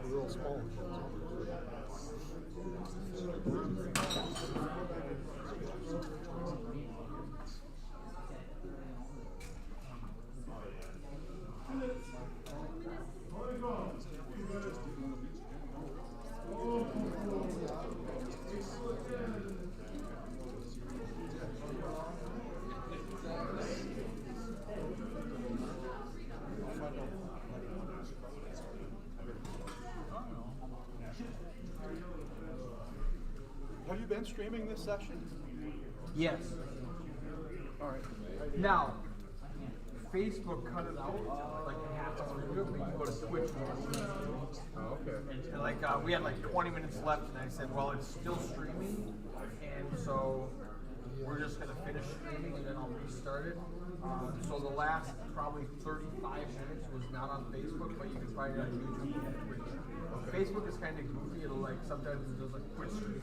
Real small. Have you been streaming this session? Yes. All right. Now, Facebook cut it out like half hour ago. We can go to Twitch. Oh, okay. And like we had like 20 minutes left, and I said, well, it's still streaming, and so we're just gonna finish streaming, and then I'll restart it. So the last probably 35 minutes was not on Facebook, but you can find it on YouTube and Twitch. Facebook is kind of goofy. It'll like sometimes it does like quit streaming,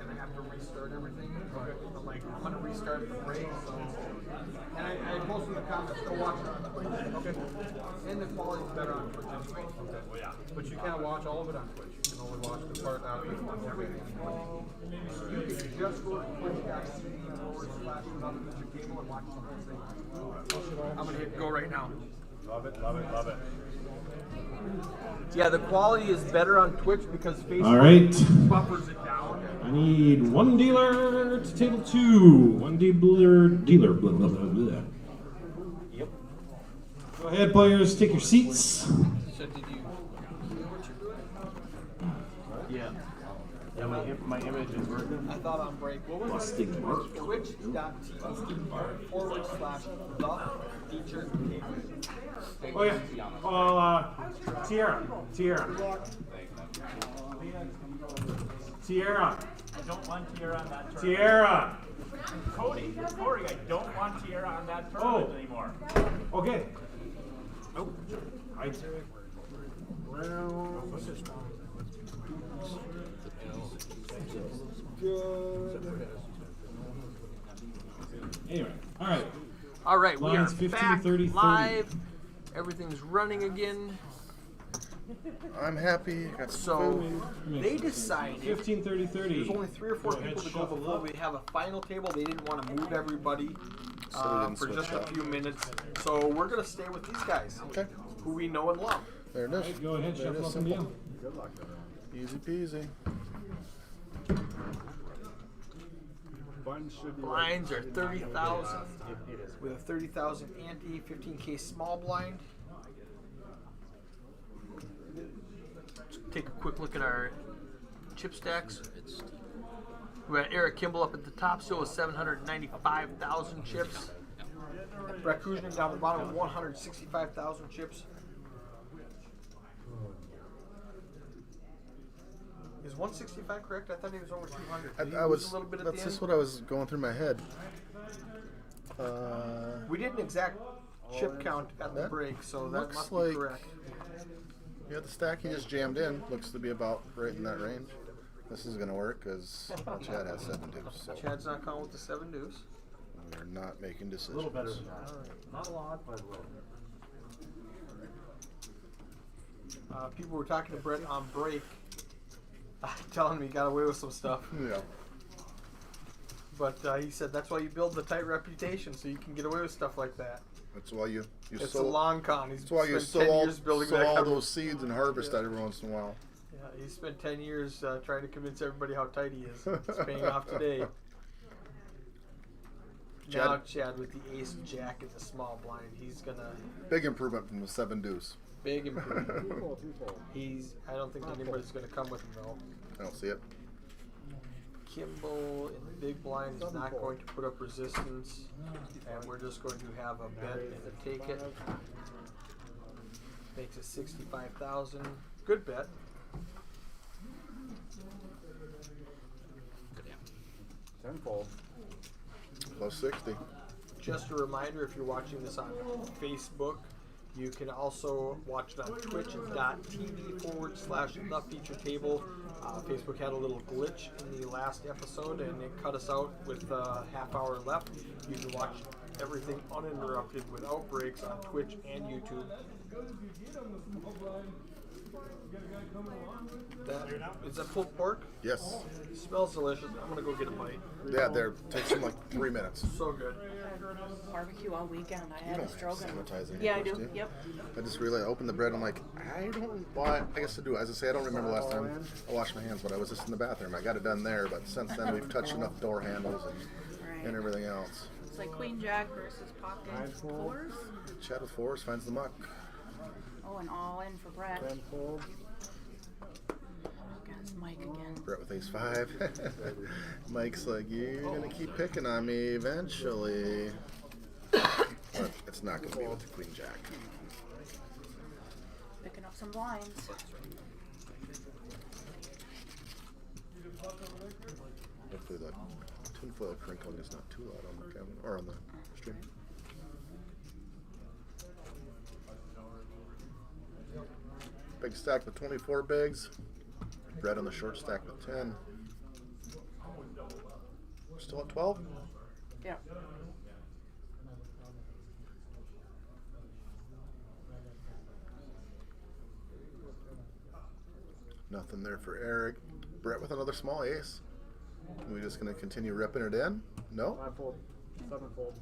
and I have to restart everything. But I'm like, I'm gonna restart the break. So, and I posted in the comments, go watch it on Twitch. Okay. And the quality's better on Twitch anyway. Okay. Well, yeah. But you can't watch all of it on Twitch. You can only watch the part out. You can watch everything. You can just go to twitch.tv/cable and watch something. I'm gonna hit go right now. Love it, love it, love it. Yeah, the quality is better on Twitch because Facebook All right. buffers it down. I need one dealer to table 2. One dealer, blah, blah, blah, blah. Yep. Go ahead, players, take your seats. So did you what you're doing? Yeah. Yeah, my image is working. I thought on break. What was Busting it? mark. Twitch.tv/the-featured table. Oh, yeah. Well, Tierra. I don't want Tierra on that tournament. Tierra. Corey, I don't want Tierra on that tournament anymore. Okay. Oh. Anyway, all right. All right, we are Lines 15, back 30, 30. live. Everything's running again. I'm happy. Got some So food. they decided 15, 30, 30. there's only 3 or 4 Go ahead, people to go shuffle before up. we have a final table. They didn't want to move everybody So we didn't for switch just a up. few minutes. So we're gonna stay with these guys, Okay. who we know and love. There it is. Go ahead, There it shuffle is, up and simple. down. Easy peasy. Blinds are 30,000 with a 30,000 ante, 15K small blind. Let's take a quick look at our chip stacks. We got Eric Kimball up at the top still with 795,000 chips. Brett Kuznick down the bottom with 165,000 chips. Is 165 correct? I thought he was over 200. Did he I lose was. a little bit at That's the just end? what I was going through my head. We did an exact chip count at the That break, so that looks must like- be correct. Yeah, the stack he just jammed in looks to be about right in that range. This is gonna work because Chad has 7 deuce, so Chad's not calling with the 7 deuce. we're not making decisions. A little better than that. Not a lot, but a little. People were talking to Brett on break, telling me he got away with some stuff. Yeah. But he said that's why you build the tight reputation, so you can get away with stuff like that. That's why you It's sow. a long con. He's That's why you spent 10 years building that sow all company. those seeds and harvest that every once in a while. Yeah, he spent 10 years trying to convince everybody how tight he is. It's paying off today. Now Chad with the ace jack and the small blind, he's gonna Big improvement from the 7 deuce. big improvement. I don't think anybody's gonna come with him though. I don't see it. Kimball in the big blind is not going to put up resistance, and we're just going to have a bet and a take it. Makes it 65,000. Good bet. Tenfold. Plus 60. Just a reminder, if you're watching this on Facebook, you can also watch it on twitch.tv/the feature table. Facebook had a little glitch in the last episode and it cut us out with a half hour left. You can watch everything uninterrupted without breaks on Twitch and YouTube. Is that pulled pork? Yes. It smells delicious. I'm gonna go get a bite. Yeah, there takes them like 3 minutes. So good. Barbecue all weekend. I You had a don't stroganoff. sanitizing Yeah, I it do. first, do you? Yep. I just realized I opened the bread. I'm like, I guess I do. As I say, I don't remember last time I washed my hands, but I was just in the bathroom. I got it done there, but since then we've touched enough door handles Right. and everything else. It's like Queen Jack versus Pocket Fours. Chad with 4s finds the muck. Oh, and all in for Brett. Tenfold. Against Mike again. Brett with ace 5. Mike's like, you're gonna keep picking on me eventually. But it's not gonna be with the Queen Jack. Picking up some blinds. Hopefully the tinfoil crinkling is not too loud on the camera or on the stream. Big stack with 24 bigs. Brett on the short stack with 10. We're still at 12? Yep. Nothing there for Eric. Brett with another small ace. Are we just going to continue ripping it in? No? Ninefold. Sevenfold.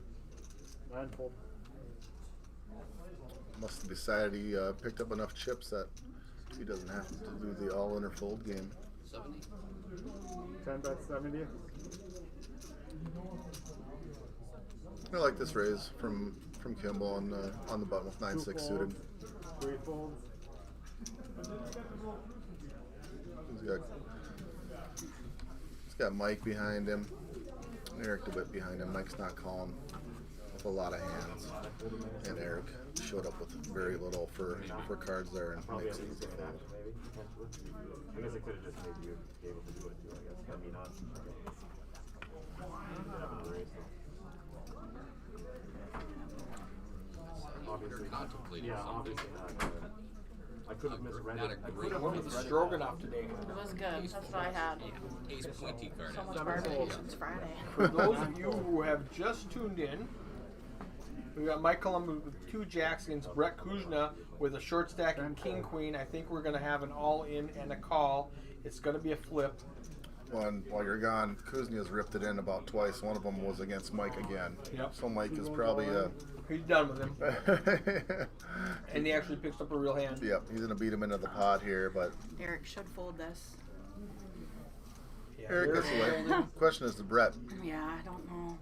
Ninefold. Must have decided he picked up enough chips that he doesn't have to do the all in or fold game. 10 bet 70. I like this raise from Kimball on the button with 9-6 suited. 3 folds. He's got Mike behind him, Eric DeWitt behind him. Mike's not calling with a lot of hands, and Eric showed up with very little for cards there and makes it easy for him. I guess it could have just made you be able to do it too, I guess. I mean, not. Obviously, yeah, obviously not. I could have misread it. I could have What was the stroganoff today? It was good. That's what I had. Ace pointy card. So much barbecue since Friday. For those of you who have just tuned in, we got Mike Columbus with 2 jacks against Brett Kuzna with a short stack and king queen. I think we're going to have an all in and a call. It's going to be a flip. While you're gone, Kuznia's ripped it in about twice. One of them was against Mike again. Yep. So Mike is probably He's done with him. And he actually picks up a real hand. yep, he's gonna beat him into the pot here, but Eric should fold this. Yeah, Eric gets away. Question is to Brett. Yeah, I don't know.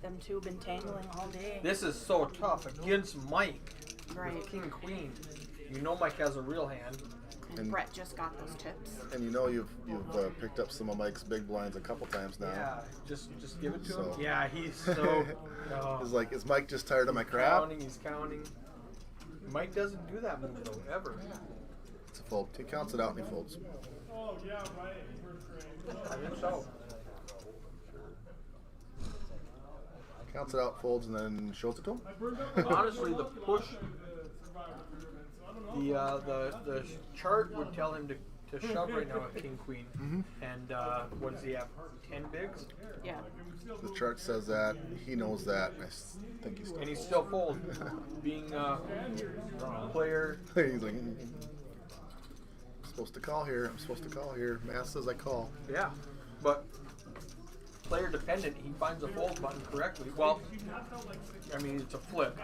Them two been tangling all day. This is so tough against Mike. Right. With king queen. You know Mike has a real hand. And Brett just got those tips. And you know you've picked up some of Mike's big blinds a couple times now. Yeah, just give it to So- him. Yeah, he's so. He's like, is Mike just tired of my crap? He's counting. Mike doesn't do that move though, ever. It's a fold. He counts it out and he folds. I think so. Counts it out, folds, and then shows it to him. Honestly, the push, the chart would tell him to shove right now at king queen. And what does he have? 10 bigs, Yeah. The chart says that. He knows that. I think he's still. and he's still fold, being player. He's like, I'm supposed to call here. I'm supposed to call here. Math says I call. Yeah, but player dependent. He finds the fold button correctly. Well, I mean it's a flip.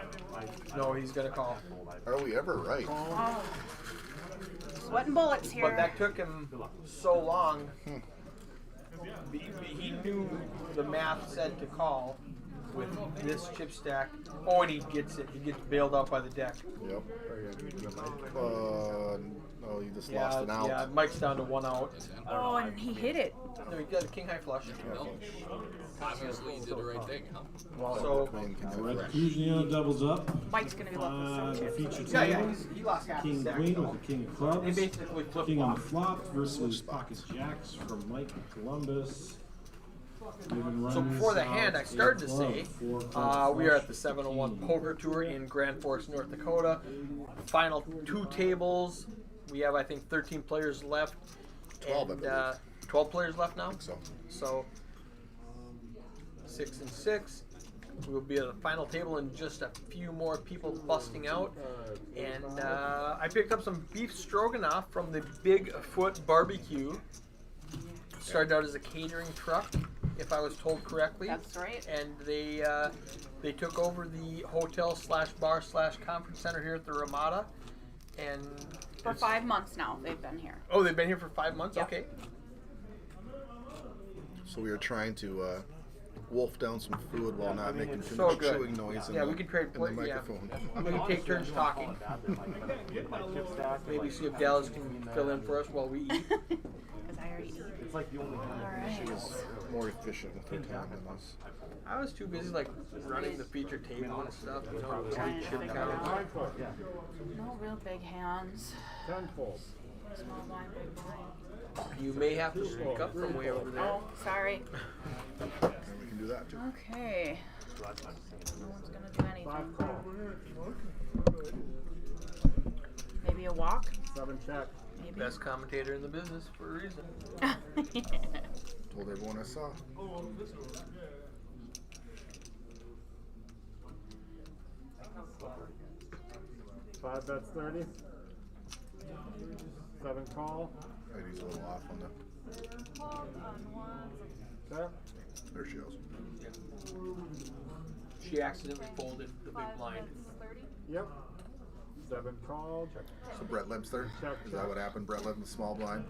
No, he's gonna call. Are we ever right? Oh. Sweating bullets here. But that took him so long. He knew the math said to call with this chip stack. Oh, and he gets it. He gets bailed out by the deck. Yep. No, you just lost an out. Yeah, Mike's down to 1 out. Oh, and he hit it. No, he got a king high flush. No. Obviously, you did the right thing, huh? So, Queen can Red refresh. Kuznia doubles up. Mike's gonna be left with some The chips. feature yeah, table. he lost half the King stack. Queen though. with the King of They Clubs. basically flip King on the flop. flop versus Pocket Jacks from Mike Columbus. So before the hand, I started to say, we are at the 701 Poker Tour in Grand Forks, North Dakota. Final 2 tables. We have, I think, 13 players left. 12, I And, believe. 12 players left now? So, So 6 and 6. We will be at the final table and just a few more people busting out. And I picked up some beef stroganoff from the Bigfoot Barbecue. Started out as a catering truck, if I was told correctly. That's right. And they took over the hotel / bar / conference center here at the Ramada. And For 5 months now, they've been here. oh, they've been here for 5 months. Yep. Okay. so we were trying to wolf down some food while not making too So much good. chewing noise in Yeah, the, we can trade in the plate. Yeah. microphone. We can take turns talking. Maybe see if Dallas can fill in for us while we eat. Because I already ate. It's like the only kind All right. More efficient with their time than us. I was too busy like running the feature table and stuff. You know, Trying to chip figure counts. out. No real big hands. tenfold. Small blind, big blind. You may have to speak up from way over there. Oh, sorry. And we can do that too. Okay. No one's gonna do anything. 5 call. Maybe a walk? 7 check. Maybe. Best commentator in the business for a reason. Told everyone I saw. Five bets 30. 7 call. He's a little off on the. Check. There she goes. She accidentally folded the big blind. Yep. 7 call. Check. So Brett Limster. Check, Is that check. what happened? Brett Limp, the small blind.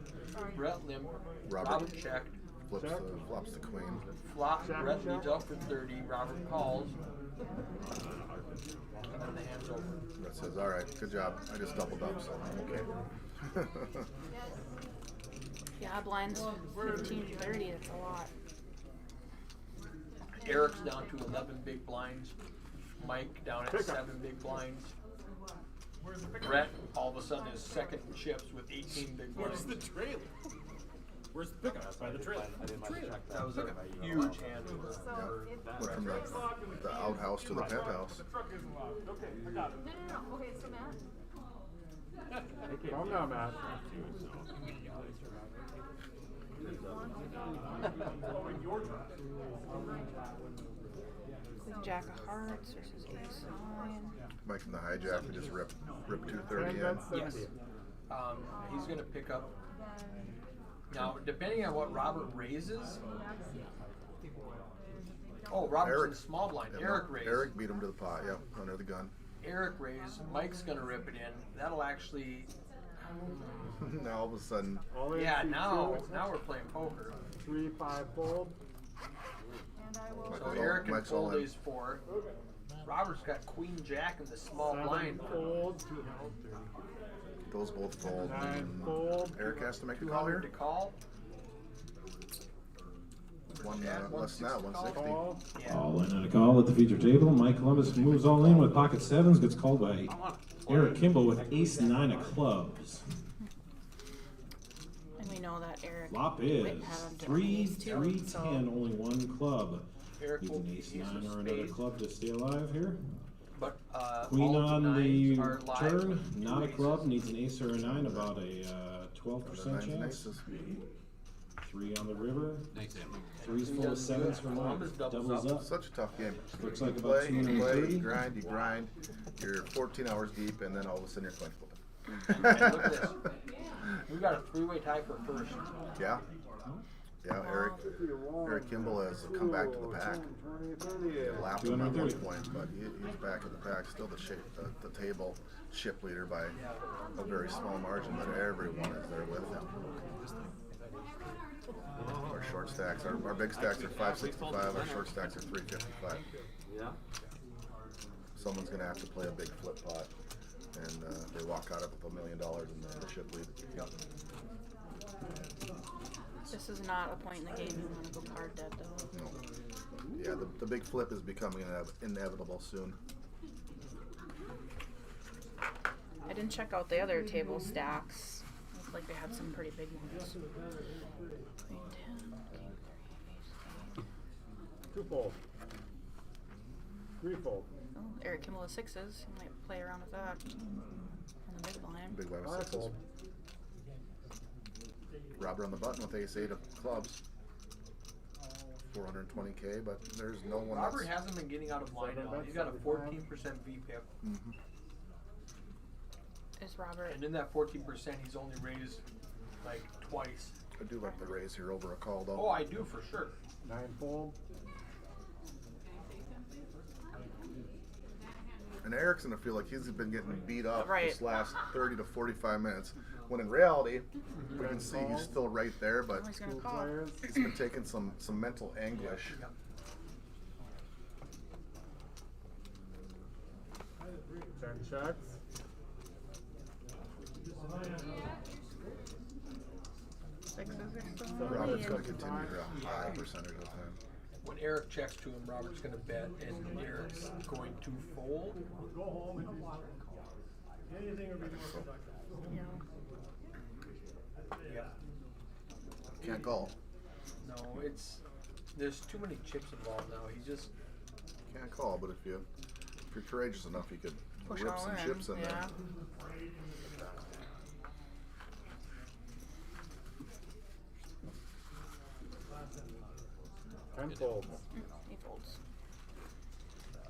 Brett limp. Robert. Robert checked. Flips Check. the flops the queen. Flop. Check, Brett check. leads up for 30. Robert calls. And then the hand's over. Brett says, "All right, good job. I just doubled up, so I'm okay." Yeah, blinds 15, 30, that's a lot. Eric's down to 11 big blinds. Mike down at 7 big blinds. Brett all of a sudden is second in chips with 18 big blinds. trailer? Where's the pickup? That's by the trailer. That was a huge hand for Went from the outhouse to the penthouse. Calm down, Matt. Queen Jack of Hearts versus Ace 9. Mike from the hijack and just rip 230 10 in. bets 70. Yes. He's going to pick up. Now, depending on what Robert raises. Oh, Robert's Eric. in small blind. Yeah, Eric no, raised. Eric beat him to the pot. Yeah, under the gun. Eric raised. Mike's going to rip it in. That'll actually. Now all of a sudden, All in Yeah, 2, now 2. we're playing poker. 3, 5 fold. So Eric can Mike's all fold in. these 4. Robert's got Queen Jack in the small 7 blind. fold. those both fold. 9 fold. Eric has to make a call here. 200 to call. One Yeah, less than that, 160. Call. Yeah. All in at a call at the feature table. Mike Columbus moves all in with pocket sevens. Gets called by Eric Kimball with ace 9 of clubs. And we know that Eric Flop Witt is had him down 3, ace 2, 3, so 10. Only one club. Eric Needs will an be ace ace 9 of or another spades. club to stay alive here. But Queen all on nines the are live turn. with two Not a aces. club. Needs an ace or a 9. About a 12% Nines and chance. aces. 3 on the river. Thanks, Emily. 3's full of sevens for Mike. Columbus doubles Doubles up. up. Such a tough game. Looks You like about play, you 230. grind. You're 14 hours deep, and then all of a sudden you're coin flipping. And look at this. We got a 3-way tie for first. Yeah. Yeah, Eric Kimball has come back to the pack. He lapped him at one 230. point, but he's back in the pack. Still the table ship leader by a very small margin, but everyone is there with him. Our short stacks, our big stacks are 565. Our short stacks are 355. Yeah. Someone's gonna have to play a big flip pot, and they walk out of with $1 million in the ship lead. This is not a point in the game you want to go card dead though. No. Yeah, the big flip is becoming inevitable soon. I didn't check out the other table stacks. Looked like they had some pretty big ones. Queen 10, king 3, ace 8. 2-fold. 3-fold. Oh, Eric Kimball has sixes. You might play around with that on the big blind. Big blind with sixes. 5-fold. Robert on the button with ace 8 of clubs. 420K, but there's no one Robert that's... hasn't been getting out of line at all. He's got a 14% VPIP. Mhm. Is Robert? And in that 14%, he's only raised like twice. I do like the raise here over a call, though. Oh, I do for sure. 9-fold. And Eric's gonna feel like he's been getting beat up Right. this last 30 to 45 minutes. When in reality, we can see he's still right there, but Oh, he's gonna 2 call. players. he's been taking some mental anguish. 10 checks. Sixes are still Robert's on gonna continue to a high percentage of the time. When Eric checks to him, Robert's going to bet, and Eric's going to fold. Yeah. Yeah. Can't call. No, there's too many chips involved now. He just Can't call, but if you're courageous enough, you could Push rip all some in. chips in Yeah. there. Tenfold. He folds.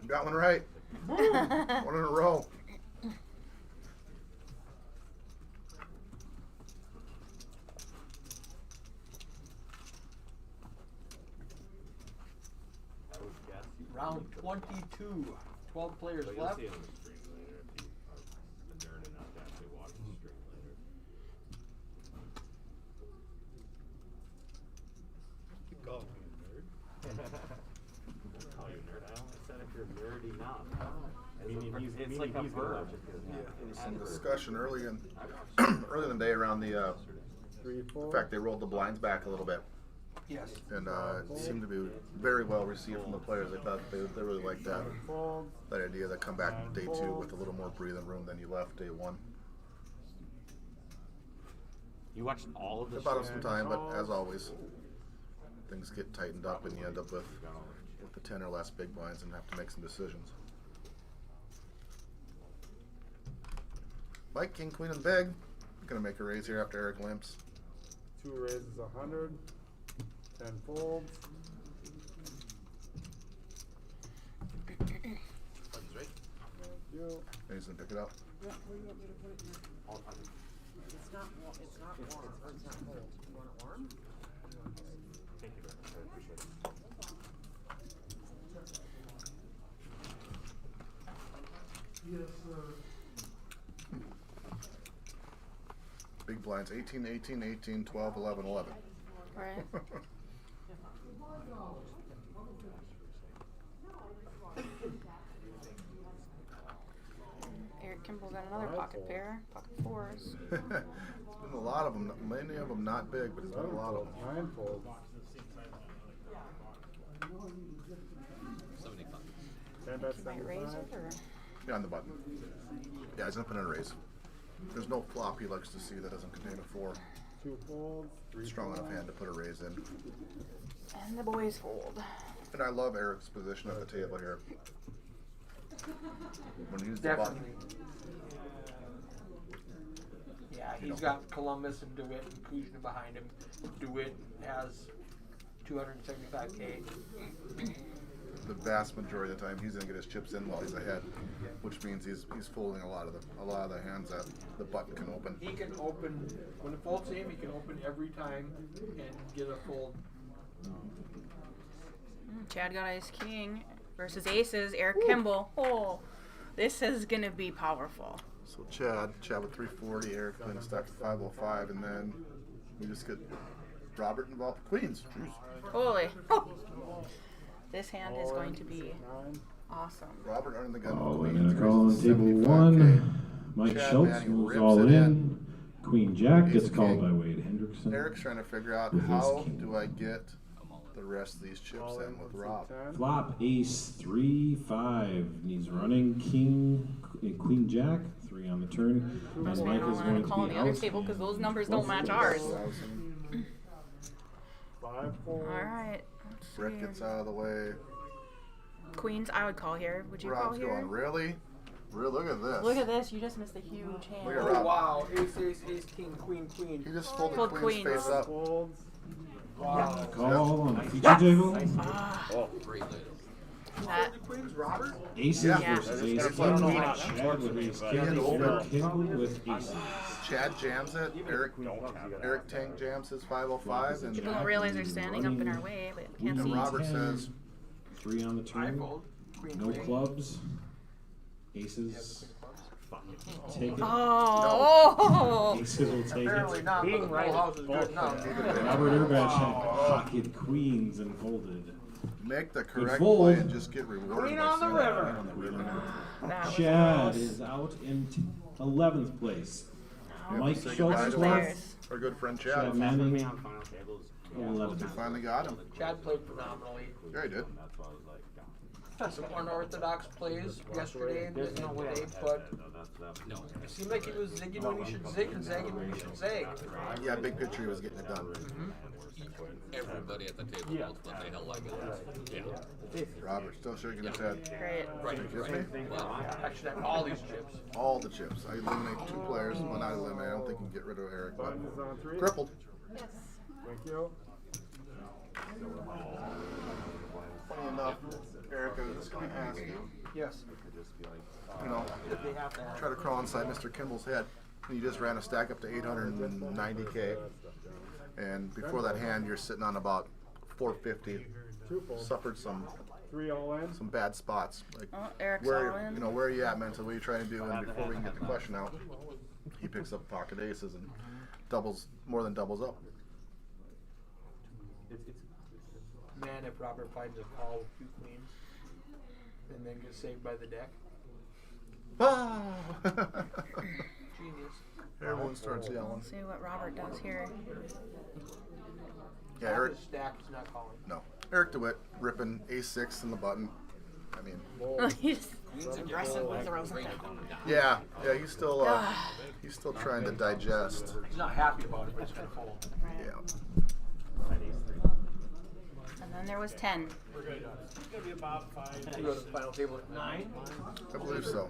Got one right. One in a row. round 22. 12 players left. Keep going, you nerd. Call you nerd. I only said if you're nerdy enough. It's like a verb. There was some discussion early in early in the day around the 3-4. fact they rolled the blinds back a little bit, Yes. and it seemed to be very well received from the players. They thought they really liked that. 7-fold. That idea that come back day 2 with a little more breathing room than you left day 1. You watched all of It this. bought us some time, but as always, things get tightened up and you end up with the 10 or less big blinds and have to make some decisions. Mike, king, queen, and big. Gonna make a raise here after Eric limps. 2 raises 100. 10 folds. Thank you. And he's gonna pick it up. It's not warm. It's not warm. It's not cold. You want it warm? Thank you very much. I appreciate it. Big blinds 18, 18, 18, 12, 11, 11. Right. Eric Kimball got another pocket pair, pocket fours. There's been a lot of them, many of them not big, but there's been a lot of them. 9 folds. 75. 10 bet You might raise 75. it or? Yeah, on the button. Yeah, he's gonna put in a raise. There's no flop he likes to see that doesn't contain a 4. 2 folds. 3 Strong enough folds. hand to put a raise in. And the boys fold. And I love Eric's position at the table here. When he's the button. Definitely. Yeah, he's got Columbus and DeWitt and Kuzma behind him. DeWitt has 275K. the vast majority of the time he's gonna get his chips in while he's ahead, which means he's folding a lot of the hands that the button can open. He can open, when it folds to him, he can open every time and get a fold. Chad got Ace King versus Aces. Eric Kimball. Oh, this is gonna be powerful. So Chad with 340, Eric playing a stack of 505, and then we just get Robert involved. Queens. Jeez. Holy. This hand is going to be awesome. Robert earning the gun. All with in queens, a call on table 75K. one. Mike Chad Schultz Manning moves rips all it in. Queen Jack Ace gets called king. by Wade Hendrickson. Eric's trying to figure out With ace how king. do I get the rest of these chips in with Rob. Flop ace 3-5 needs running king Queen Jack 3 on the turn. And Must Mike be all is on going a to call on be the other out. table because those numbers don't What's match the ours. 5 folds. All right. Let's Brett see. gets out of the way. Queens, I would call here. Would you call Rob's here? going, really? Look at this. Look at this. You just missed a huge hand. Look at Oh Rob. wow, ace, king, queen. He just folded Fold queens queens. face up. Folds. Wow. Call on the feature table. That, Queens, Robert? Aces Yeah. versus ace That's king. what Chad with ace king. Yeah. Eric Kimball with aces. Chad jams it. Eric Tang jams his 505, and people don't realize they're standing up in our way, but can't Queen see. Robert 10, says 3 on the I turn. fold. Queen, No queen. clubs. Aces. Take it. Oh. Aces will take Apparently it. not, but the full house is good enough. Robert Urbach had pocket queens and folded. make the correct fold. play and just get rewarded. Queen by on the seeing river. queen on the river. That was Chad close. is out in 11th place. Mike Say Schultz goodbye is to Players. our good friend Chad Chad. Manning, Me on final tables. We 11th. finally got him. Chad played phenomenally. Yeah, he did. That's why I was like, Some unorthodox plays yesterday and there's no way. today, but No. it seemed like he was zigging when he should zig and zagging when he should zag. Yeah, big picture, he was getting it done. Everybody at the table knows what the hell like it. Yeah. Robert still shaking his head. Great. Excuse me? Actually, had all these chips. All the chips. I eliminate 2 players. Well, not eliminate. I don't think you can get rid of Eric, but Button is on 3. crippled. Thank you. Funny enough, Eric, I was just going to ask you, Yes. you know, They have to have. try to crawl inside Mr. Kimball's head. And you just ran a stack up to 890K. And before that hand, you're sitting on about 450. 2 folds. Suffered some 3 all in. bad spots. Like Oh, Eric's where all in. you know where are you at mentally? What are you trying to do? And before we can get the question out, he picks up pocket aces and more than doubles up. Man, if Robert finds a call with 2 queens and then gets saved by the deck. Ah! Genius. Everyone starts yelling. Let's see what Robert does here. Yeah, Eric. His stack is not calling. No, Eric DeWitt ripping ace-6 in the button. I mean, He's aggressively throws it down. yeah, he's still trying to digest. He's not happy about it, but he's gonna fold. Yeah. And then there was 10. We go to the final table at 9. I believe so.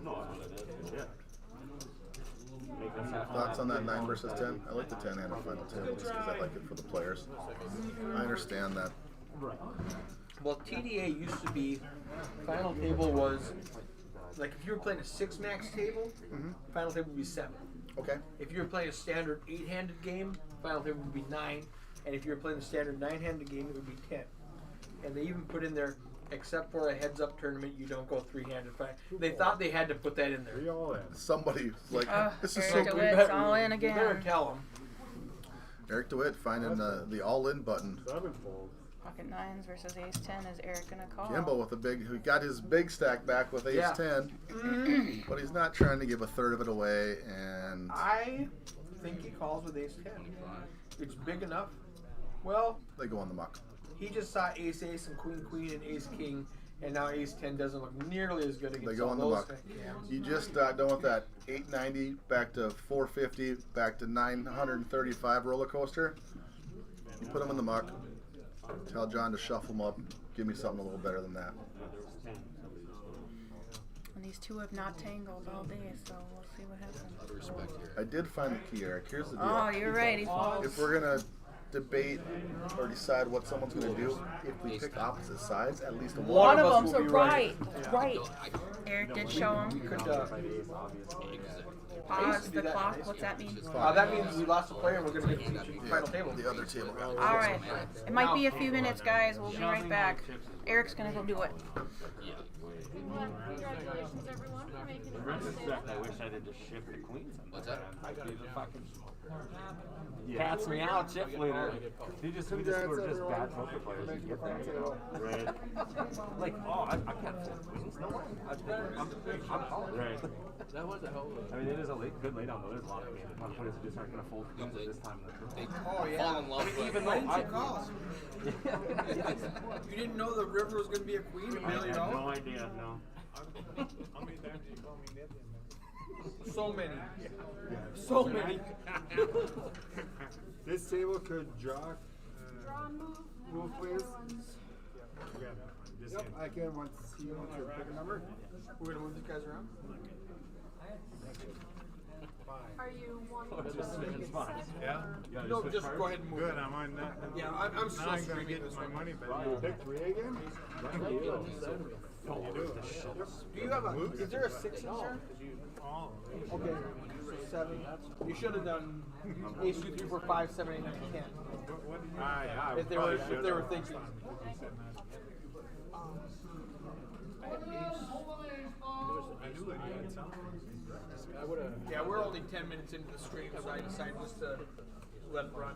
Thoughts on that 9 versus 10? I like the 10 and the final table just because I like it for the players. I understand that. Well, TDA used to be, final table was, like if you were playing a 6-max table, final table would be 7. Okay. If you were playing a standard 8-handed game, final table would be 9. And if you were playing a standard 9-handed game, it would be 10. And they even put in there, except for a heads-up tournament, you don't go 3-handed. They thought they had to put that in 3 there. all in. Somebody was like, this is so Eric cool. DeWitt's all in You better again. tell them. Eric DeWitt finding the all-in button. 7 folds. Pocket 9s versus ace 10. Is Eric gonna call? Kimball with who got his big stack back with ace Yeah. 10, but he's not trying to give a third of it away. And I think he calls with ace 10. It's big enough. Well, they go on the muck. he just saw ace ace and queen queen and ace king, and now ace 10 doesn't look nearly as good against They go all on the those muck. things. You just got done with that 890 back to 450 back to 935 roller coaster. You put them in the muck. Tell John to shuffle them up. Give me something a little better than that. And these two have not tangled all day, so we'll see what happens. I did find the key, Eric. Here's the deal. Oh, you're right. He falls. If we're gonna debate or decide what someone's going to do, if we pick opposite sides, at least One of them, will so be right, Yeah. right. Eric did show him. Could, Pause the clock. What's that mean? that means we lost a player and we're going to get to the final table. the other table got All right. It might be a few minutes, guys. We'll be right back. Eric's gonna go do it. Congratulations, everyone, for making it. In retrospect, I wish I'd have just shipped the queens. What's that? Cats me out, chip later. We just were just bad poker players. You get that, you know? Right. Like, oh, I can't fold queens. No way. I'm calling. Right. That was a hell of I mean, it is a good lay down though. There's a lot of games. A lot of players who just aren't going to fold queens at this time in the They tournament. Oh, yeah. fall in love with Even Why though didn't you call? You didn't know the river was going to be a queen a I million had no dollars? idea, no. How many times do you call me Ned? So many. So many. This table could draw, Draw and move. move please. Yep, I can once you want to pick a number. We're going to move these guys around? Are you wanting to It's fine. Yeah? Yeah, No, switch just cards? go ahead and move. Good, I'm on that. Yeah, I'm still Now I'm gonna streaming get this my one. money back. You pick 3 again? Do you have a, is there a 6 in there? Okay, so 7. You should have done ace, 2, 3, 4, 5, 7, 8, 9, 10. Yeah, If they were thinking. Yeah, we're only 10 minutes into the stream, so I decided just to let it run.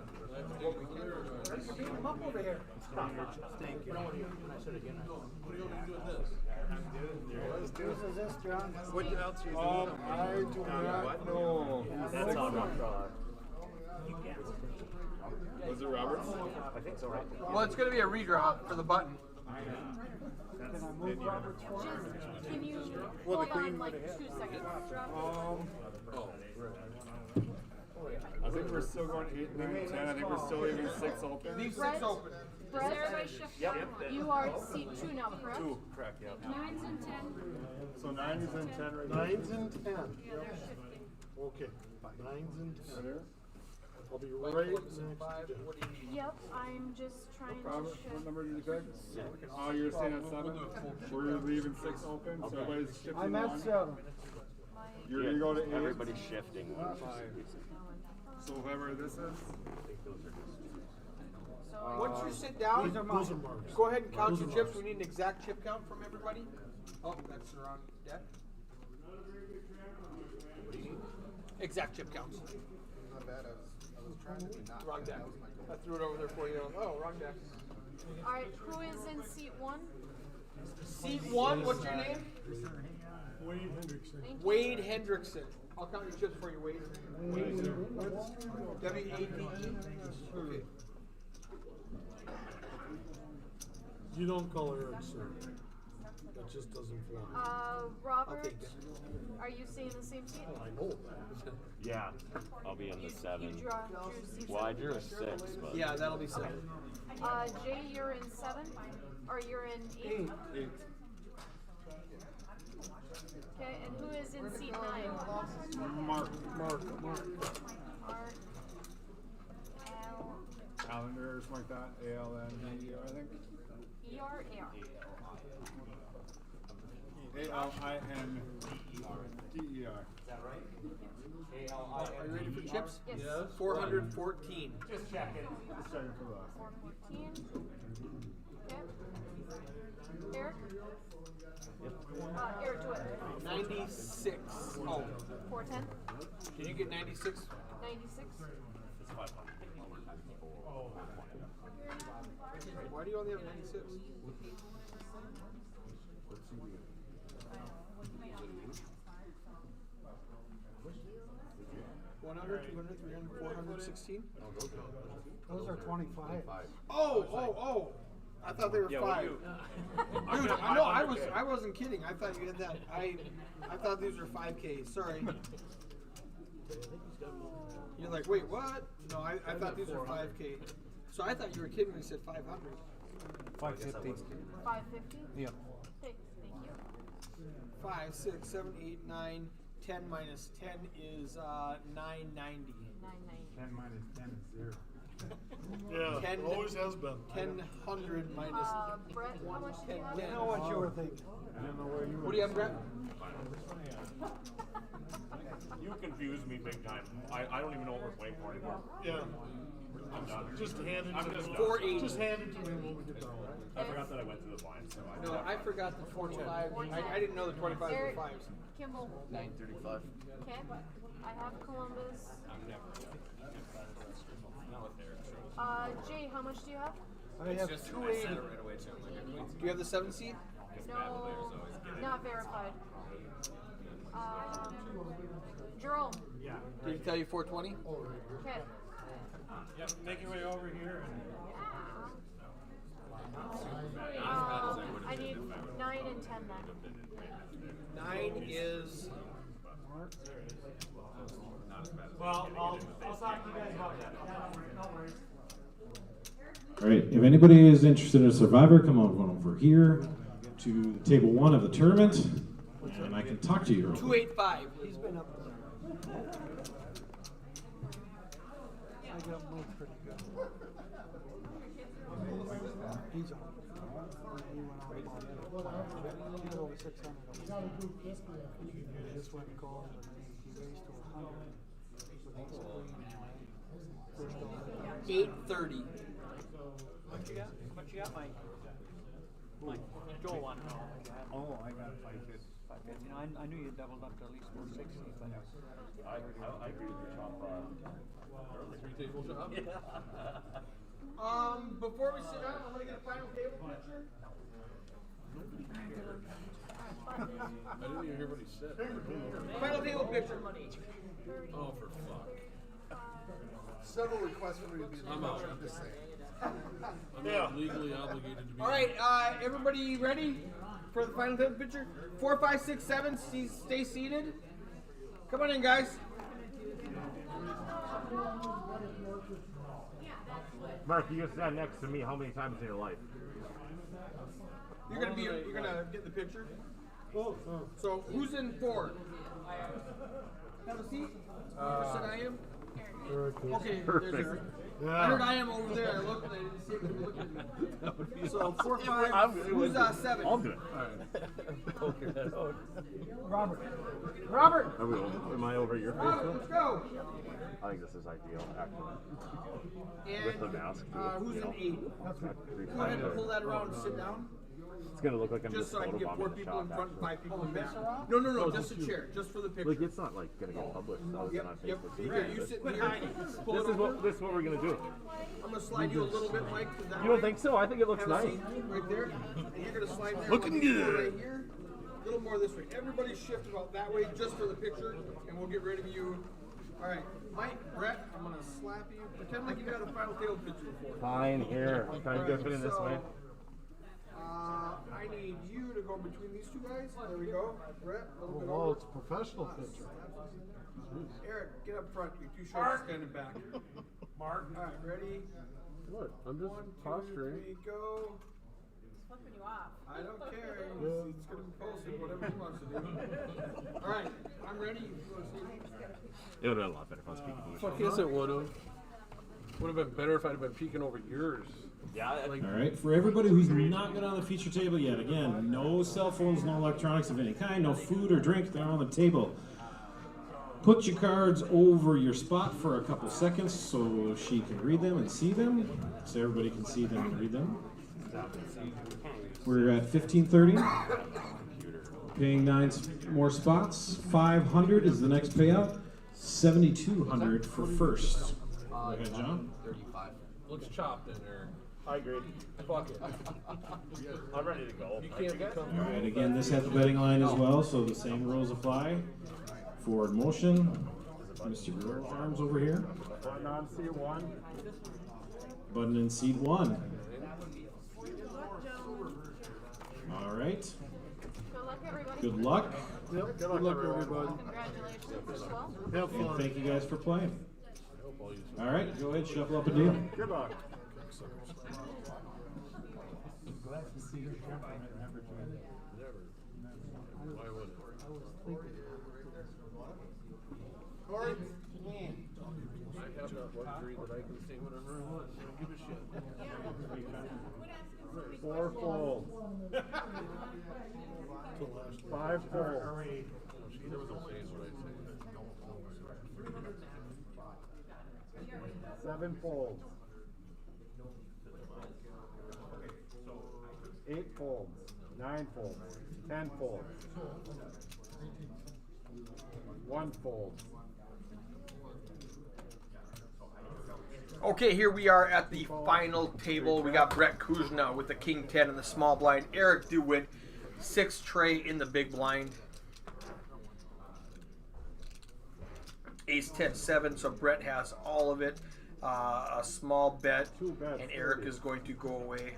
What we can. Beat him up over here. Thank you. What are you doing this? This is this, John. What else you doing? I do not know. That's on rock draw. Was it Roberts? I think so, right? Well, it's going to be a redraw for the button. Can you Well, the hold queen on like would've 2 seconds? Drop. I think we're still going 8, 9, 10. I think we're still leaving 6 open. Leave 6 Brett? open. Brett, everybody shift. You are seat 2 now, correct? 2, correct, yeah. 9s and 10. So 9s and 10 right now. 9s and 10. Yeah, they're shifting. Okay. 9s and 10. I'll be Mike right Clemson, next 5. to Jeff. What do you need? Yep, I'm just trying to Robert, shift. what number did you pick? Oh, you're staying at 7? We're leaving 6 open, so everybody's shifting I'm at one. 7. You're going to go to 8. Everybody's shifting. 5. So whoever this is. Once you sit down, Those are marks. go ahead and count your chips. We need an exact chip count from everybody. Oh, that's the wrong deck. Exact chip counts. Not bad. I was trying to be not. Wrong deck. I threw it over there for you. Oh, wrong deck. Alright, who is in seat 1? Seat 1, what's your name? Wade Hendrickson. Thank you. Wade Hendrickson. I'll count your chips for you, Wade. W-A-D-E? Okay. You don't call Eric sir. That just doesn't fly. Robert, take that. are you staying in the same seat? I know that. Yeah, I'll be in the You 7. drew seat Well, I 7. drew a 6, but Yeah, that'll be 7. Jay, you're in 7? Or you're in 8? 8. Okay, and who is in seat 9? Mark. Mark. L. Calendar or something like that. A-L-N-D-E-R, I think. E-R-A-R. A-L-I-N-D-E-R. Are you ready for chips? Yes. 414. Just checking. Just checking for that. 414. Okay. Eric? Eric, do it. 96. Oh, 410. can you get 96? 96. Why do you only have 96? $100, $200, $300, $416? Those are 25. Oh! I thought they were 5. Dude, I know, I wasn't kidding. I thought you had that. I thought these were 5K. Sorry. You're like, wait, what? No, I thought these were 5K. So I thought you were kidding when you said 500. 550. 550? Yeah. Okay, thank you. 5, 6, 7, 8, 9, 10 minus 10 is 990. 990. 10 minus 10 is 0. Yeah, 10 always has been. 1000 minus. Brett, how much do you have? I know what you were thinking. I don't know where you were. What do you have, Brett? You confuse me big time. I don't even know what we're playing for anymore. Yeah. I'm done. Just hand it I'm to just me. done. 480. Just hand it to me when we get done. I forgot that I went to the blind, so I No, I forgot the 25. I didn't know the 25s were Eric, 5s. Kimball. 9:35. Okay. I have Columbus. Jay, how much do you have? I have 280. Do you have the 7 seed? No, not verified. Jerome. Did he tell you 420? Okay. Yep, make your way over here. I need 9 and 10 then. 9 is. Well, I'll talk to you guys about that. No worries. All right, if anybody is interested in a survivor, come on over here to table 1 of the tournament, and I can talk to you. 285. He's been up there. I got moved pretty good. He's on. He went on about he got over 600. This one called and he raised to 100. First over. 830. What you got, Mike? Joel wanted to know. Oh, I got 550. You know, I knew you doubled up to at least 460, but I agree with your top 3-table shop? Before we sit down, I'm gonna get a final table picture. I didn't even hear what he said. Final table picture. Oh, for fuck. Several requests for me to be in the I'm out. picture, I'm just saying. I'm not legally obligated to be. All right, everybody ready for the final table picture? 4, 5, 6, 7. Stay seated. Come on in, guys. Mark, you just sat next to me how many times in your life? You're gonna get the picture. So who's in 4? Have a seat. Sit I am. Okay, there's Eric. I heard I am over there. I looked and I didn't see him look at me. So 4, 5. Who's 7? I'll do it. Robert. Am I over your face? Robert, let's go. I think this is ideal, actually. And With the mask. who's in 8? Go ahead and pull that around and sit down. It's gonna look like I'm Just so I can get 4 photobombing the people in shop, front and 5 actually. people in back. No, just a chair, just for the picture. Like, it's not like gonna get published. Other than on Yep. Facebook. Here, you sit here. Pull This it is over. what we're gonna do. I'm gonna slide you a little bit, Mike. to that You don't way. think so? I think it looks Have a nice. seat right there. And you're gonna slide there. Looking good. Right here. A little more this way. Everybody shift about that way, just for the picture, and we'll get rid of you. All right, Mike, Brett, I'm gonna slap you. Pretend like you got a final table picture before. Fine, here. I'm trying to get fit in this way. I need you to go between these 2 guys. There we go. Brett, a little bit Well, over. it's a professional picture. Eric, get up front. You're too short to stand in back. Mark. All right, ready? What? I'm just 1, 2, posturing. 3, go. Flipping you off. I don't care. It's gonna be posted, whatever he wants to do. All right, I'm ready. You go see. It would have been a lot better if I was speaking English. Fuck yes, it would have. Would have been better if I'd have been peeking over yours. Yeah. Like, All right, for everybody who's not been on the feature table yet, again, no cell phones, no electronics of any kind, no food or drink, they're on the table. Put your cards over your spot for a couple seconds so she can read them and see them, so everybody can see them and read them. We're at 1530, paying 9 more spots. 500 is the next payout. 7,200 for first. Go ahead, John. 35. looks chopped in there. I agree. Fuck it. I'm ready to go. You can't become. All right, again, this has the betting line as well, so the same rules apply. Forward motion. Mr. Brewer's arms over here. Button on C1. Button in seat 1. All right. Good luck, everybody. Good luck. Yep. Good luck, everybody. Congratulations as well. Have fun. And thank you guys for playing. All right, go ahead, shuffle up a deal. Good luck. Why would it? Corey? I have that luxury that I can say whatever I want. 5 folds. 7 folds. 8 folds. 9 folds. 10 folds. 1 fold. Okay, here we are at the final table. We got Brett Kuzna with the King 10 in the small blind. Eric DeWitt, 6 tray in the big blind. Ace 10 7, so Brett has all of it. A small bet, and Eric is going to go away.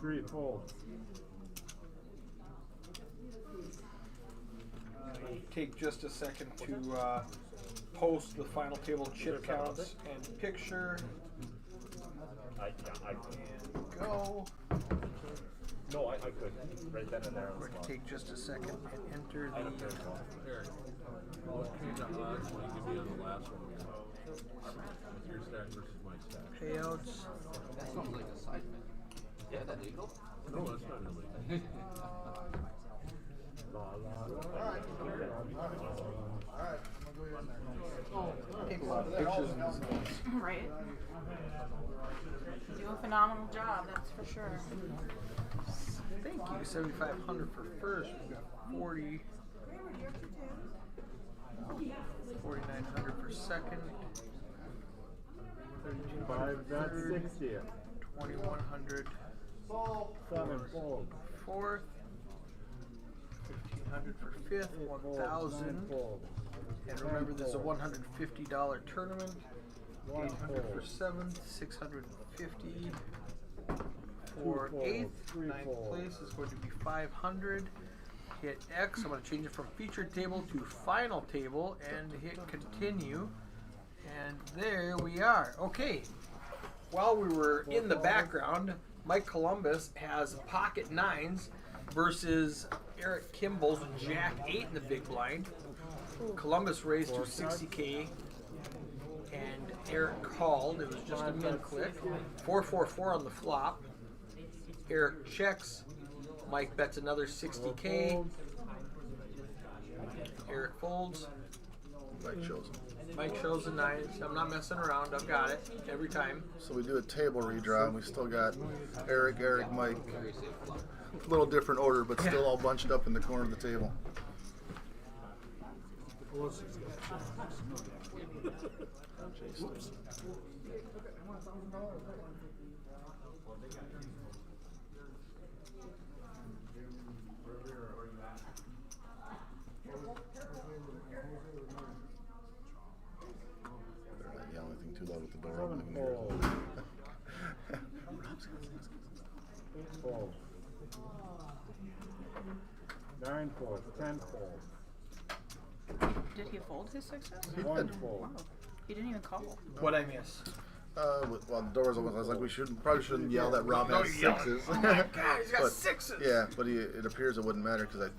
Three folds. Take just a second to post the final table chip counts and picture. I And go. No, I could. Right then and there. We're going to take just a second and enter the Eric, what kind of odds will you give me on the last one we saw? With your stack versus my stack? payouts. That sounds like a side bet. Yeah, that legal? No, that's not really. Take a lot of pictures in this case. Right. Do a phenomenal job, that's for sure. Thank you. 7,500 for first. We've got 40. 4,900 for second. 5, that's 60. 2,100 7 folds. fourth. 1,500 for fifth. 1,000. And remember, there's a $150 tournament. 800 for seventh. 650 for eighth. Ninth place is going to be 500. Hit X. I'm going to change it from featured table to final table and hit continue. And there we are. Okay. While we were in the background, Mike Columbus has pocket nines versus Eric Kimball's Jack 8 in the big blind. Columbus raised to 60K and Eric called. It was just a min click. 444 on the flop. Eric checks. Mike bets another 60K. Eric folds. Mike shows him. Mike shows the nines. I'm not messing around. I've got it every time. So we do a table redraw, and we still got Eric, Mike. A little different order, but still all bunched up in the corner of the table. Better not yell anything too loud with the door open. 8 folds. 9 folds. 10 folds. Did he fold his sixes? 1 fold. Wow. He didn't even call. What'd I miss? Well, the door was open. I was like, we probably shouldn't yell that Rob No, has you're yelling. sixes. Oh my God, he's got But, sixes. Yeah, but it appears it wouldn't matter because I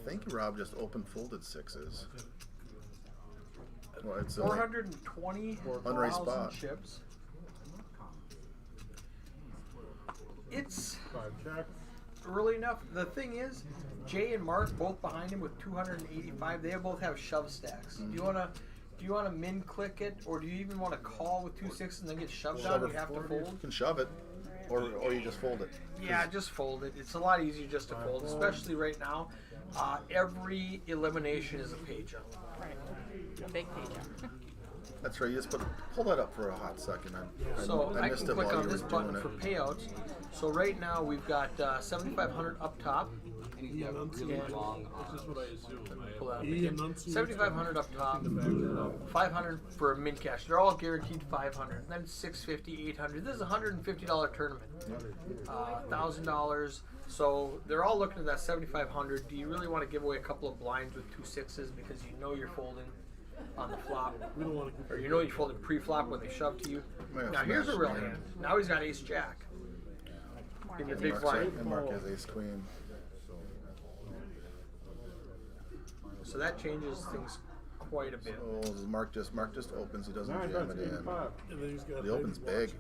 think Rob just open folded sixes. Well, it's 420 unraised spot. chips. It's 5 checks. early enough. The thing is, Jay and Mark both behind him with 285. They both have shove stacks. Do you wanna min click it, or do you even want to call with 2 6s and then get shoved down? Shove You it have to forward. You fold. can shove it, or you just fold it. Yeah, just fold it. It's a lot easier just to fold, especially right now. Every elimination is a page up. Right. A big page up. That's right. You just pull that up for a hot second. So I missed can it click while on you this were button doing for it. payouts. So right now we've got 7,500 up top. Yeah, really long. That's just what I assume. Pull that up He again. enunciates 7,500 up top. 500 for min cash. They're all guaranteed 500. Then 650, 800. This is a $150 tournament. $1,000. So they're all looking at that 7,500. Do you really want to give away a couple of blinds with 2 6s because you know you're folding on the flop, We don't want to or you know you folded pre-flop when they shove to you? Yeah, Now here's a smash real it. hand. Now he's got Ace Jack in the big blind. And Mark has ace queen. So that changes things quite a bit. So Mark just opens. He doesn't Nine jam bets, it in. 85. And then he's got He opens big.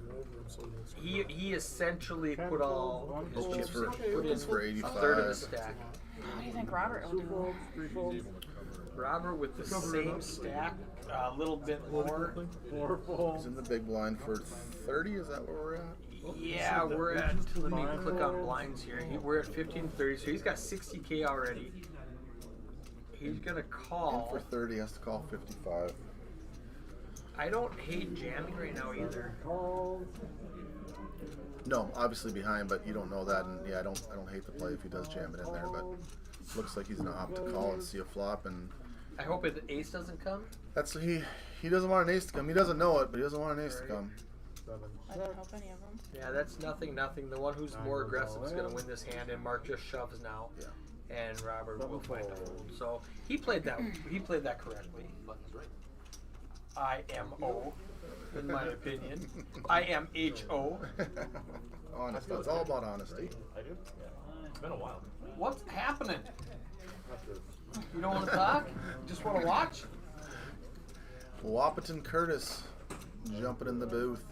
He essentially put all his Opens chips for in, put opens in for a third of 85. his stack. What do you think Robert will do? Three folds. Robert with the same stack, a little bit more. Four He's folds. in the big blind for 30. Is that where we're at? Yeah, we're at, let me click on blinds here. We're at 1530, so he's got 60K already. He's gonna In call. for 30. Has to call 55. I don't hate jamming right now either. No, obviously behind, but you don't know that. And yeah, I don't hate the play if he does jam it in there, but looks like he's gonna opt to call and see a flop, and I hope the ace doesn't come. that's he doesn't want an ace to come. He doesn't know it, but he doesn't want an ace to come. I didn't help any of them. Yeah, that's nothing. The one who's more aggressive is gonna win this hand, and Mark just shoves now. Yeah. And Robert will find a fold. So he played that correctly. IMO, in my opinion. IMHO. Honesty. It's all about honesty. I do? Yeah. It's been a while. What's happening? You don't want to talk? Just want to watch? Wappiton Curtis jumping in the booth.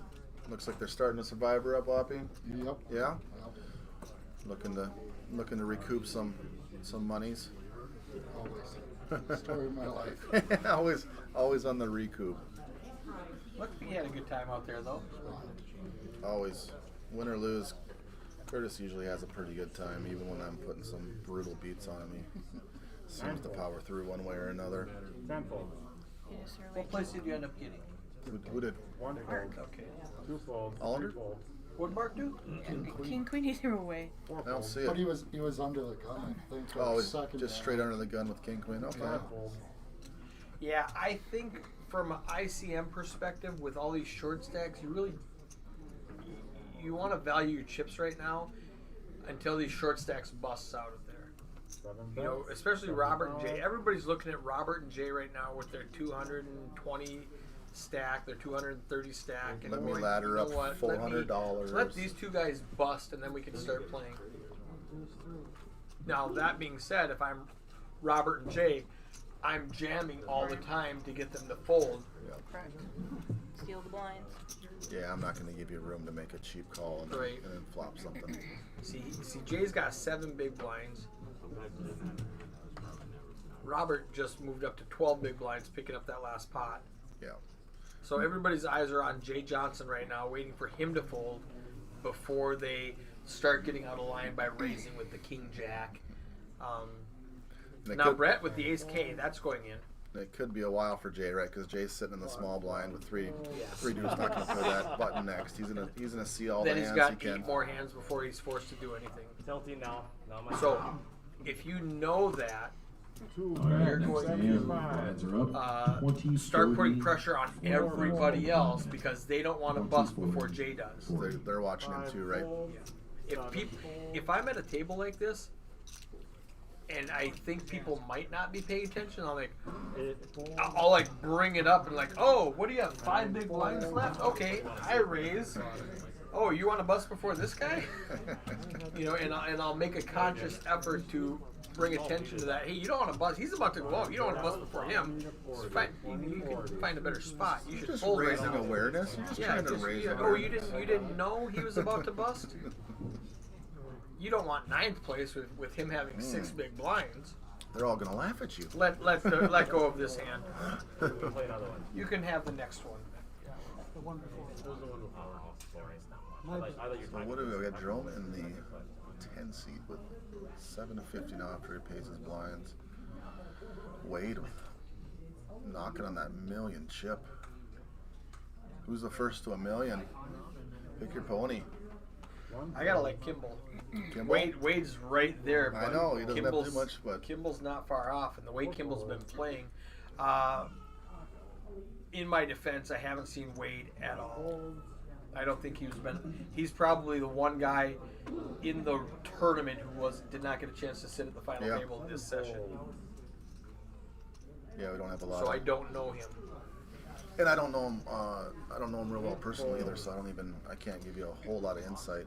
Looks like they're starting a survivor up, Wappy. Yep. Yeah. Looking to recoup some monies. Always. Story of my life. always on the recoup. Look, he had a good time out there, though. Always, win or lose. Curtis usually has a pretty good time, even when I'm putting some brutal beats on him. He seems to power through one way or another. Tenfold. What place did you end up getting? Who did? One fold. Mark. Okay. Two folds. Allender? Three folds. What'd Mark do? King Queen either way. Four I don't folds. see But it. he was under the gun, I think. Oh, he's second just round. straight under the gun with King Queen. Okay. Five folds. Yeah, I think from an ICM perspective, with all these short stacks, you want to value your chips right now until these short stacks busts out of there. Seven You know, bets. especially Robert and Jay. Everybody's looking at Robert and Jay right now with their 220 stack, their 230 stack. And Let me going, ladder you know up what? $400. Let these two guys bust, and then we can start playing. Now, that being said, if I'm Robert and Jay, I'm jamming all the time to get them to fold. Correct. Steal the blinds. Yeah, I'm not going to give you room to make a cheap call and, Right. and then flop something. See, Jay's got 7 big blinds. Robert just moved up to 12 big blinds, picking up that last pot. Yeah. So everybody's eyes are on Jay Johnson right now, waiting for him to fold before they start getting out of line by raising with the King Jack. And it Now could- Brett with the Ace K, that's going in. It could be a while for Jay, right? Because Jay's sitting in the small blind with three dudes not going to play that button next. He's gonna see all Then the he's hands got he can. 8 more hands before he's forced to do anything. Tilting now. Now my So if you know that, Two All right, You're bets. going and 75. odds are up. 20, start putting 30, pressure on everybody else because they don't want to bust before Jay does. They're watching him too, right? If I'm at a table like this and I think people might not be paying attention, I'll like bring it up and like, oh, what do you have? 5 big blinds left? Okay, I raise. Oh, you want to bust before this guy? You know, and I'll make a conscious effort to bring attention to that. Hey, you don't want to bust. He's about to go out. You don't want to bust before him. So you can find a better spot. You should Just fold right raising now. awareness. You're just trying to raise Oh, awareness. you didn't know he was about to bust? You don't want 9th place with him having 6 big blinds. They're all gonna laugh at you. Let go of this hand. play another one. You can have the next one. The one before. I like your So what do we got? Jerome in the 10 seat with 7 to 50 now after he pays his blinds. Wade with knocking on that million chip. Who's the first to a million? Pick your pony. I gotta like Kimball. Kimball? Wade's right there. I But know, he doesn't have too Kimball's, much, but- Kimball's not far off, and the way Kimball's been playing. In my defense, I haven't seen Wade at all. I don't think he's probably the one guy in the tournament who did not get a chance to sit at the final Yeah. table this session. Yeah, we don't have a lot. So of, I don't know him. And I don't know him. I don't know him real well personally either, so I can't give you a whole lot of insight.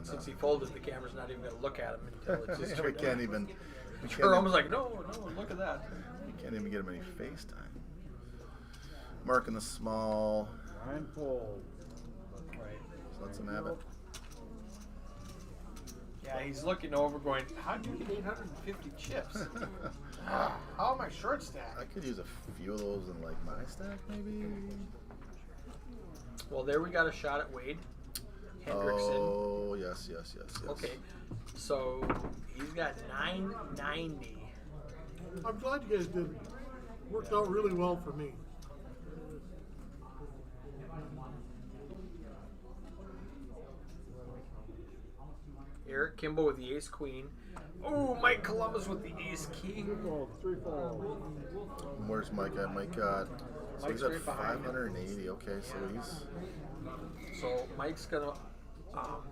Since he folded, the camera's not even going to look at him until it's his we turn. can't even. Jerome was like, no, look at that. You can't even get him any FaceTime. Marking the small. 9 fold. Right. So let's him have it. Yeah, he's looking over going, how'd you get 850 chips? How am I short stacked? I could use a few of those in like my stack, maybe. Well, there we got a shot at Wade Hendrickson. Oh, yes. Okay, so he's got 990. I'm glad you guys did. Worked out really well for me. Eric Kimball with the ace queen. Oh, Mike Columbus with the ace king. 3 fold. Where's Mike at? Mike got. So Mike's he's at right behind him. 580. Okay, so he's. So Mike's gonna,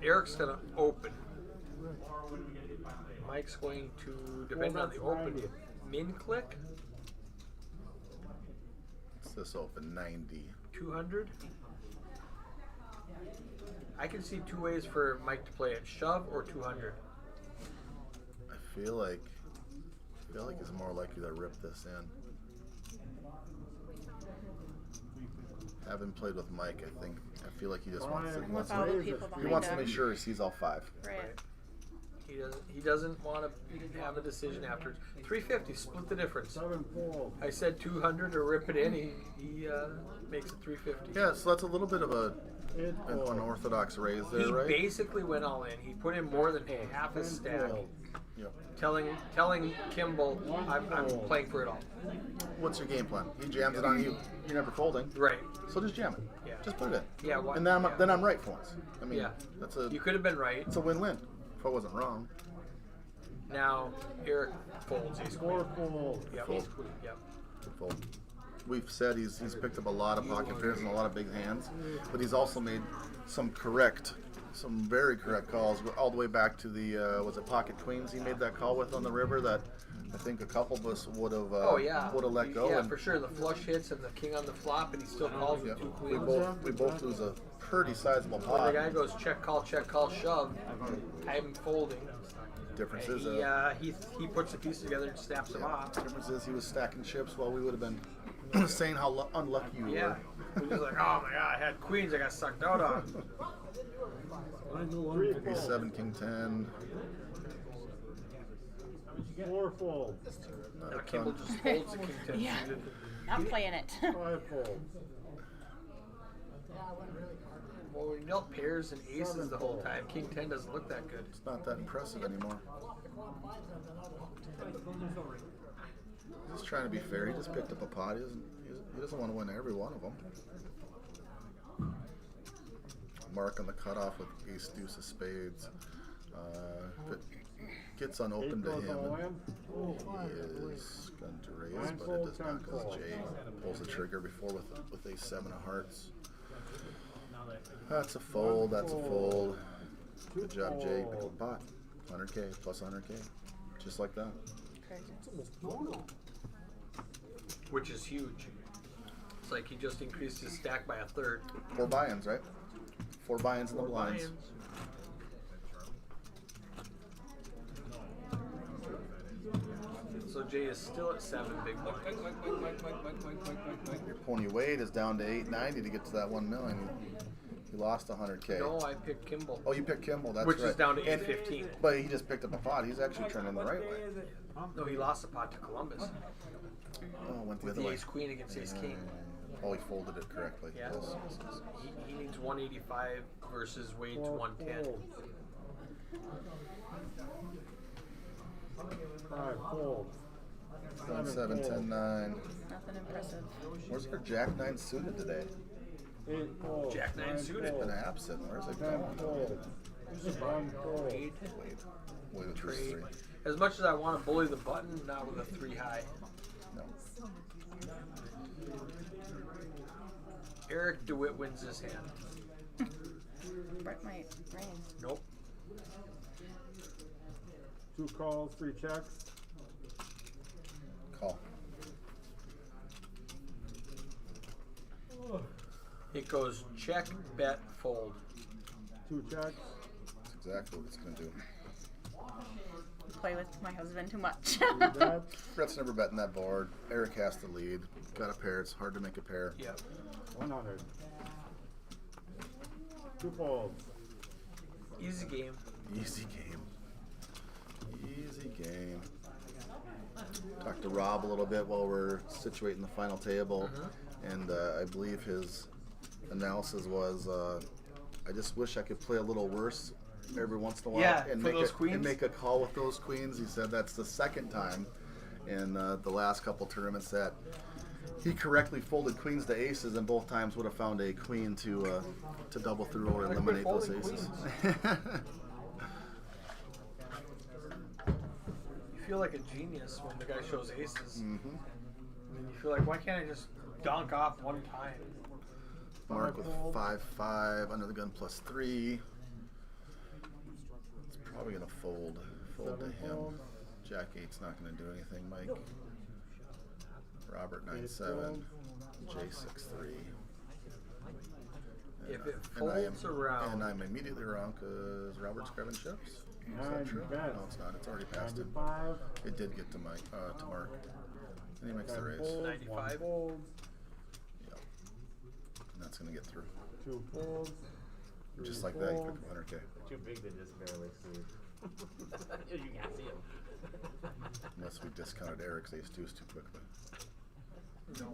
Eric's gonna open. Mike's going to, depending on the open, min click. What's this open? 90. 200. I can see two ways for Mike to play it: shove or 200. I feel like he's more likely to rip this in. Having played with Mike, I feel like he just wants to. With all the people He behind wants to him. make sure he sees all 5. Right. He doesn't want to have a decision after 350. Split the difference. 7 fold. I said 200 or rip it in. He makes it 350. Yeah, so that's a little bit of an 8 fold. unorthodox raise there, He right? basically went all in. He put in more than half his stack, Yep. telling Kimball, I'm playing for it all. What's your game plan? He jams it on you. You're never folding. Right. So just jam it. Yeah. Just put it in. Yeah. Why, And then yeah. then I'm right for once. I mean, Yeah. that's a You could have been right. it's a win-win. If I wasn't wrong. Now Eric folds ace queen. 4 fold. Yep. Fold. Ace queen. Yep. Fold. We've said he's picked up a lot of pocket pairs and a lot of big hands, but he's also made some very correct calls, all the way back to the was it pocket queens he made that call with on the river that I think a couple of us would have let go. Yeah, and for sure. The flush hits and the king on the flop, and he still calls with yeah, 2 we queens. both lose a pretty sizable When pot. the guy goes check, call, shove, I'm folding. Difference And is he puts the pieces together and snaps them off. difference is he was stacking chips while we would have been saying how unlucky you Yeah. were. He was like, oh my god, I had queens I got sucked out on. 7 king 10. 4 fold. Not Now a Kimball ton. just folds the king 10 Yeah. suited. Not playing it. 5 fold. Well, when you dealt pairs and aces the whole time, king 10 doesn't look that good. It's not that impressive anymore. He's trying to be fair. He just picked up a pot. He doesn't want to win every one of them. Mark on the cutoff with ace deuce of spades. If it gets unopened to him, he is going to raise, but it does not because Jay pulls the trigger before with a 7 of hearts. That's a fold. That's a fold. Good job, Jay. Pick up the pot. 100K plus 100K, just like that. Which is huge. It's like he just increased his stack by a third. 4 buy-ins, right? 4 buy-ins in the blinds. Lions. So Jay is still at 7 big blinds. Your pony Wade is down to 890 to get to that 1 million. He lost 100K. No, I picked Kimball. Oh, you picked Kimball. That's Which right. is down to And- 815. But he just picked up a pot. He's actually trending the right way. No, he lost the pot to Columbus. Oh, went the With other the way. ace queen against ace king. Oh, he folded it correctly. Yeah. Yes. He needs 185 versus Wade's 110. 5 fold. 9, 7, 10, 9. Nothing impressive. Where's our Jack 9 suited today? 8 fold. Jack 9 suited. Been absent. Where's it 10 going? fold. 1 fold. Trade. Wade with his Trade. 3. As much as I want to bully the button, not with a 3 high. No. Eric DeWitt wins this hand. Brett might rain. Nope. 2 calls, 3 checks. Call. It goes check, bet, fold. 2 checks. That's exactly what it's going to do. play with my husband too much. Brett's never betting that board. Eric has to lead. Got a pair. It's hard to make a pair. Yeah. 100. 2 folds. Easy game. Easy game. Easy game. Talked to Rob a little bit while we're situating the final table, and I believe his analysis was, I just wish I could play a little worse every once in a while and, make a call with those queens. He said that's the second time in the last couple tournaments that he correctly folded queens to aces, and both times would have found a queen to double through or eliminate those aces. You feel like a genius when the guy shows aces. And you feel like, why can't I just dunk off one time? Mark with 5-5 under the gun +3. It's probably gonna fold to him. Jack 8's not gonna do anything. Mike. Robert 9-7. J6-3. If it folds around, and I'm immediately wrong because Robert's grabbing chips. Is that true? No, it's not. It's already past him. It did get to Mike, to Mark. And he makes the raise. 95. Yep. And that's gonna get through. 2 folds. Just like that, you could 100K. Too big to just barely see. You can't see him. Unless we discounted Eric's ace-2s too quickly. No,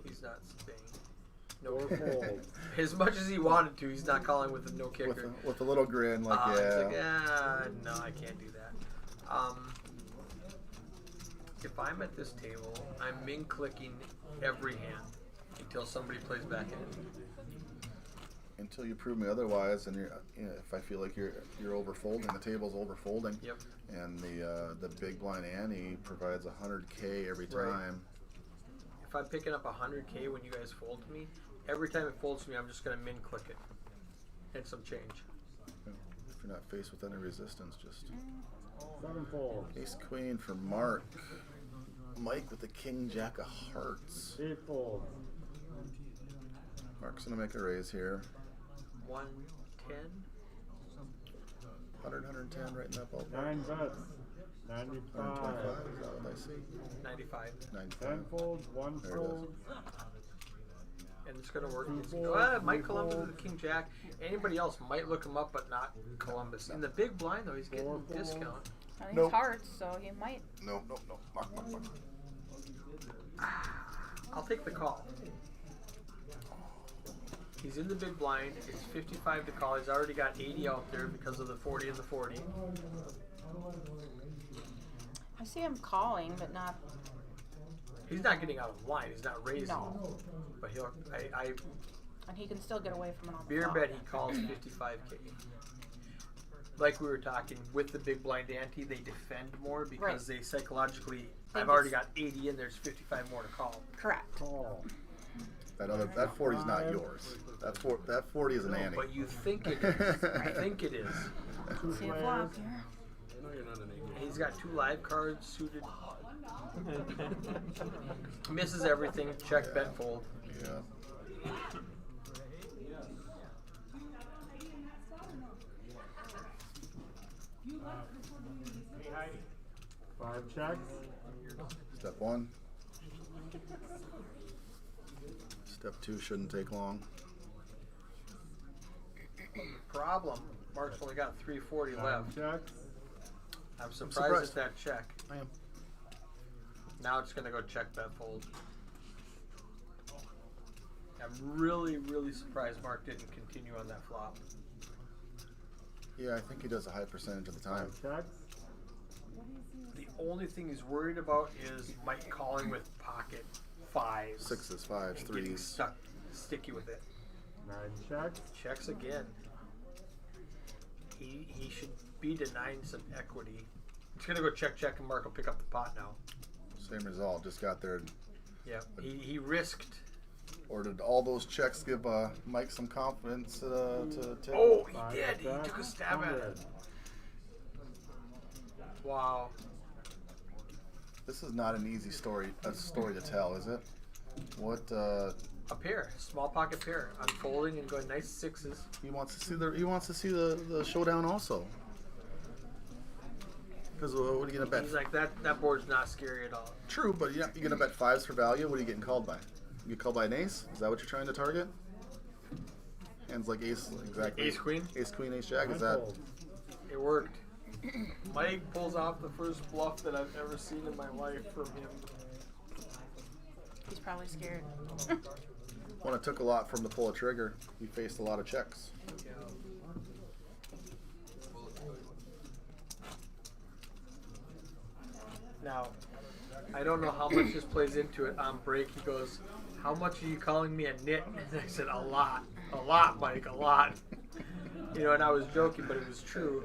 he's not staying. No fold. As much as he wanted to, he's not calling with a no kicker. With a little grin, like He's like, no, I can't do that. If I'm at this table, I'm min clicking every hand until somebody plays back in. Until you prove me otherwise, and if I feel like you're overfolding, the table's overfolding. Yep. And the big blind ante provides 100K every time. If I'm picking up 100K when you guys fold to me, every time it folds to me, I'm just gonna min click it and some change. If you're not faced with any resistance, just 7 folds. Ace Queen for Mark. Mike with the King Jack of Hearts. 8 folds. Mark's gonna make a raise here. 110. 100, 110, right in that ballpark. 9 bets. 95. 125, is that what I see? 95. 10 folds. 1 There it fold. And it's going to work. Fold, Mike 3 Columbus fold. with the King Jack. Anybody else might look him up, but not Columbus. In the big blind, though, he's getting a discount. I think it's hard, so he might. No. Mark. I'll take the call. He's in the big blind. It's 55 to call. He's already got 80 out there because of the 40 and the 40. I see him calling, but not. He's not getting out of line. He's not raising. No. But he'll. And he can still get away from it on the Beer flop. bet he calls 55K. Like we were talking, with the big blind ante, they defend more because they psychologically, I've already got 80 in, there's 55 more to call. Correct. Call. That 40 is not yours. That 40 is an ante. But you think it is. You think it is. See a flop here. I know you're not an angel. He's got 2 live cards suited. Misses everything. Check, bet, fold. Yeah. Five checks. Step 1. Step 2 shouldn't take long. Problem. Mark's only got 340 left. Checks. I'm surprised at that check. I am. Now it's going to go check, bet, fold. I'm really, really surprised Mark didn't continue on that flop. Yeah, I think he does a high percentage of the time. Checks. The only thing he's worried about is Mike calling with pocket 5s. 6s, 5s, and getting 3s. stuck, sticky with it. 9 checks. Checks again. He should be denying some equity. It's gonna go check, and Mark will pick up the pot now. Same result. Just got there. Yeah, he risked. Or did all those checks give Mike some confidence to take? Oh, he did. He took a stab at it. Wow. This is not an easy story to tell, is it? What? A pair, small pocket pair, unfolding and going nice 6s. He wants to see the showdown also. Because what are you gonna bet? He's like, that board's not scary at all. True, but you're gonna bet 5s for value. What are you getting called by? You get called by an ace? Is that what you're trying to target? Hands like ace, exactly. Ace queen? Ace queen, ace jack. Is that? It worked. Mike pulls off the first bluff that I've ever seen in my life from him. He's probably scared. When it took a lot from to pull a trigger, he faced a lot of checks. Now, I don't know how much this plays into it. On break, he goes, "How much are you calling me a nit?" And I said, "A lot, Mike, a lot." You know, and I was joking, but it was true.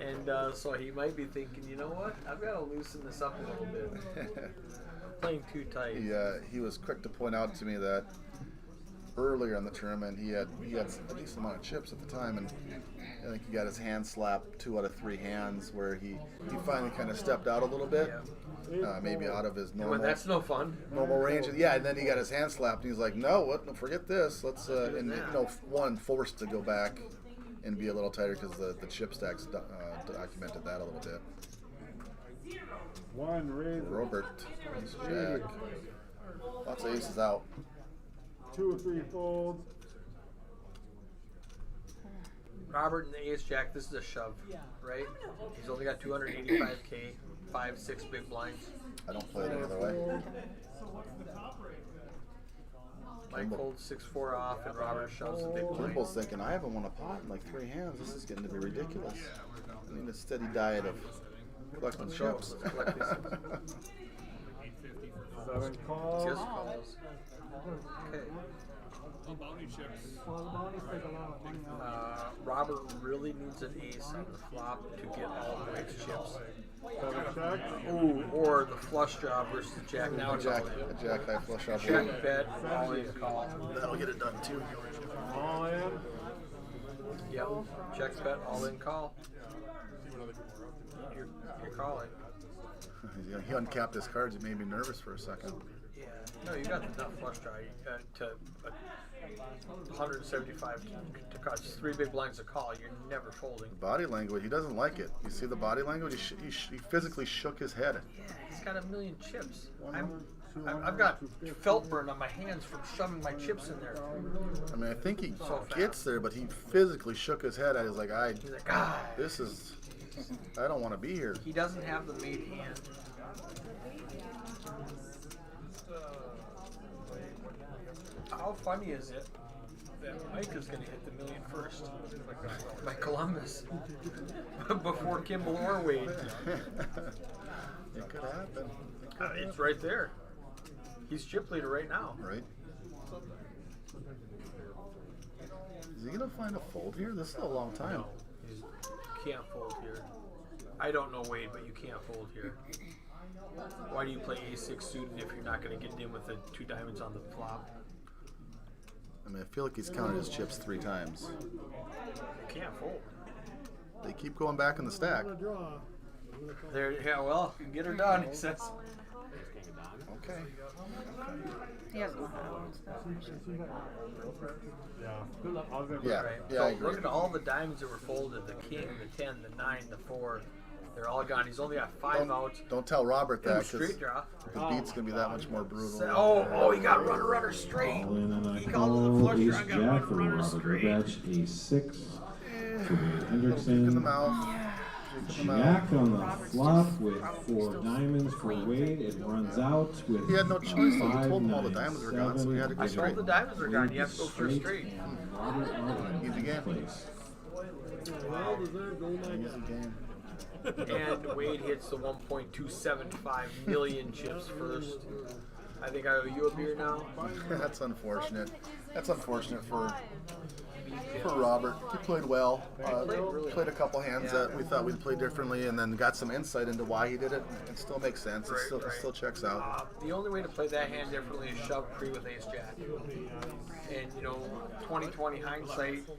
And so he might be thinking, you know what? I've got to loosen this up a little bit. I'm playing too tight. He was quick to point out to me that earlier in the tournament he had a decent amount of chips at the time, and I think he got his hand slapped 2 out of 3 hands where he finally kind of stepped out a little bit, maybe out of his normal. Well, that's no fun. Normal range, yeah. And then he got his hand slapped, and he's like, "No, what? No, forget this. Let's and one forced to go back and be a little tighter because the chip stacks documented that a little bit." One raise. Robert, ace jack. Lots of aces out. 2 or 3 folds. Robert and the ace jack, this is a shove, right? He's only got 285K, 5-6 big blinds. I don't play it any other way. Mike holds 6-4 off, and Robert shoves the big blind. Kimball's thinking, I haven't won a pot in like 3 hands. This is getting to be ridiculous. I need a steady diet of collecting chips. 7 calls. Just calls. Okay. Robert really needs an ace on the flop to get all the Mike's chips. Ooh, or the flush draw versus the jack. Now A jack high flush out. Check, bet, all in, call. That'll get it done too. All in. Yep. Check, bet, all in, call. You're calling. He uncapped his cards. It made me nervous for a second. Yeah. No, you got the nut flush draw to 175 to cut. 3 big blinds to call. You're never folding. Body language. He doesn't like it. You see the body language? He physically shook his head. Yeah, he's got 1,000,000 chips. I've got felt burn on my hands from shoving my chips in there. I mean, I think he gets there, but he physically shook his head. I was like, He's like, ah. this is. I don't want to be here. He doesn't have the made hand. How funny is it that Mike is going to hit the million first by Columbus before Kimball or Wade? It could happen. It's right there. He's chip leader right now. Right. Is he going to find a fold here? This is a long time. No, you can't fold here. I don't know Wade, but you can't fold here. Why do you play A6 suited if you're not going to get in with the 2 diamonds on the flop? I mean, I feel like he's counted his chips 3 times. You can't fold. They keep going back in the stack. There, yeah, well, get her done, he says. Okay. He has a lot of Yeah. Right. Yeah, So I agree. look at all the diamonds that were folded: the king, the 10, the 9, the 4. They're all gone. He's only got 5 outs. Don't tell Robert that because Straight draw. the beat's gonna be that much more brutal. Oh, he got runner straight. All in on that He called it the call. flush Ace draw. Got jack for runner Robert straight. Burbach. A6 for Wade In the Hendrickson. mouth. Jack on the flop with 4 diamonds for Wade. It runs out with. He had no choice, though. He 5, told him all the 9, diamonds were gone, so he had to go I straight. told the diamonds were gone. You have to go for a straight. And Robert out in Easy game. place. Easy game. And Wade hits the 1.275 million chips first. I think I owe you a beer now. That's unfortunate. That's unfortunate for Robert. He played well. Played a couple hands that we thought we'd play differently, and then got some insight into why he did it. It still makes sense. It still checks out. The only way to play that hand differently is shove pre with ace jack. And 20/20 hindsight,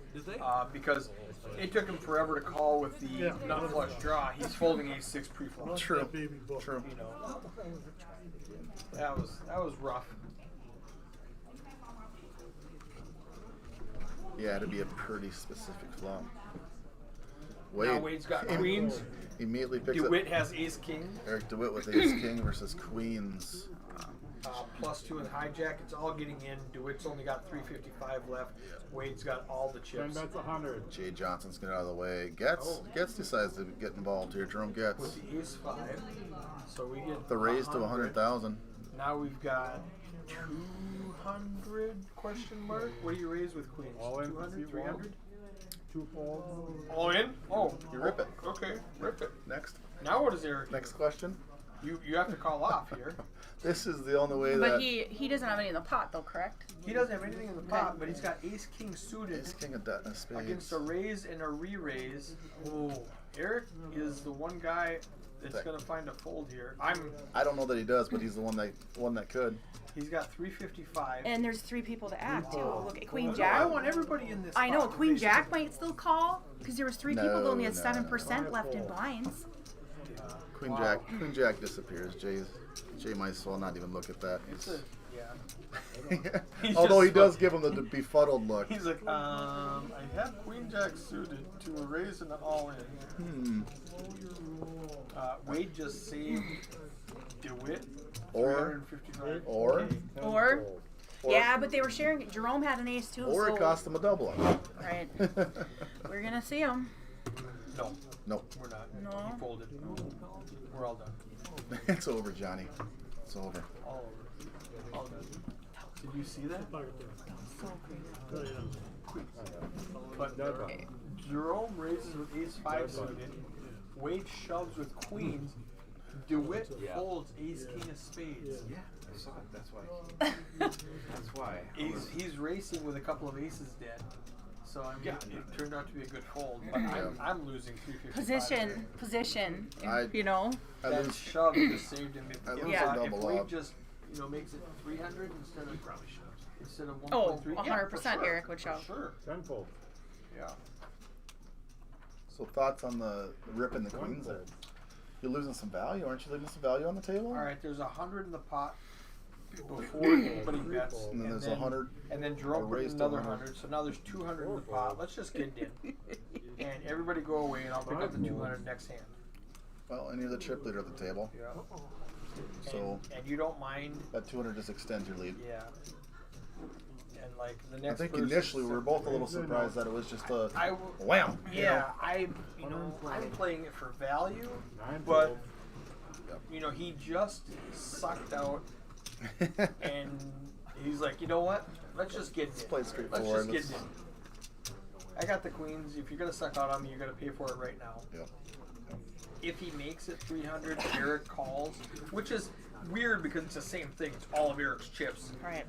because it took him forever to call with the nut flush draw. He's folding ace 6 pre-flop. True. True. That was rough. Yeah, it'd be a pretty specific flop. Now Wade's got queens. immediately picks DeWitt up. has ace king. Eric DeWitt with ace king versus queens. +2 in hijack. It's all getting in. DeWitt's only got 355 left. Wade's got all the chips. That's 100. Jay Johnson's getting out of the way. Getz decides to get involved here. Jerome Getz. With the ace 5. So we get The raise to 100,000. Now we've got 200 question mark. What do you raise with queens? All in. 200, 300? 2 folds. All in? Oh, You rip it. okay, rip it. Next. Now what does Eric? Next question. You have to call off here. This is the only way But that he doesn't have any in the pot though, correct? He doesn't have anything in the pot, but he's got ace king suited ace king of spades. against a raise and a re-raise. Oh, Eric is the one guy that's gonna find a fold here. I don't know that he does, but he's the one that could. He's got 355. And there's 3 people to act too. Look at Queen No, Jack. I want everybody in this. I know pot, Queen basically. Jack might still call because there was 3 people that only had No, 7% left in blinds. Queen Jack disappears. Jay might as well not even look at that. It's a Although he does give him the befuddled look. He's like, I have Queen Jack suited to a raise and an all in. Wade just saved DeWitt. Or 355. Or yeah, but they were sharing it. Jerome had an ace too. Or so, it cost him a double up. Right. We're gonna see him. No. Nope. We're not. No. He folded. We're all done. It's over, Johnny. It's over. All over. All done. Did you see that? So crazy. But Jerome raises with ace 5 suited. Wade shoves with queens. DeWitt folds ace king of spades. Yeah, I saw it. That's why. That's why. He's racing with a couple of aces dead. So I mean, it turned out to be a good fold. But I'm losing 355. Position. I That lose. shove just saved him. I lose If a double Wade up. just makes it 300 instead of 1.3. Oh, Yeah, 100% for sure. Eric would shove. For sure. Tenfold. Yeah. So thoughts on the ripping the queens there? You're losing some value, aren't you? Leaving some value on the table. All right, there's 100 in the pot before anybody bets, And then there's 100. and then Jerome or put in raised to another 100. 100. So now there's 200 in the pot. Let's just get it in, and everybody go away, and I'll pick up the 200 next hand. Well, and you're the chip leader at the table, Yeah. so And you don't mind, that 200 just extends your lead. yeah. And like the I next. think person initially we were said- both a little surprised that it was just a I wham. you Yeah, know? I'm playing it for value, Nine but fold. he just sucked out, and he's like, you know what? Let's just get it. play Let's straightforward. just get it. I got the queens. If you're gonna suck out on me, you're gonna pay for it right now. Yep. If he makes it 300, Eric calls, which is weird because it's the same thing. It's all of Eric's chips. Right.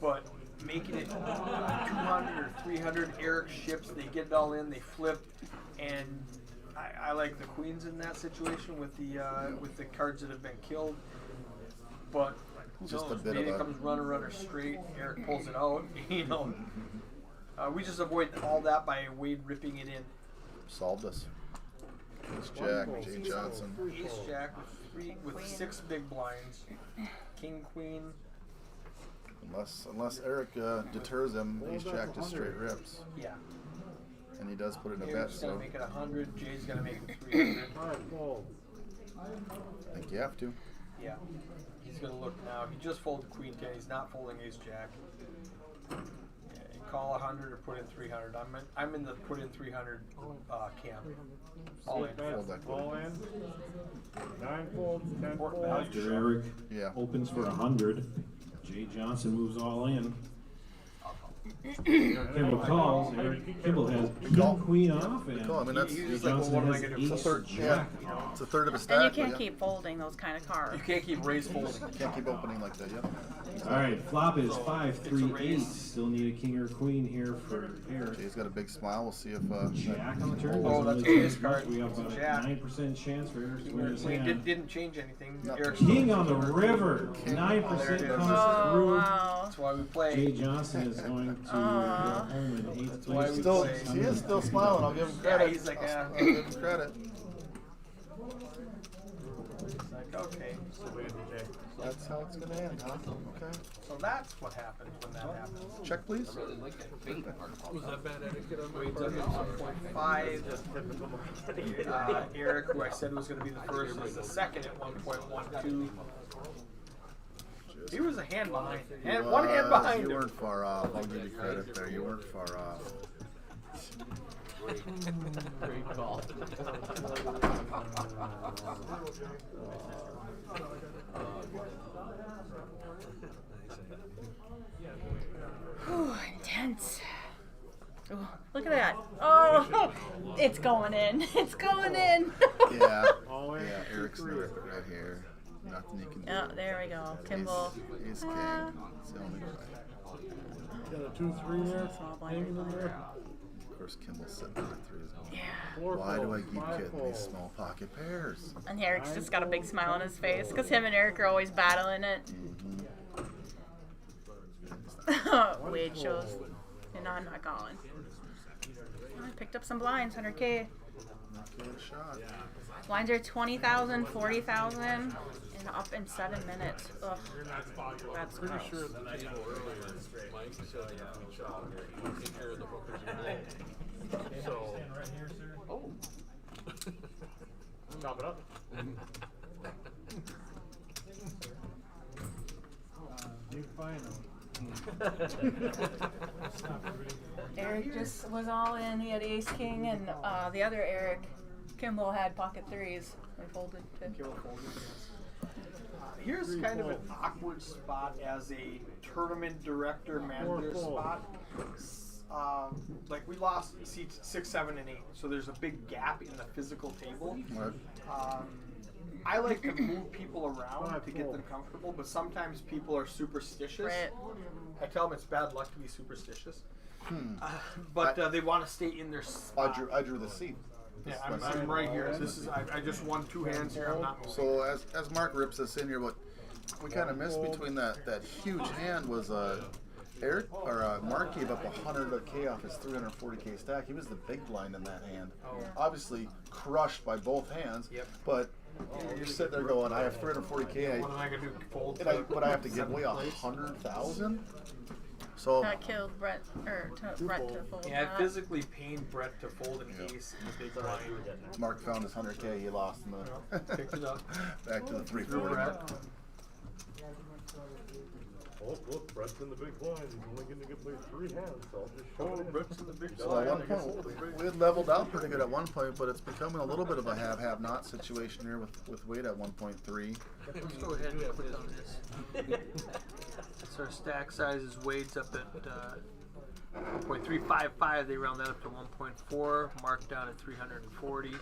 But making it 200 or 300, Eric ships. They get it all in. They flip, and I like the queens in that situation with the cards that have been killed. But who Just a knows? bit Maybe of it a- comes runner straight. Eric pulls it out. We just avoid all that by Wade ripping it in. Solved this. Ace Jack, Jay Johnson. Ace Jack with 6 big blinds. King Queen. Unless Eric deters him, Ace Jack just straight rips. Yeah. And he does put in a bet, Eric's gonna so make it 100. Jay's gonna make it 300. Alright, fold. I think you have to. Yeah. He's gonna look now. He just folded Queen 10. He's not folding Ace Jack. Yeah, you call 100 or put in 300. I'm in the put in 300 camp. All in. Fold that All quick. in. 9 folds, 10 Important folds. value. After Eric Yeah. opens for 100, Jay Johnson moves all in. Kimball calls. Kimball has king queen off, and call. I mean, that's- Jay He's like, well, Johnson what am I has gonna do? It's a ace third, jack. yeah. It's a third of a And stack. you but can't yeah. keep folding those kind of cards. You can't keep raise folding. Can't keep opening like that, yep. All right, flop is 5, 3, 8. raise. Still need a king or queen here for Eric. Jay's got a big smile. We'll see if Jack on the turn. Oh, doesn't that's really a change ace card. much. We have It's a about a jack. 9% chance for Eric to King win or his Queen hand. didn't change anything. No. Eric's King on the river. 9% There it is. comes Oh, through. wow. That's why we Jay play. Johnson is going to go home in 8th why place. we with Still, play. he is still smiling. I'll give him Yeah, credit. he's like, I'll yeah. give him credit. It's like, okay. That's how it's gonna end, huh? Okay. So that's what happens when that happens. Check, please. I really like that faint part. Was that bad etiquette on my Wade's part? at 1.5. Eric, who I said was going to be the first, is the second at 1.12. He was a hand behind. And one hand behind You him. weren't far off. I'll give you credit there. You weren't far off. Great call. Ooh, intense. Ooh, look at that. Oh, it's going in. It's going in. Yeah. Eric's right here. Nothing you can do. Oh, there we go. Kimball. He's king. It's the only way. Got a 2-3 there. Small Hanging blind. in there. Of course, Kimball's sitting on a 3 as well. Yeah. Why do I keep getting these small pocket pairs? And Eric's just got a big smile on his face because him and Eric are always battling it. Wade shows. And I'm not calling. I picked up some blinds, 100K. Not a shot. Blinds are 20,000, 40,000, and up in 7 minutes. Ugh, that's Pretty gross. sure at the table earlier, Mike said we shot here. Take care of the hookers and blow. So, Oh. Chop it up. Big final. Eric just was all in. He had ace king, and the other Eric, Kimball, had pocket threes. They folded too. Here's kind of an awkward spot as a tournament director manager spot. Like we lost seats 6, 7, and 8, so there's a big gap in the physical table. What? I like to move people around to get them comfortable, but sometimes people are superstitious. Right. I tell them it's bad luck to be superstitious. But they want to stay in their spot. I drew the seat. Yeah, I'm right here. This is I just won 2 hands here. I'm not moving. So as Mark rips us in here, what we kind of missed between that huge hand was Eric or Mark gave up 100K off his 340K stack. He was the big blind in that hand. Obviously crushed by both hands. Yep. But you're sitting there going, I have 340K. What am I gonna do? Fold? But I have to give away 100,000. So That killed Brett to fold. Yeah, that. I physically pained Brett to fold an ace in the big blind. Mark found his 100K. He lost in the Picked it up. back to the Threw 340 Brett. mark. Oh, look, Brett's in the big blind. He's only going to get played 3 hands, so I'll just show it in. Brett's in the big So at one point, we had leveled out pretty good at one point, but it's becoming a little bit of a have-not situation here with Wade at 1.3. Let's go ahead and click on this. So our stack size is Wade's up at 1.355. They round that up to 1.4. Mark down at 340. And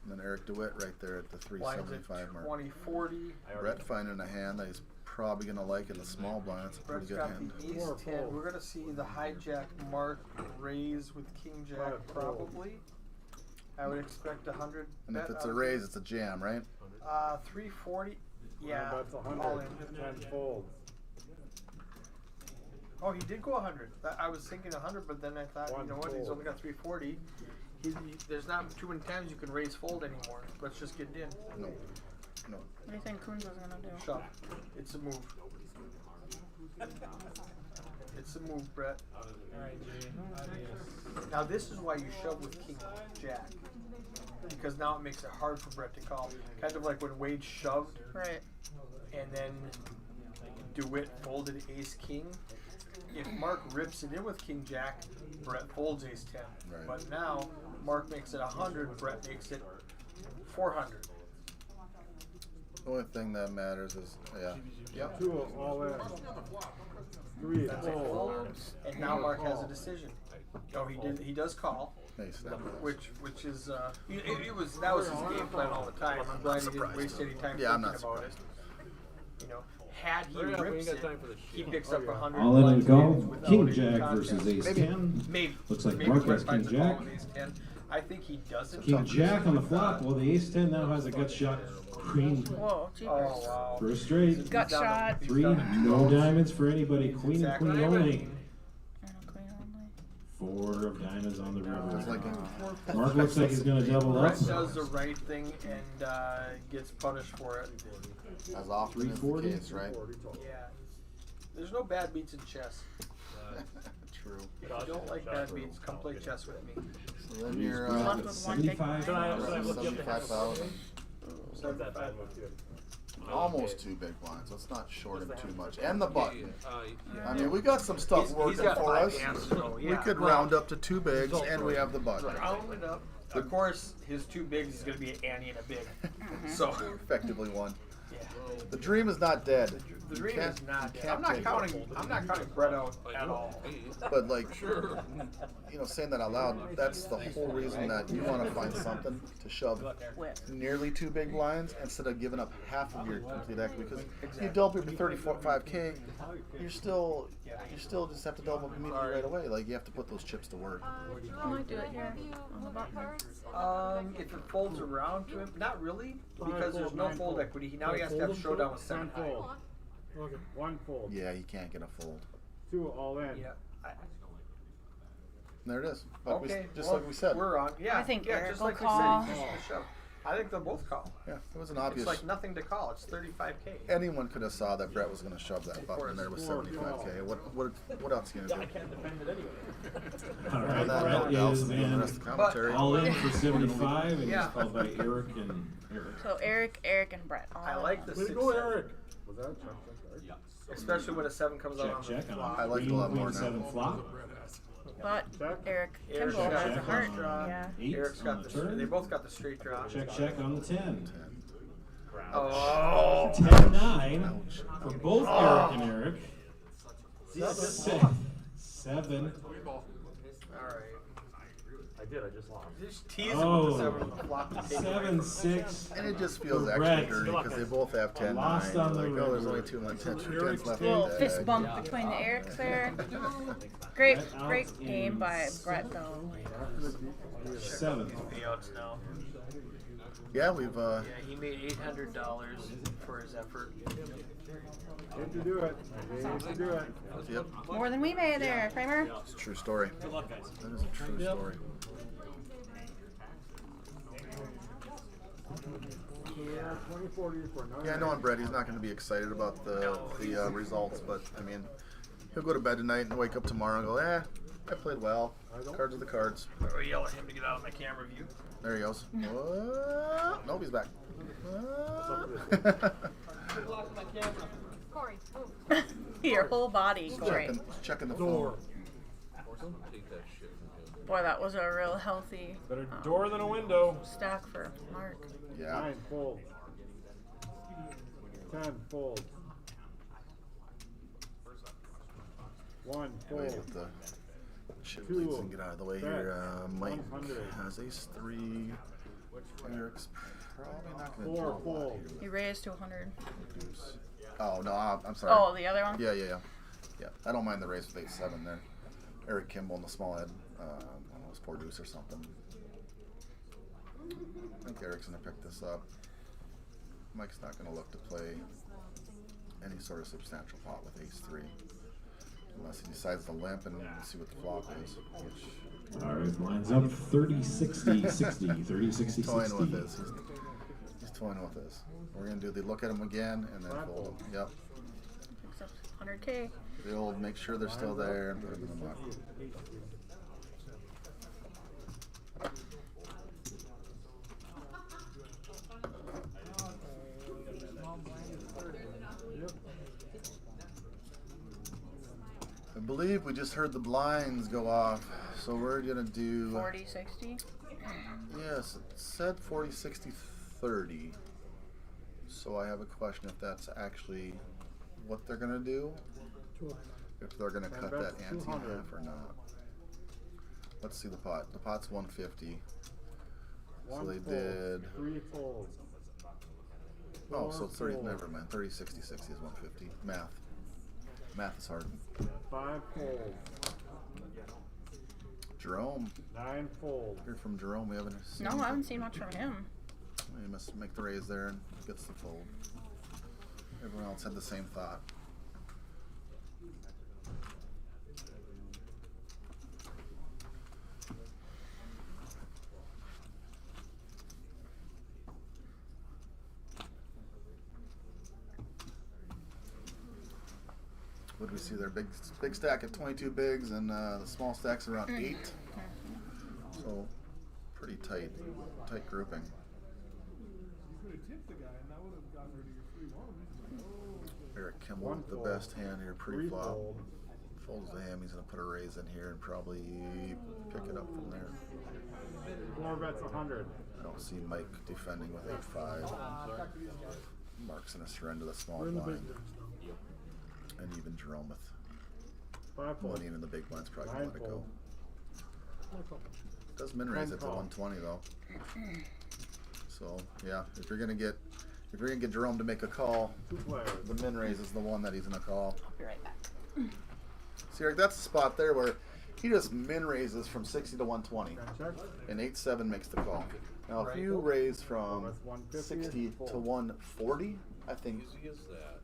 then Eric DeWitt right there at the Blinds at 375 mark. 2040. Brett finding a hand that he's probably going to like in the small blind. It's a pretty Brett's good got hand. the ace 10. We're going to see the hijack Mark raise with King Jack probably. I would expect 100. And if it's a raise, it's a jam, right? 340. Yeah, That's all 100. in. 10 folds. Oh, he did go 100. I was thinking 100, but then I thought, you know what? He's only got 340. There's not too many times you can raise fold anymore. Let's just get it in. No. No. What do you think Coons is gonna do? Shove. It's a move. It's a move, Brett. Now this is why you shove with King Jack. Because now it makes it hard for Brett to call. Kind of like when Wade shoved. Right. And then DeWitt folded Ace King. If Mark rips it in with King Jack, Brett folds Ace 10. Right. But now Mark makes it 100, Brett makes it 400. The only thing that matters is, yeah. Yep. 2 of all in. 3 That's it. folds. And now Mark has a decision. Oh, he does call. Nice. Which is that was his game plan all the time. I'm glad he didn't waste any time Yeah, I'm thinking not about it. You know, had he rips it, he picks up 100. I'll let him go. without King any Jack contest. versus Ace 10. Maybe. Looks like Maybe Mark Brett has finds King a call Jack. with Ace 10. I think he doesn't. King Jack on the flop. Well, the Ace 10 now has a gut shot. Queen Whoa, jeepers. Oh wow. for a straight. Gut shot. He's 3, down to no 12. diamonds for anybody. Queen and Exactly. queen only. And a queen only. 4 of diamonds on the river. Just like Mark looks like he's gonna double up. Brett does the right thing and gets punished for it. as often as the 340? case, right? Yeah. There's no bad beats in chess. True. If you don't like bad beats, come play chess with me. So then you're Left with one big 75. Should I look you up the 75,000. Start that bad one too. Almost 2 big blinds. Let's not short him too much. And the button. Yeah. I mean, we got some stuff He's working got for 5 us. hands, so We yeah. could round up to 2 bigs, and we have the button. Round it up. Of course, his 2 bigs is going to be an Annie and a big. So, Effectively one. yeah. The dream is not dead. The You dream can't- is not you dead. I'm can't not take it. counting. I'm not counting Brett out at all. But like, you know, saying that out loud, that's the whole reason that you want to find something to shove With. nearly 2 big blinds instead of giving up half of your complete equity. Because you double your 35K, you still just have to double immediately right away. Like you have to put those chips to work. I might do it here on the button. If it folds around to him, not really, because there's no fold equity. Now he has to have showdown with 7 high. Okay, 1 fold. Yeah, you can't get a fold. 2 all in. Yeah. There it is. Like Okay. just well, like we said. We're on. Yeah. I think yeah, Eric just will like call. we said. He's just gonna shove. I think they'll both call. Yeah, it was an obvious. It's like nothing to call. It's 35K. Anyone could have saw that Brett was going to shove that button in there with 75K. What else are you going I to do? can't defend it anyway. All right, On that note, Brett Nelson, is doing the rest in of the commentary. all in for 75, and Yeah. he's followed by Eric and Eric. So Eric, and Brett. All I in. like the Way to 6. go, Eric. Was that check? Especially when a 7 comes out Check, on check the on flop. I like it a Queen, lot more Queen now. 7 flop. But Check. Eric Eric Kimball check has a check heart. on Yeah. 8 Eric's on got the the. turn. They both got the straight draw. Check on the 10. Oh. 10-9 for both Eric and Eric. 7. All right. I did. I just lost. Just tease him Oh. with the 7 on the flop. and take it away from him. 7-6. And it just feels For extra Brett. dirty because they both have 10 Lost 9. on the Like, oh, river. there's only 2 tens left in Little the fist deck. bump between the Erics there. Great Brett out game in by Brett though. 7. Payouts now. Yeah, we've Yeah, he made $800 for his effort. Hate to do it. Hate to do it. yep, More than we made there, Kramer. it's a true story. Good luck, guys. That is a true story. Yeah, 2040 for 9. Yeah, I know on Brett, he's not going to be excited about the results, but I mean, he'll go to bed tonight and wake up tomorrow and go, I played well. Cards are the cards. Or yell at him to get out of my camera view. There he goes. Nope, he's back. Corey, move. Your whole body, Corey. Checking the Door. phone. Take that shit. Boy, that was a real healthy Better door than a window. stack for Mark. Yeah. 9 fold. 10 fold. 1 Wait, fold. get the chip Two. leads and get out of the way here. Mike 100. has ace 3. Eric's probably not going to do 4 a lot fold. here. He raised to 100. Deuce. Oh, no, I'm sorry. Oh, the other one? Yeah. I don't mind the race with 8-7 there. Eric Kimball in the small head. I don't know, it's 4 deuce or something. I think Eric's going to pick this up. Mike's not going to look to play any sort of substantial pot with ace 3. Unless he decides to limp and see what the flop is. Which All right, lines up 30, 60, 60, 30, 60, he's toying 60. with this. He's toying with this. We're going to do the look at him again and then fold him. Yep. Picks up 100K. The old make sure they're still there and put them in the muck. I believe we just heard the blinds go off, so we're gonna do 40, 60. yes, it said 40, 60, 30. So I have a question if that's actually what they're gonna do, if they're gonna cut that ante in half or not. Let's see the pot. The pot's 150. So they did. 3 fold. Oh, so 30. fold. Never mind. 30, 60, 60 is 150. Math. Math is hard. 5 fold. Jerome. 9 fold. Hear from Jerome. We haven't seen. No, I haven't seen much from him. He must make the raise there and gets the fold. Everyone else had the same thought. what do we see there? Big stack at 22 bigs, and the small stacks around 8. So pretty tight grouping. Eric Kimball with the best hand here, pre-flop. Folds the ham. He's gonna put a raise in here and probably pick it up from there. 4 bets 100. I don't see Mike defending with 8-5. Mark's gonna surrender the small blind. And even Jerome with money in the big blind's probably gonna let it go. Does min raise it to 120 though. So yeah, if you're gonna get Jerome to make a call, the min raise is the one that he's gonna call. I'll be right back. See, Eric, that's the spot there where he just min raises from 60 to 120, and 8-7 makes the call. Now, if you raise from 60 to 140, I think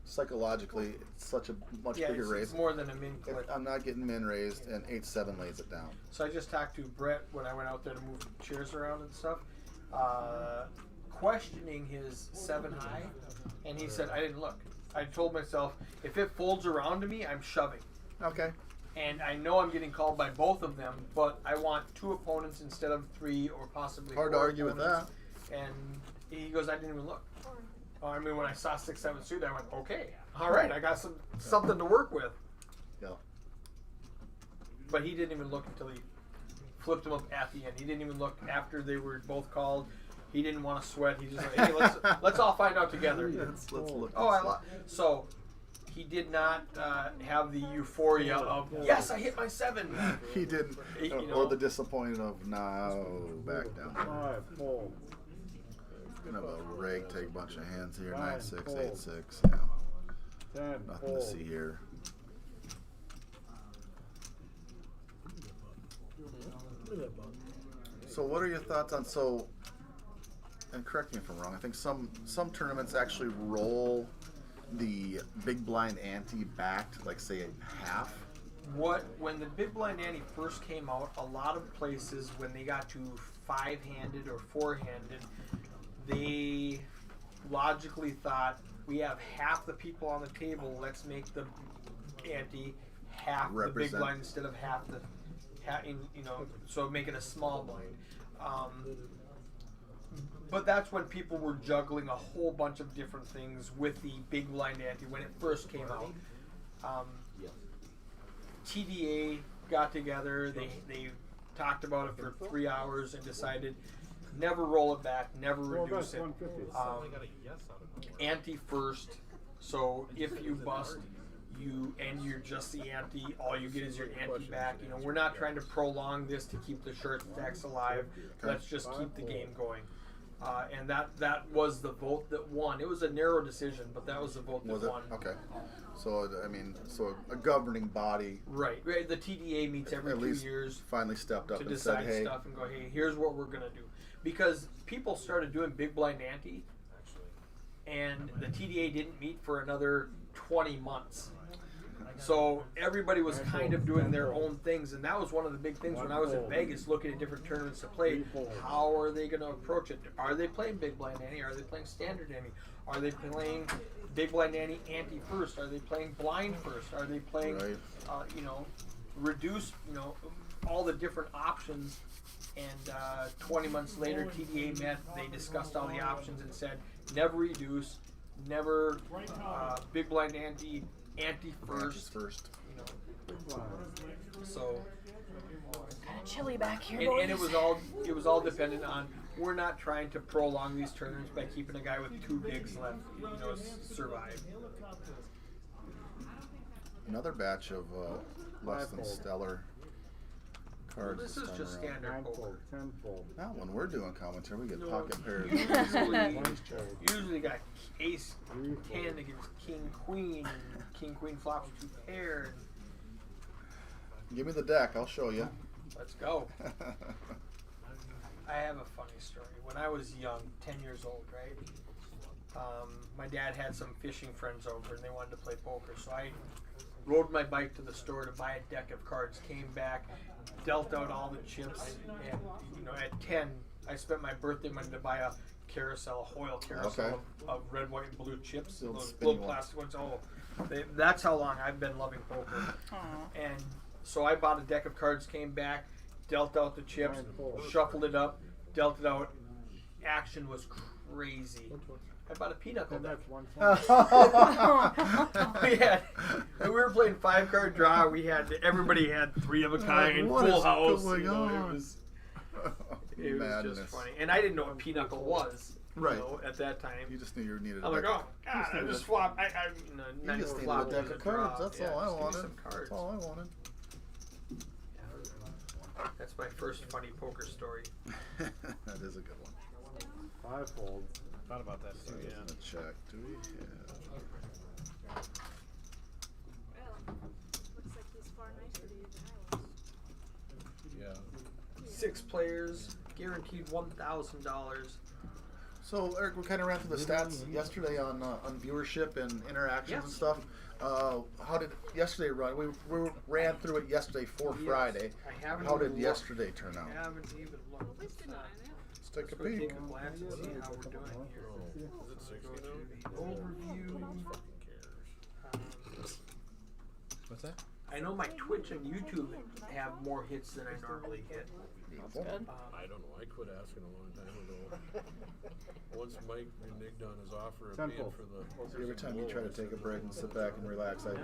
psychologically it's such a much bigger raise. It's more than a min click. I'm not getting min raised, and 8-7 lays it down. So I just talked to Brett when I went out there to move chairs around and stuff, questioning his 7 high, and he said, I didn't look. I told myself, if it folds around to me, I'm shoving. Okay. And I know I'm getting called by both of them, but I want 2 opponents instead of 3 or possibly 4 Hard to argue with that. And he goes, I didn't even look. I mean, when I saw 6-7 suit, I went, okay, all right, I got something to work with. Yeah. But he didn't even look until he flipped him up at the end. He didn't even look after they were both called. He didn't want to sweat. He just like, hey, let's all find out together. Let's look. So he did not have the euphoria of yes, I hit my 7. He didn't, or the disappointment of back down. 5 fold. Gonna have a rag take bunch of hands here. 9-6, 8-6. Yeah. 10 Nothing to see here. So what are your thoughts on and correct me if I'm wrong, I think some tournaments actually roll the big blind ante back to like say a half. When the big blind ante first came out, a lot of places when they got to 5-handed or 4-handed, they logically thought we have half the people on the table, let's make the ante half the big blind instead of half the so make it a small blind. But that's when people were juggling a whole bunch of different things with the big blind ante when it first came out. TDA got together, they talked about it for 3 hours and decided never roll it back, never reduce it. Ante first, so if you bust, you're just the ante, all you get is your ante back. We're not trying to prolong this to keep the short stacks alive. Let's just keep the game going. And that was the vote that won. It was a narrow decision, but that was the vote that won. Okay. So a governing body. Right. The TDA meets every 2 years. Finally stepped up to and decide said, hey, stuff and go, hey, here's what we're gonna do. Because people started doing big blind ante, and the TDA didn't meet for another 20 months. So everybody was kind of doing their own things, and that was one of the big things when I was in Vegas looking at different tournaments to play. How are they going to approach it? Are they playing big blind ante? Are they playing standard ante? Are they playing big blind ante first? Are they playing blind first? Are they playing, reduce, all the different options? And 20 months later, TDA met. They discussed all the options and said, never reduce, never big blind ante first. So kind of chilly back here, and, boys. and it was all dependent on, we're not trying to prolong these tournaments by keeping a guy with 2 bigs left, survive. Another batch of less than stellar cards. This is just standard poker. 10 fold. Now when we're doing commentary, we get pocket pairs. Usually got ace 10 against king queen flops 2 pair. Give me the deck, I'll show you. Let's go. I have a funny story. When I was young, 10 years old, right? My dad had some fishing friends over and they wanted to play poker, so I rode my bike to the store to buy a deck of cards, came back, dealt out all the chips, and at 10 I spent my birthday money to buy a carousel, a Hoyle carousel of red, white, and blue chips, those little plastic ones. Oh, That's how long I've been loving poker. Aw. And so I bought a deck of cards, came back, dealt out the chips, shuffled it up, dealt it out. Action was crazy. I bought a pinochle deck. We were playing 5-card draw. Everybody had 3 of a kind, What full is house. going You know, on? it was Madness. just funny. And I didn't know what pinochle was. Right. You know, at that time. You just knew you needed I'm a like, deck. oh, God, I just flopped. You Not just even needed a flopped, deck it of was a draw. cards. That's Yeah, all I just give me wanted. some cards. That's all I wanted. That's my first funny poker story. That is a good one. 5-fold. Thought about that too. Yeah. Gonna check. Do we? Yeah. Well, looks like he's far nicer to you than I was. Yeah. 6 players, guaranteed $1,000. So Eric, we kind of ran through the stats yesterday on viewership and interactions and stuff. How did yesterday run? We ran through it yesterday for Friday. I haven't How even did looked. yesterday turn out? I haven't even looked. Let's take a Let's peek. take a glance and see how we're doing here. Is it 60 The now? overview. What's that? I know my Twitch and YouTube have more hits than I normally hit. That's good. I don't know. I quit asking a long time ago. Once Mike reneged on his offer of paying for the. Every time you try to take a break and sit back and relax, I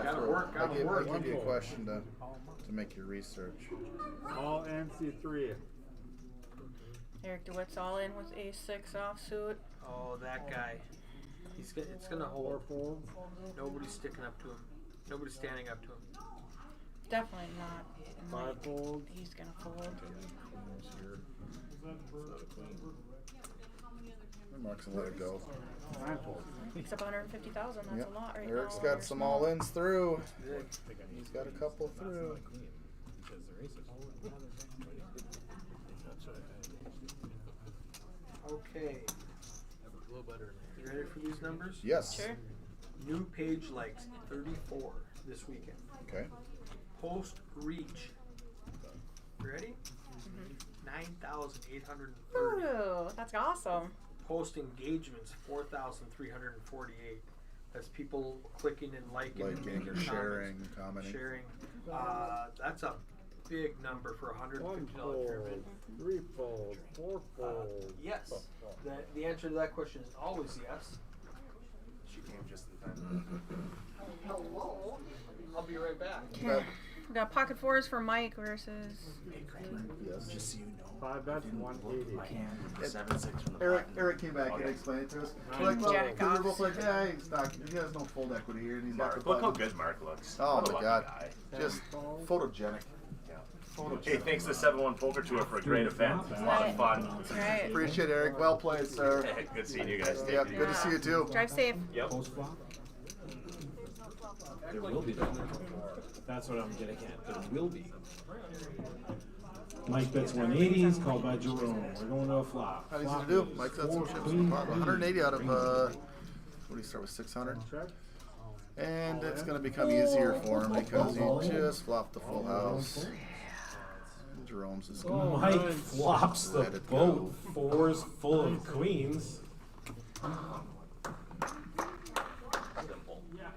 Gotta give you a question to make your research. All NC3. Eric DeWitt's all in with A6 offsuit. Oh, that guy. It's gonna hold. 4-fold. Nobody's sticking up to him. Nobody's standing up to him. Definitely not. And, like, 5-fold. he's gonna fold. Mark's gonna let it go. 9-fold. It's up 150,000. That's a lot right now. Eric's got some all-ins through. He's got a couple through. Okay. You ready for these numbers? Yes. Sure. New page likes 34 this weekend. Okay. Post reach. Ready? 9,830. Ooh, that's awesome. Post engagements 4,348. That's people clicking and liking and Liking, making sharing, comments. commenting. Sharing. That's a big number for a $150 1-fold. tournament. 3-fold. 4-fold. Yes. The answer to that question is always yes. She came just in time. Hello. I'll be right back. Okay. We got pocket fours for Mike versus. Yes. Just so you know. 5 bets, 180. Eric came back and explained it to us. King We're like, Jack we were off. both like, yeah, he's not. He has no fold equity here, and he's got the Look how button. good Mark looks. Oh What a my lucky God, guy. just photogenic. Hey, thanks to 7-1 Poker Tour for a great event. It's a lot of fun. That's right. Appreciate it, Eric. Well played, sir. Good seeing you guys. Yep, good to see you too. Drive safe. Yep. There will be. That's what I'm getting at. There will be. Mike bets 180s, called by Jerome. We're going to a flop. How easy Flop to do? is Mike's got some 4 chips in queen, the pot. 180 out of, what do you start with, 600? Check. And it's going to become easier for him because he just flopped the full house. Jerome's is going Mike flops the let it boat. go. 4s full of queens.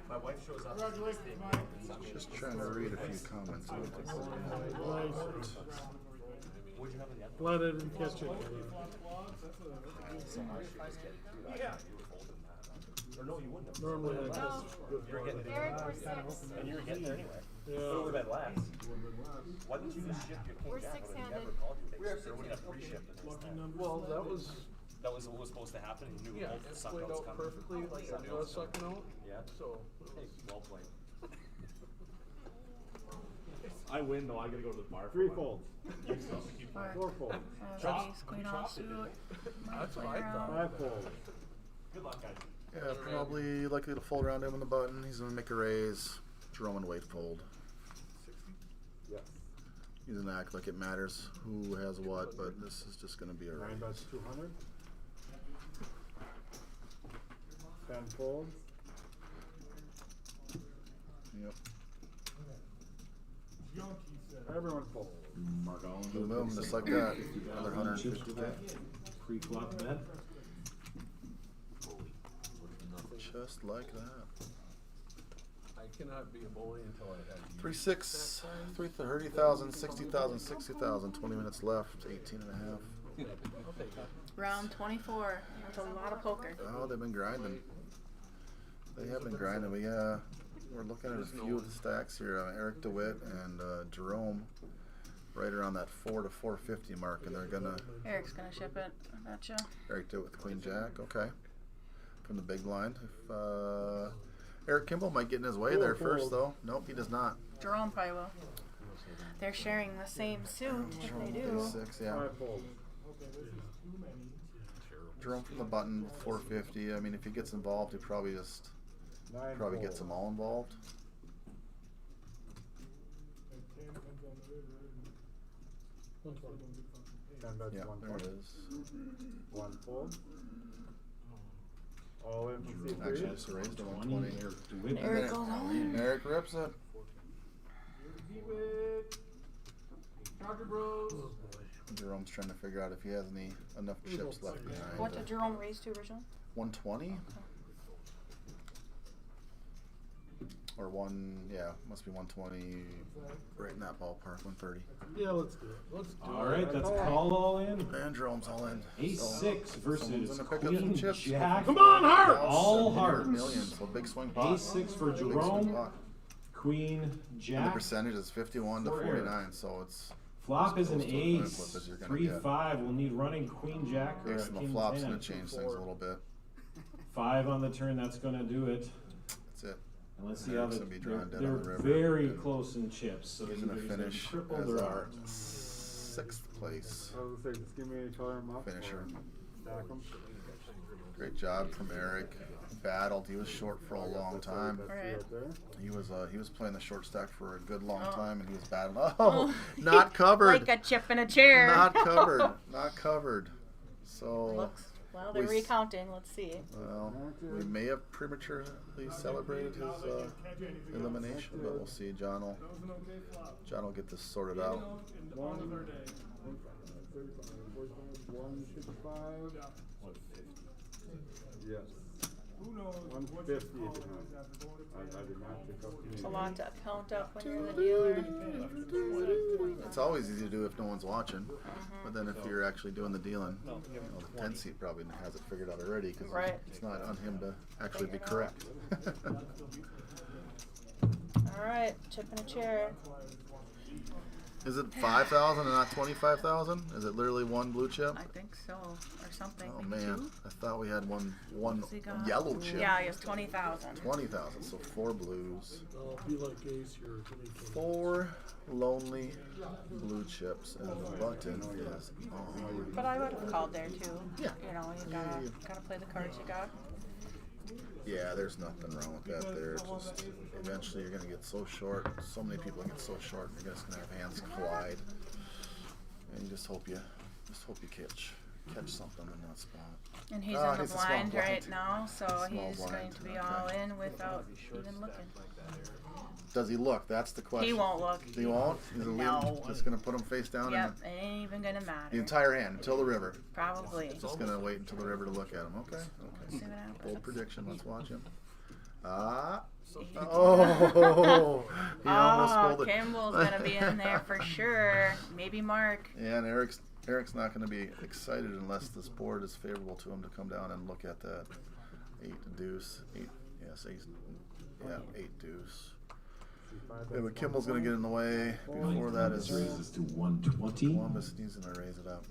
My wife shows up. Just trying to read a few comments. Glad I didn't catch it. Normally I just Eric, we're 6. And you were getting there anyway. Yeah. But it would have been last. Why didn't you just shift your king We're down? I would have six-handed. never called you. There would have reshipped it next time. Well, that was That was what was supposed to happen. You knew both the it suck played outs out coming. perfectly like I knew I was sucking out. Yeah. So Hey, well played. I win though. I gotta go to the bar. 3-fold. 4-fold. 4-fold. Ace, queen offsuit. That's what I thought. 5-fold. Good luck, guys. Yeah, probably likely to fold around him on the button. He's going to make a raise. Jerome and Wade fold. Yes. He doesn't act like it matters who has what, but this is just going to be a 9 raise. bets, 200. 10-fold. Yep. Everyone folds. Boom, boom, just like that. Another 150K. Pre-flop bet. Just like that. cannot be a bully until I have you. 3-6, 30,000, 60,000, 60,000. 20 minutes left. 18 and a half. Round 24. That's a lot of poker. Oh, they've been grinding. They have been grinding. We're looking at a few of the stacks here. Eric DeWitt and Jerome, right around that 4 to 450 mark, and they're gonna. Eric's gonna ship it. I betcha. Eric DeWitt with Queen Jack. Okay. From the big blind. If Eric Kimball might get in his way there first, though. Nope, he does not. Jerome probably will. They're sharing the same suit. If they do. 6, yeah. Jerome from the button with 450. I mean, if he gets involved, he probably gets them all involved. Yeah, there it is. 1 fold. All in from C3. Actually, just raised to 120. Eric goes all in. Eric rips it. Jerome's trying to figure out if he has enough chips left behind. What did Jerome raise to originally? 120? Or must be 120, right in that ballpark, 130. Yeah, let's do it. Let's do it. All right, that's called all in. And Jerome's all in. Ace So, 6 someone's versus gonna pick up some Queen chips. Jack. Come on, hearts! All 700 hearts. million, so big swing pot. Ace 6 for Big swing Jerome. pot. Queen And the Jack. percentage is 51 to For Eric. 49, so it's Flop is an close to the coin ace. flip as you're gonna 3-5. We'll need running Queen Jack or Ace and the King flop's 10. gonna change things a little bit. 5 on the turn. That's gonna do it. That's it. And let's see how Eric's they're, gonna be drawing dead they're on the river. very close in chips. So He's either gonna he's finish tripled as or our out. 6th place I was gonna say, just give me any color muff. finisher. Stack 'em. Great job from Eric. Battled. He was short for a long time. Right. He was playing the short stack for a good long Oh. time, and he was battling. Oh, not covered. Like a chip in a chair. Not covered. Not covered. So. Looks. Well, they're we s- recounting. Let's see. Well, we may have prematurely celebrated his elimination, but we'll see. John will get this sorted out. 155. Yes. 150. I did not pick up It's a lot to count up when you're the dealer. It's always easy to do if no one's watching, but then if you're actually doing the dealing, the 10 seat probably has it figured out already because Right. it's not on him to actually be correct. All right, chip in a chair. Is it 5,000 and not 25,000? Is it literally one blue chip? I think so, or something. Oh Maybe man, two? I thought we had one What's he got? yellow chip. Yeah, he has 20,000. 20,000, so 4 blues. I'll be like Ace here. 4 lonely blue chips, and the button is on. But I would have called there too. Yeah. You know, you gotta play the cards you got. Yeah, there's nothing wrong with that there. It's just eventually you're gonna get so short. So many people get so short, and you're just gonna have hands collide. And you just hope you catch something in that spot. And he's in the he's a small blind right blind. now, so Small he's blind, going to be okay. all in without even looking. Does he look? That's the question. He won't look. He won't? He's No. just gonna put him face down Yep, it ain't even gonna the matter. entire hand until the river. Probably. Just gonna wait until the river to look at him. Okay. See what happens. Bold prediction. Let's watch him. Oh! He almost Oh, pulled it. Kimball's gonna be in there for sure. Maybe Mark. Yeah, and Eric's not going to be excited unless this board is favorable to him to come down and look at that 8 deuce. 8 deuce. Yeah, but Kimball's going to get in the way. Before that is raises to 120. Columbus needs to raise it up.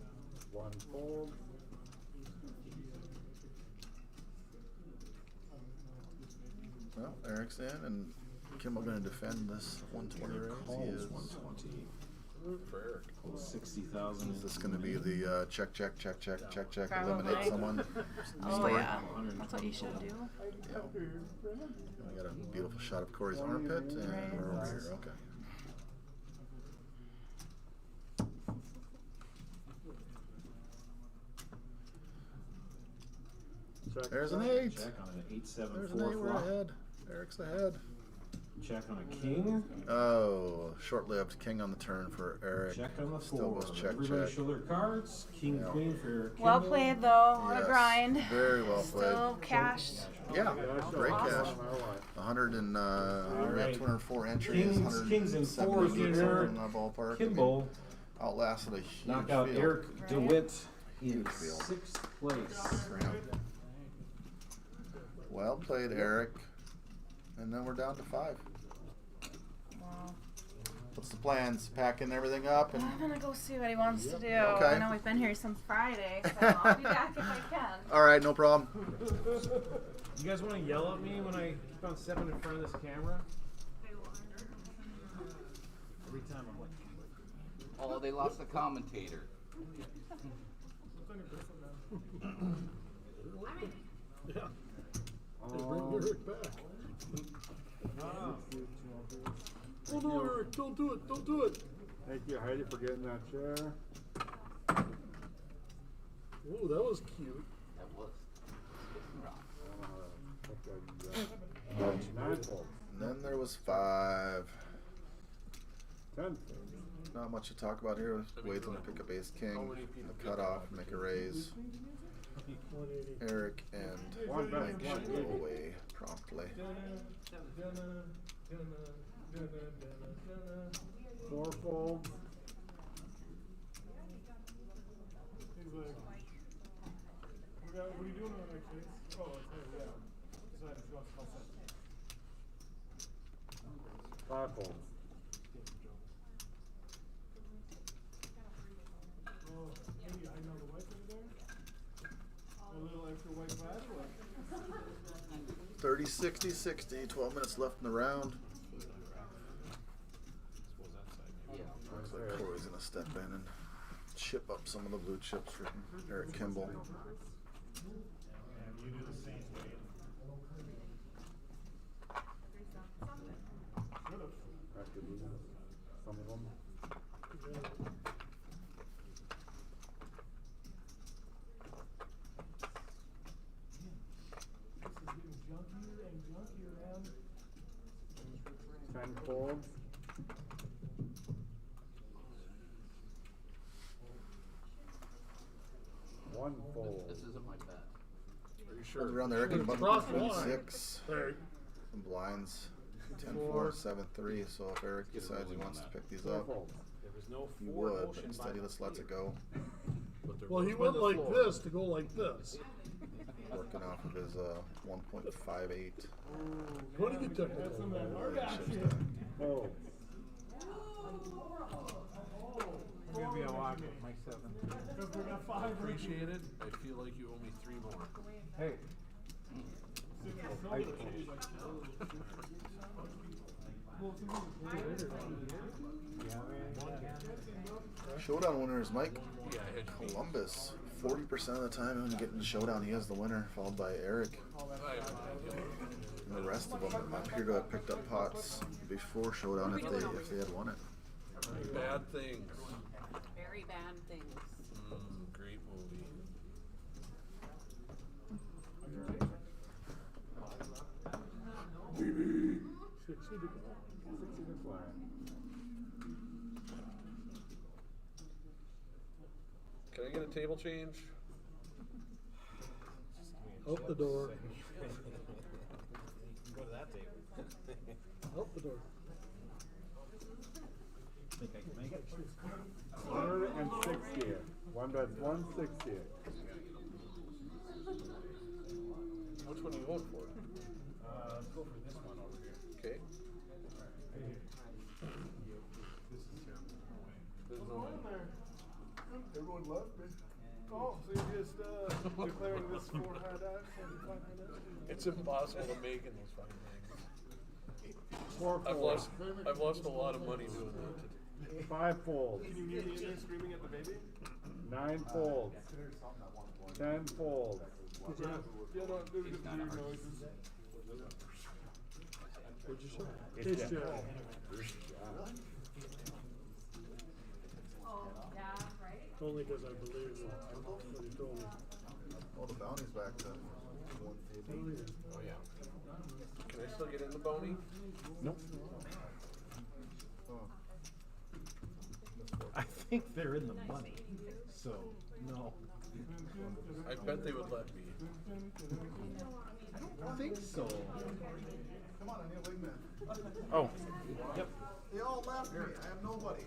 1 fold. Well, Eric's in, and Kimball going to defend this 120 raise. He is 120. For Eric. 60,000. Is this going to be the check, eliminate Probably. someone? Oh story? yeah, that's what you should do. Yeah. We got a beautiful shot of Corey's armpit, and we're over here. Okay. Check. There's an 8. Check on an 8-7-4 There's an 8. We're flop. ahead. Eric's ahead. Check on a king. Oh, short-lived king on the turn for Eric. Check on the Still four. goes check, Everybody check. show their cards. King, Yeah. queen for Well Kimball. played though. What a Yes, grind. very well played. Still cashed. Yeah, great cash. Awesome. 100 and we right. got 204 entries. Kings and 170 fours something here. in that ballpark. Kimball Outlasted a huge knock out field. Eric DeWitt in Huge field. 6th place. For him. Well played, Eric. And then we're down to 5. Wow. What's the plans? Packing everything up and I'm gonna go see what he wants to do. Okay. I know we've been here since Friday, so I'll be back if I can. all right, no problem. You guys want to yell at me when I keep on stepping in front of this camera? Every time I'm like, Oh, they lost the commentator. Yeah. They bring Eric back. Oh no, Eric, don't do it, don't do it. Thank you, Heidi, for getting that chair. Ooh, that was cute. That was. Nine folds. And then there was 5. 10. Not much to talk about here. Wade's gonna pick up ace king, the cutoff, make a raise. 180. Eric and One bet, Mike should go 180. away promptly. 4 folds. He's like, what are you doing on that case? Oh, it's here, yeah. Decided to go outside. 5 folds. Oh, hey, I know the wife over there. A little extra white glass. 30, 60, 60. 12 minutes left in the round. Looks like Corey's gonna step in and chip up some of the blue chips for Eric Kimball. After losing some of them. Junkier and junkier, man. 10 folds. 1 fold. This isn't my bet. Are you sure? Around there, Eric, and Cross button line. 6. Hey. Some blinds. 10, 4, 4. 7, 3. So if Eric decides he wants to pick these 4 up, folds. there was no he forward would, but motion instead by he just lets it go. Well, he went like this to go like this. Working off of his 1.58. What do you technical? Fold. I'm gonna be a lock with Mike 7. Appreciate it. I feel like you owe me 3 more. Hey. Showdown winner is Mike Yeah, I had Columbus. 40% of the time when you get in the showdown, he has the winner, followed by Eric. And the rest of them appear to have picked up pots before showdown if they had won it. bad things. Very bad things. Great movie. Can I get a table change? Out the door. Go to that table. Out the door. Think I can make it? 160. One bet's 160. Which one are you voting for? Let's go for this one over here. Okay. Everyone left me. Oh, so you're just declaring this 4 high dice and 5 high dice? It's impossible to make in those fucking things. 4 folds. I've lost a lot of money doing that. 5 folds. Can you hear me in there screaming at the baby? 9 folds. 10 folds. Yeah, no, there's just weird noises. What'd you say? It's Taste yeah. check. Only because I believe what he told me. Oh, the bounty's back to Oh yeah. Can I still get in the Boney? Nope. I think they're in the money, so no. I bet they would let me. I don't think so. Come on, I need a wingman. Oh. Yep. They all left me. I have nobody.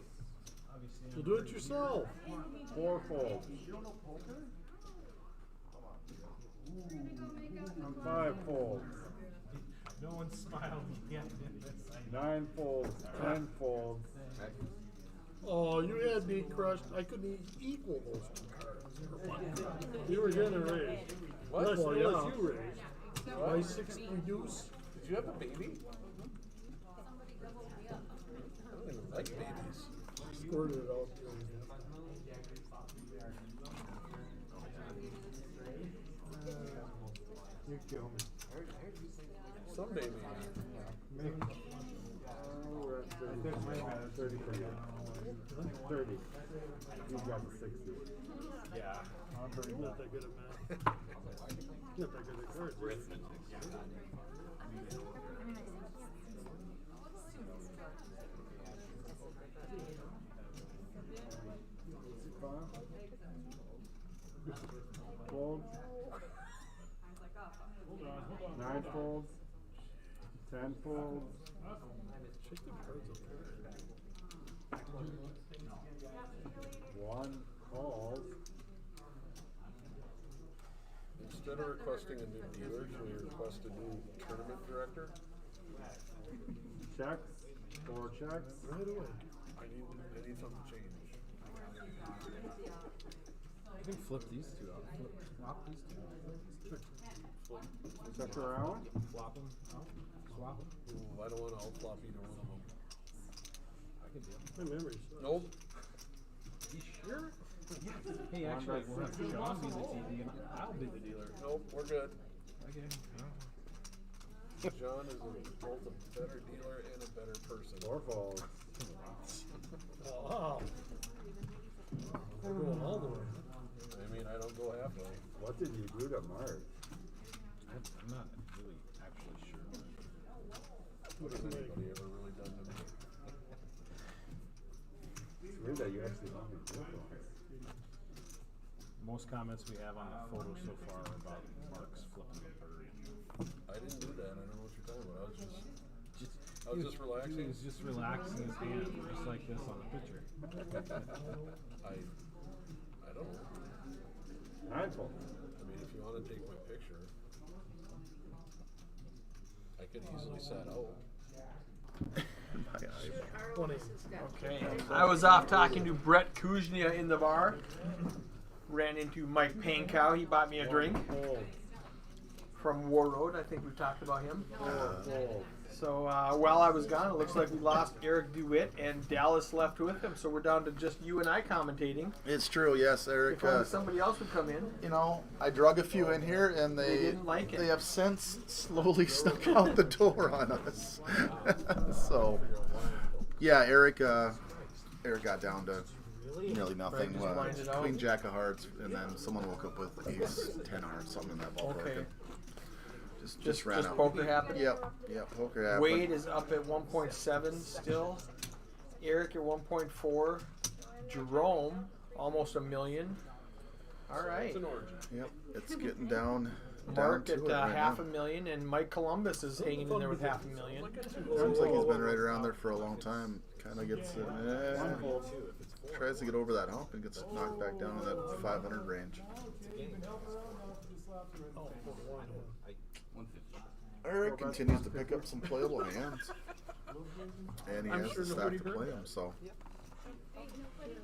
So do it yourself. Fourfold. You don't know poker? I'm fivefold. No one smiled yet. Ninefold. Tenfold. Oh, you had me crushed. I couldn't equal those two cards. You were getting raised. What? Unless, Well, unless yeah. you raised. My 6 reduce. Did you have a baby? I don't even like babies. Squirted it out. You kill me. Some baby. We're at 30. 30. You got the 60. Yeah. I'm not that good at math. Not that good at cards. Fold. 9 folds. 10 folds. One falls. Instead of requesting a new dealer, should we request a new tournament director? Checks. 4 checks. Right away. I need something to change. You can flip these two out. Swap these two. Check around. Flop them out. Swap them. Ooh, I don't want to outflop either one of them. I can do it. My memory's Nope. You sure? Hey, actually, we'll have Sean be the TV and I'll be the dealer. Nope, we're good. Okay. John is both a better dealer and a better person. 4 folds. Wow. We're going all the way. I mean, I don't go halfway. What did you do to Mark? I'm not really actually sure. What has anybody ever really done to me? It's weird that you actually know me. Most comments we have on the photo so far are about Mark's flipping the bird. I didn't do that. I don't know what you're talking about. I was just He relaxing. was just relaxing his hand, just like this on the picture. I don't know. 9 folds. I mean, if you want to take my picture, I could easily set out. Okay. I was off talking to Brett Kuznia in the bar. Ran into Mike Pankow. He bought me a drink from War Road. I think we've talked about him. So while I was gone, it looks like we lost Eric DeWitt and Dallas left with him. So we're down to just you and I commentating. It's true, yes, Eric. If only somebody else would come in. You know, I drug a few in here, and They didn't like it. They have since slowly snuck out the door on us. So, yeah, Eric got down to nearly nothing. Right, just blinded out. Queen Jack of Hearts, and then someone woke up with Ace 10 Hearts, something in that ballpark. Okay. and Just ran out. poker happened? Yep, poker happened. Wade is up at 1.7 still. Eric at 1.4. Jerome, almost $1 million. All right. Yep, it's getting down. Mark down at to it right now. $500,000, and Mike Columbus is hanging in there with $500,000. Seems like he's been right around there for a long time. Kind of gets tries to get over that hump and gets knocked back down in that 500 range. Eric continues to pick up some playable hands, and he has the stack to play them. So,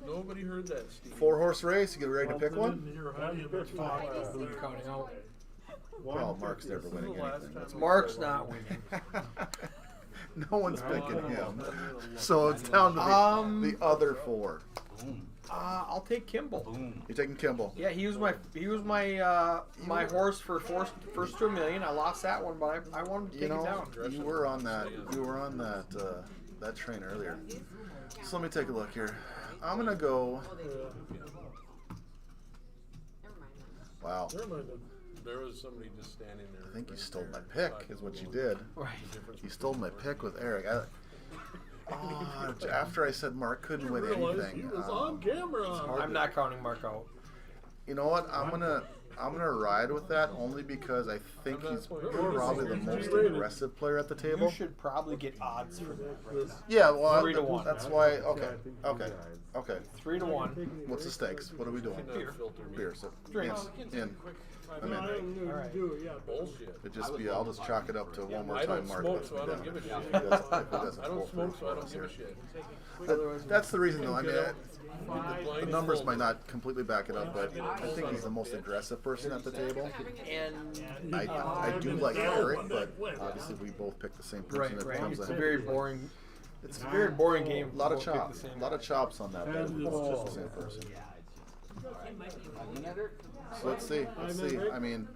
Nobody heard that, Steve. 4-horse race. You get ready to pick one? Counting out. Well, Mark's never winning anything. That's Mark's not winning. No one's picking him. So it's down to the other 4. I'll take Kimball. You're taking Kimball. Yeah, he was my my horse for first to $1 million. I lost that one, but I wanted to take it down. You were on that. You were on that that train earlier. So let me take a look here. I'm gonna go. Wow. There was somebody just standing there. I think you stole my pick, is what you did. Right. You stole my pick with Eric. After I said Mark couldn't win anything, He was on camera. I'm not counting Mark out. you know what? I'm gonna ride with that only because I think he's probably the most aggressive player at the table. You should probably get odds for that. Right? Yeah, well, 3 to 1. that's why. Okay. 3 to 1. What's the stakes? What are we doing? Beer. So Drinks. in. I'm in. All right. Do it, yeah. Bullshit. I'll just chalk it up to one more I time. don't Mark smoke, lets so me I don't down. give a shit. If he doesn't I don't pull smoke, through so I don't us give a here. shit. That's the reason, though. I mean, the numbers might not completely back it up, but I think he's the most aggressive person at the table. And I do like Eric, but obviously we both pick the same person. It right. becomes It's a a very boring. It's a very boring game. lot of Both pick chops. the same A lot of chops on that. But it's just the same person. So let's see. I mean,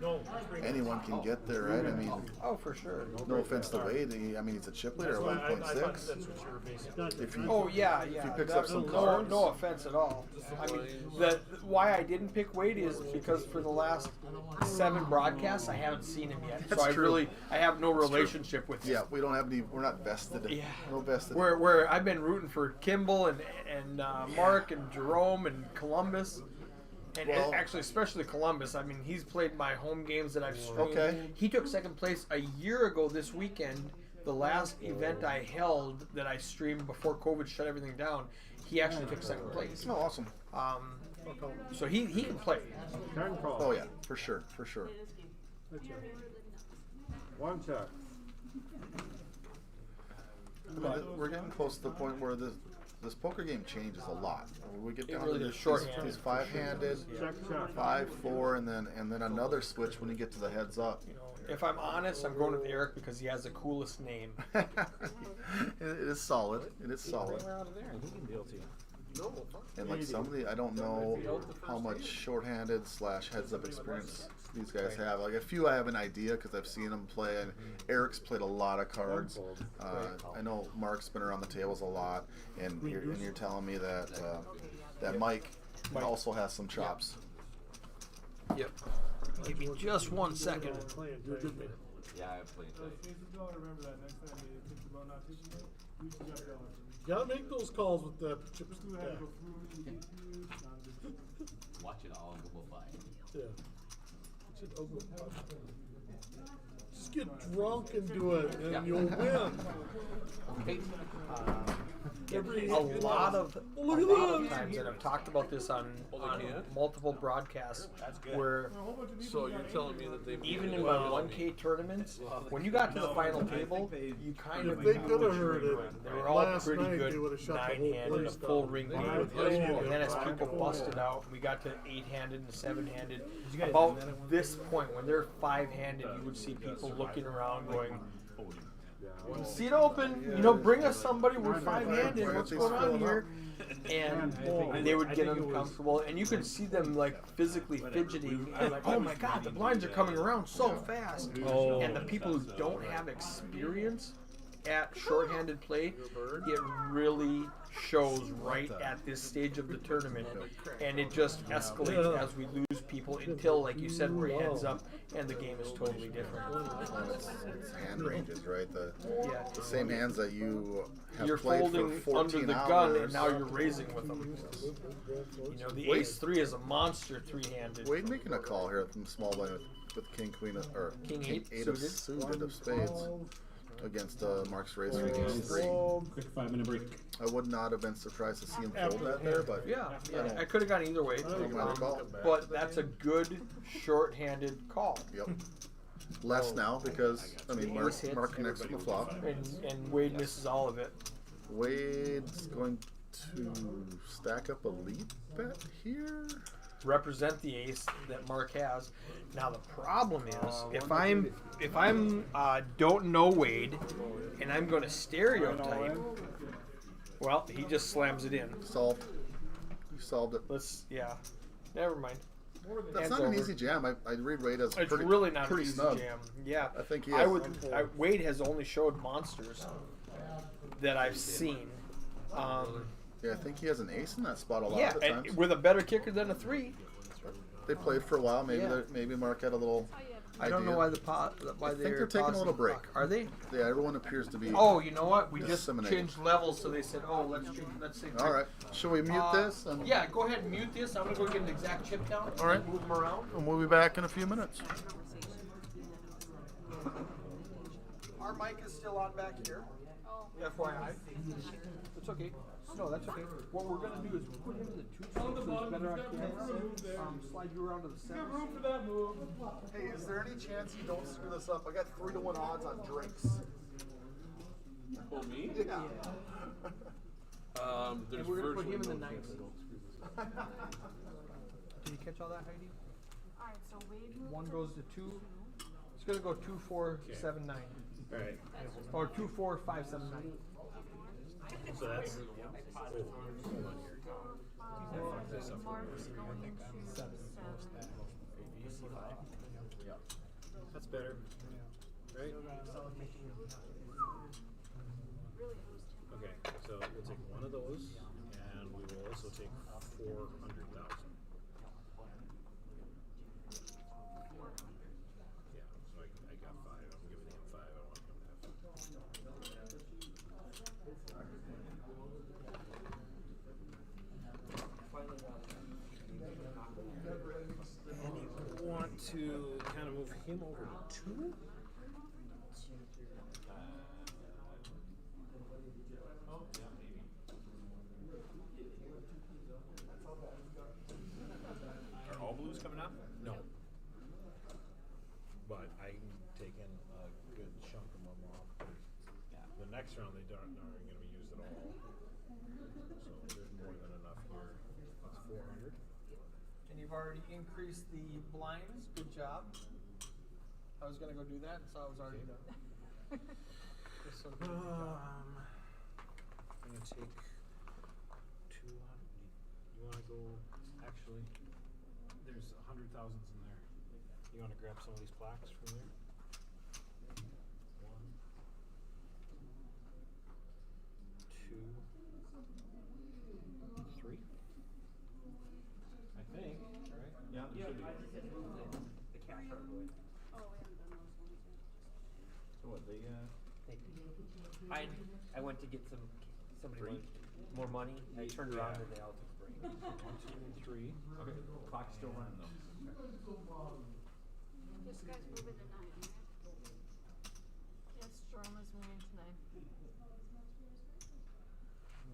anyone can get there, right? I mean, Oh, for sure. no offense to Wade. I mean, he's a chip leader at 1.6. If he, Oh yeah. if he picks up some No, cards, no offense at all. I mean, why I didn't pick Wade is because for the last 7 broadcasts I haven't seen him yet, That's so true. I have no relationship with him. yeah, we don't have any. We're not vested. Yeah. No vested. Where I've been rooting for Kimball and Mark and Jerome and Columbus. And Well- actually, especially Columbus. I mean, he's played my home games that I've streamed. Okay. He took second place a year ago this weekend. The last event I held that I streamed before COVID shut everything down, he actually took second place. Oh, awesome. So he can play. Oh yeah, for sure. One check. I mean, we're getting close to the point where this poker game changes a lot. When we get It down really to does. these Shorthanded. 5-handed, Check. 5-4, and then another switch when you get to the heads up. You know, if I'm honest, I'm going with Eric because he has the coolest name. It is solid. It is solid. And like some of the, I don't know how much shorthanded / heads up experience these guys have. Like a few, I have an idea because I've seen them play. And Eric's played a lot of cards. I know Mark's been around the tables a lot, and you're telling me that that Mike also has some chops. Yep. Give me just 1 second. Yeah, I have plenty. Don't remember that next time you think about not taking it. You should just go. Gotta make those calls with the chips. Still had to go through. Watch it all amplify. Yeah. Just get drunk and do it, and you'll win. A lot of times, and I've talked about this on multiple broadcasts, where So you're telling me that they even in my 1K tournaments, when you got to the final table, you kind of If they could have heard it they were all last pretty night, good they would have shut the whole 9-handed, a place full down. ring game. And then as people busted out, we got to 8-handed and 7-handed. About this point, when they're 5-handed, you would see people looking around going, "Seat open, you know, bring us somebody, we're 5-handed, what's going on here?" And they would get uncomfortable, and you could see them like physically fidgeting, and like, "Oh my God, the blinds are coming around so fast!" And the people who don't have experience at shorthanded play, it really shows right at this stage of the tournament, and it just escalates as we lose people until, like you said, we're heads up and the game is totally different. And it's hand ranges, right? The Yeah. same hands that you have You're played folding for 14 under the hours. gun, and now you're raising with them. You know, the Wait. ace-3 is a monster 3-handed. Wade making a call here from small blind with king queen or King eight of suited. suited of spades against Mark's raise for ace 3. Quick 5-minute break. I would not have been surprised to see him fold that there, but Yeah, don't- I could have gone either way. don't mind the call. But that's a good short-handed call. Yep. Less now because I mean Mark Ace hits. connects with the flop. And Wade misses all of it. Wade's going to stack up a lead bet here. Represent the ace that Mark has. Now the problem is if I'm don't know Wade and I'm going to stereotype, well, he just slams it in. Solved. You solved it. Never mind. That's Hands not an over. easy jam. I read Wade as It's pretty, really not an pretty easy snug. jam. Yeah, I think he I is. would. Wade has only showed monsters that I've seen. Yeah, I think he has an ace in that spot a lot Yeah, of the times. and with a better kicker than a 3. They played for a while. Maybe Yeah. maybe Mark had a little. I don't know idea. why the why I think they're taking a little break. Are they? Yeah, everyone appears to be. Oh, you know what? We just disseminated. changed levels, so they said, "Oh, let's say." All right. Should we mute this? And Yeah, go ahead and mute this. I'm gonna go get an exact chip down. All right. Move them around. And we'll be back in a few minutes. Our mic is still on back here. FYI. It's okay. No, that's okay. What we're gonna do is put him in the 2 seat so he's better on camera. Slide you around to the center. Room for that move. Hey, is there any chance you don't screw this up? I got 3-1 odds on drinks. For me? Yeah. There's And we're gonna put virtually him in the no ninth. chance I don't screw this up. Did you catch all that, Heidi? Alright, so Wade moved One to goes to 2. It's gonna go 2, 4, 7, 9. All right. Or 2, 4, 5, 7, 9. So that's. Mark's going to 7. That's better. Right? Okay, so we'll take one of those, and we will also take 400,000. Yeah, so I got 5. I'm giving him 5. I want him to have 5. And you want to kind of move him over to 2? Are all blues coming up? No. But I'm taking a good chunk of them off. The next round they aren't going to be used at all. So there's more than enough here. That's 400. And you've already increased the blinds. Good job. I was gonna go do that, so I was already done. Just so I'm gonna take 200. You wanna go? Actually, there's 100,000s in there. You wanna grab some of these plaques from there? 1, 2, 3. I think, right? Yeah, there should be. The cash are going. So what, they, I went to get somebody wanted more money. I turned around and they all took a break. 1, 2, and 3. okay, clock's still running though. This guy's moving to 9, right? Yes, Stroma's moving to 9.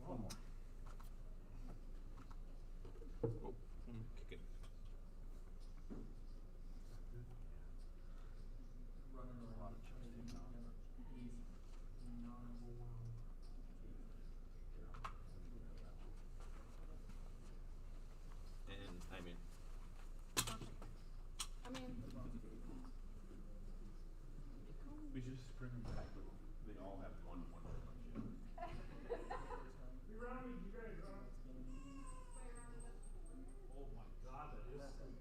One more. Oh, kick it. And I'm in. I mean, We should just bring them back. They all have one shit. Oh my god, that is.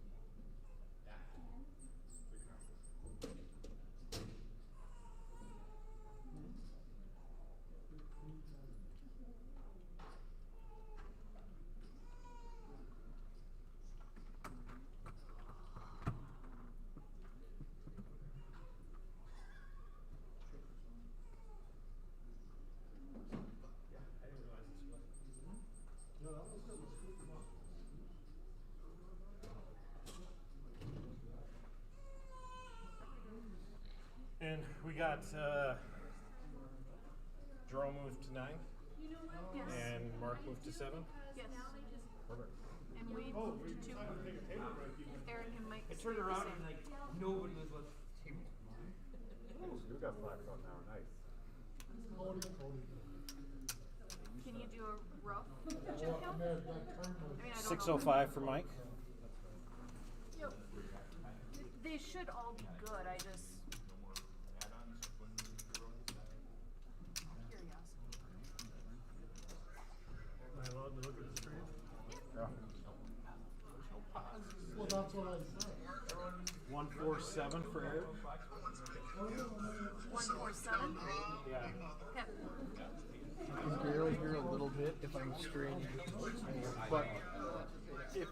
And we got Jerome moved to 9, yes. and Mark moved to 7. Yes. Perfect. And Wade moved to 2. Eric and Mike. I turned around and like nobody was on the table. You got black on now, nice. Can you do a rough chip count? I mean, I don't 605 for Mike. know. They should all be good. I just. Curiosity. Am I allowed to look at the screen? Yeah. Well, that's what I said. 147 for Eric. 147. Yeah. Okay. You can barely hear a little bit if I'm straining. But if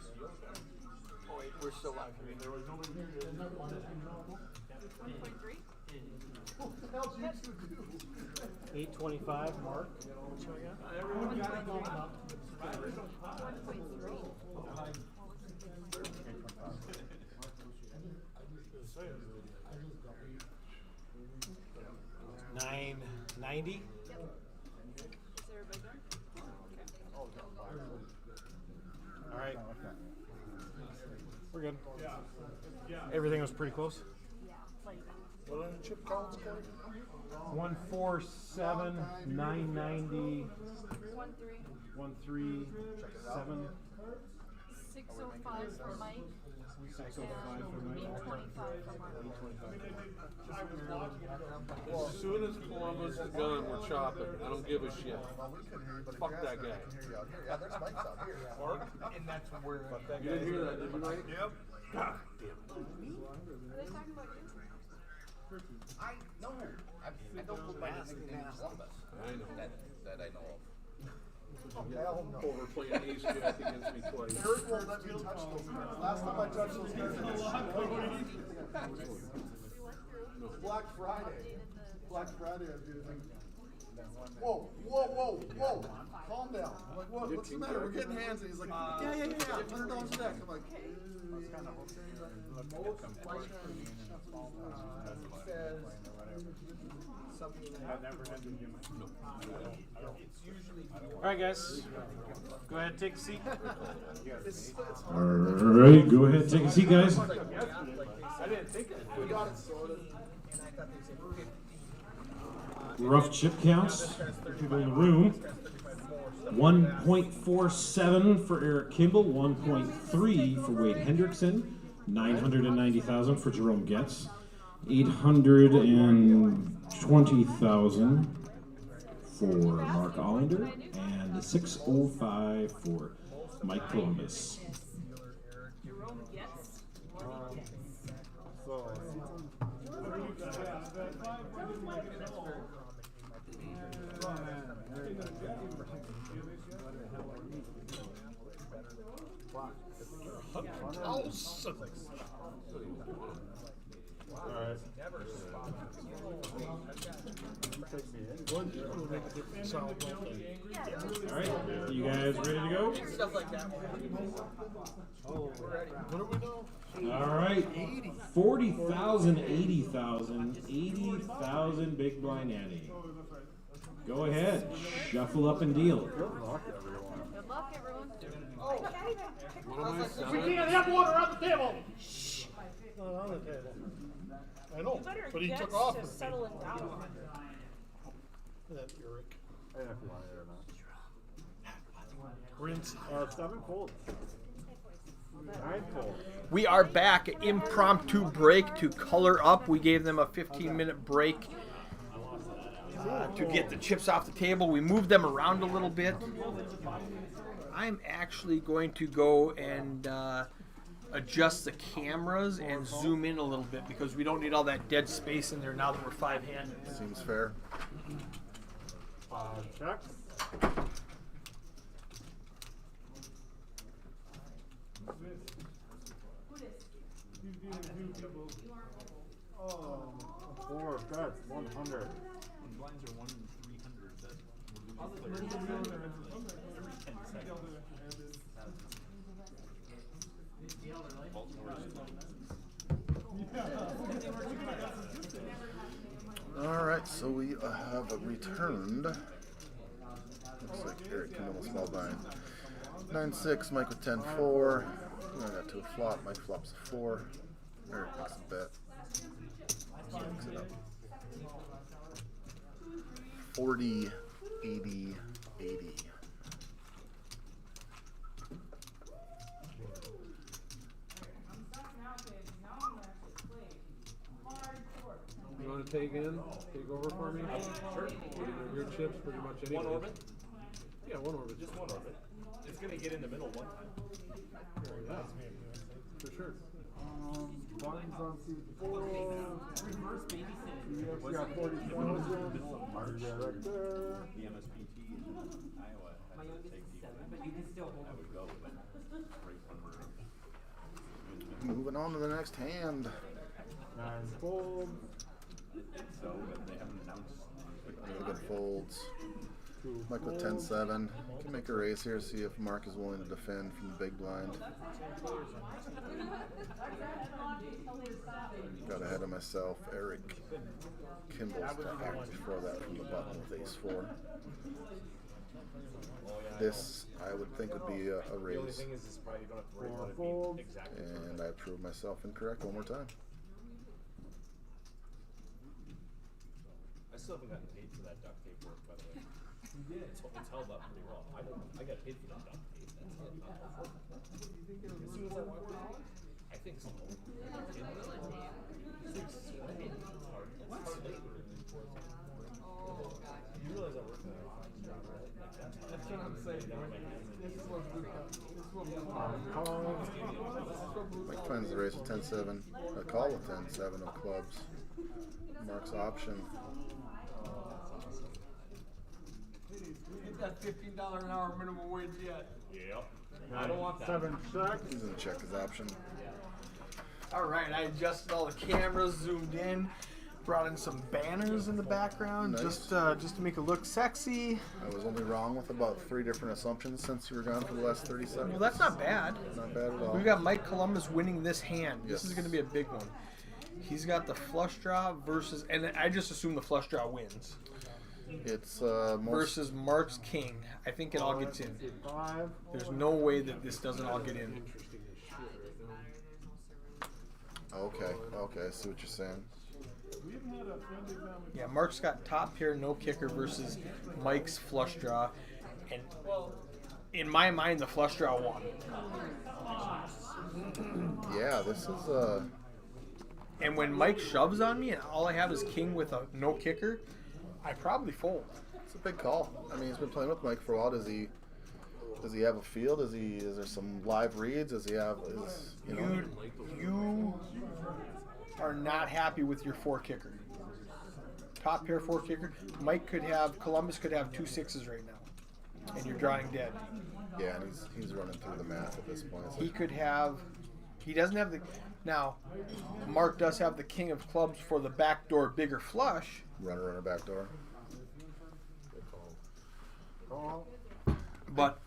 We're still live. There was nobody here. 1.3? What the hell did you do? 825, Mark. Everyone got it going up. 990. Is everybody done? All right. We're good. Everything was pretty close. What are the chip counts, Corey? 147, 990, 137. 605 for Mike. 605 for Mike. 825 for Mark. As soon as Columbus is gone, we're chopping. I don't give a shit. Fuck that guy. Yeah, there's mics out here. Mark? And that's where. You didn't hear that, did you, Mike? Yep. God damn it. Are they talking about you? I don't put my ass in Columbus. I know. That I know of. Hell no. Over playing ace jack against me twice. Eric won't let me touch those cards. Last time I touched those cards, it was Black Friday. Black Friday, I did it. Whoa, whoa, whoa, whoa. Calm down. I'm like, what? What's the matter? We're getting hands. And he's like, yeah. $100 a deck. I'm like, Says something that All right, guys. Go ahead, take a seat. All right, go ahead, take a seat, guys. I didn't think it. We got it sorted. And I thought they said 50. Rough chip counts. People in the room. 1.47 for Eric Kimball. 1.3 for Wade Hendrickson. 990,000 for Jerome Getz. 820,000 for Mark Allender, and 605 for Mike Columbus. Jerome Getz. All right, you guys ready to go? Stuff like that. what do we know? All right, 40,000, 80,000, 80,000 Big Blind Annie. Go ahead, shuffle up and deal. Good luck, everyone. We can't have water on the table. Not on the table. I know, You better but he get took off. to settle it down. That Eric. I don't know if you want it or not. Rinse. 7 fold. 9 fold. We are back. Impromptu break to color up. We gave them a 15-minute break to get the chips off the table. We moved them around a little bit. I'm actually going to go and adjust the cameras and zoom in a little bit because we don't need all that dead space in there now that we're five-handed. Seems fair. Checks. Oh, 4 bets, 100. When blinds are 1 in 300, that we're losing players every 10 seconds. All right, so we have returned. Looks like Eric Kimball with small blind. 9-6, Mike with 10-4. I got to a flop. Mike flops a 4. Eric makes a bet. Mix it up. 40, 80, 80. You want to take over for me? Sure. Your chips pretty much anyway. One orbit? Yeah, one orbit. Just one orbit. It's going to get in the middle one time. Yeah, for sure. Blinds on C4. Reverse babysitting. We got 40,000. Yeah, right there. The MSPT in Iowa had to take people. But you can still hold I would go, but right when we're Moving on to the next hand. 9 fold. So, but they haven't announced. Good folds. 2 Mike with 10-7. Can make a raise here, see if Mark is willing to defend from the big blind. Got ahead of myself. Eric Kimball's back before that from the button with ace-4. This, I would think, would be a raise. 4 folds. And I proved myself incorrect one more time. I still haven't gotten paid for that duct tape work, by the way. You did. It's held up pretty well. I got paid for that duct tape. That's it. As soon as I walked in, I think so. You realize I work in an office job, right? That's what I'm saying. This is what we got. This is what we got. Mike finds the raise with 10-7. A call with 10-7 of clubs. Mark's option. Get that $15 an hour minimum wage yet. Yep. I don't want that. 7 check. He's gonna check his option. All right, I adjusted all the cameras, zoomed in, brought in some banners in the background, Nice. just to make it look sexy. I was only wrong with about 3 different assumptions since you were gone for the last 30 seconds. Well, that's not bad. Not bad at all. We've got Mike Columbus winning this hand. This is Yes. going to be a big one. He's got the flush draw versus, and I just assume the flush draw wins. It's most Versus Mark's king. I think it all gets in. 5. There's no way that this doesn't all get in. okay. Okay, I see what you're saying. We haven't had a friendly family. Yeah, Mark's got top pair, no kicker versus Mike's flush draw. And in my mind, the flush draw won. Yeah, this is And when Mike shoves on me and all I have is king with a no kicker, I probably fold. it's a big call. I mean, he's been playing with Mike for a while. Does he have a field? Is there some live reads? Does he have You are not happy with your 4 kicker. Top pair 4 kicker. Columbus could have 2 6s right now, and you're drawing dead. Yeah, and he's running through the math at this point. He doesn't have the. Now, Mark does have the king of clubs for the backdoor bigger flush. Runner, back door. Call. But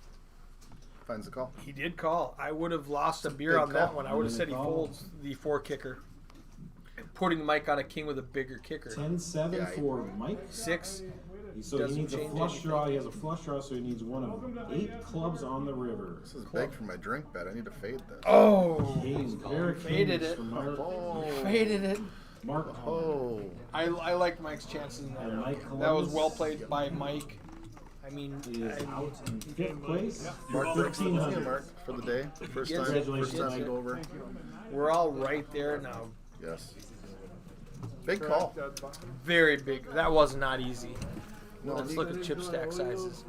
Finds the call. he did call. I would have lost a beer Big on that call. one. I would have Really said he call. folds the 4 kicker. Putting Mike on a king with a bigger kicker. 10-7 Yeah, for Mike. 6. So Doesn't he needs a change flush anything. draw. He has a flush draw, so he needs one of 8 clubs on the river. This is big for my drink bet. I need to fade this. Oh! Kings, Eric Faded Kings it. for Mark. Faded it. Mark. Oh. I liked Mike's chances in And Mike that. That was Columbus well played by Mike. I mean, He is out in 5th place. Mark breaks the 1,500. mark for the day. First Yes. time Congratulations, get over. we're all right there now. Yes. Big call. Very big. That was not easy. No, Let's he- look at chip stack sizes.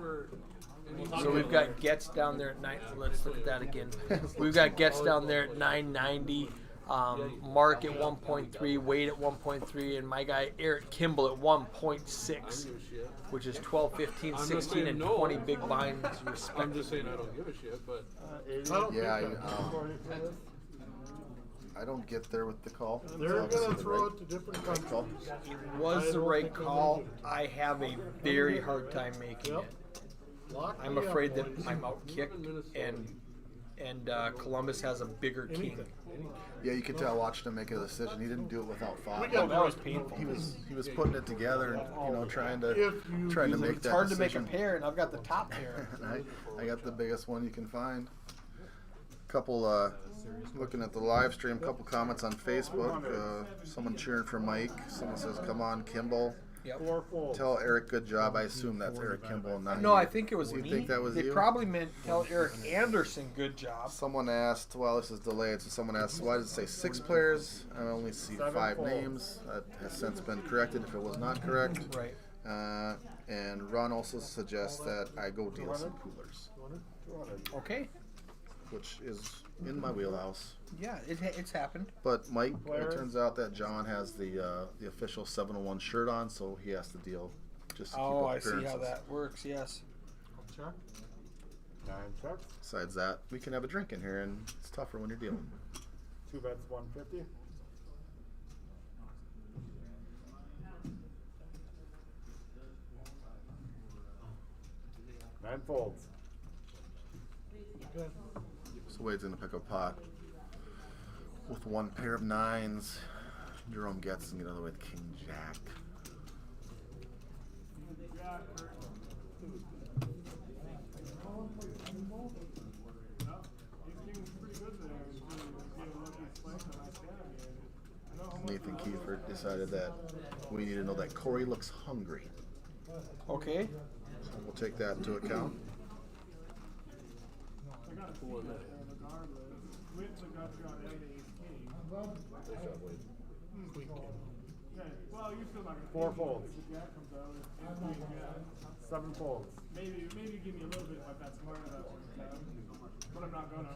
So we've got Getz down there at 9. Let's look at that again. We've got Getz down there at 990. Mark at 1.3, Wade at 1.3, and my guy Eric Kimball at 1.6, which is 12, 15, 16, and 20 big binds I'm respectively. just saying I don't give a shit, but Yeah, I don't get there with the call. It's They're obviously gonna the throw right- it to different right call. countries. It was the right call. I have a very hard time making it. Lock I'm me up, afraid that boys. I'm out kicked, and Columbus has a bigger king. Yeah, you could tell. I watched him make a decision. He didn't do it without thought. Oh, that was painful. He was putting it together and trying to make It's that hard to make a decision. pair, and I've got the top pair. And I got the biggest one you can find. Couple looking at the live stream. Couple comments on Facebook. Someone cheering for Mike. Someone says, "Come on, Kimball." Yep. Tell Eric good job. I assume that's Eric Kimball. Not No, you. I think it was You me. think that was they you? probably meant tell Eric Anderson good job. Someone asked, well, this is delayed, so someone asked, why does it say 6 players? I only see 5 names. That has since been corrected if it was not correct. Right. And Ron also suggests that I go deal some poolers, Okay. which is in my wheelhouse. Yeah, it's happened. But Mike, it turns out that John has the official 701 shirt on, so he has to deal just to keep Oh, up I see how appearances. that works. Yes. Check. 9 check. Besides that, we can have a drink in here, and it's tougher when you're dealing. 2 bets 150. Nine folds. So Wade's gonna pick a pot with one pair of nines. Jerome gets and get another with king jack. Nathan Kiefer decided that we need to know that Corey looks hungry. Okay. So we'll take that into account. Four folds. 7 folds. Maybe give me a little bit if that's smart enough. But I'm not gonna.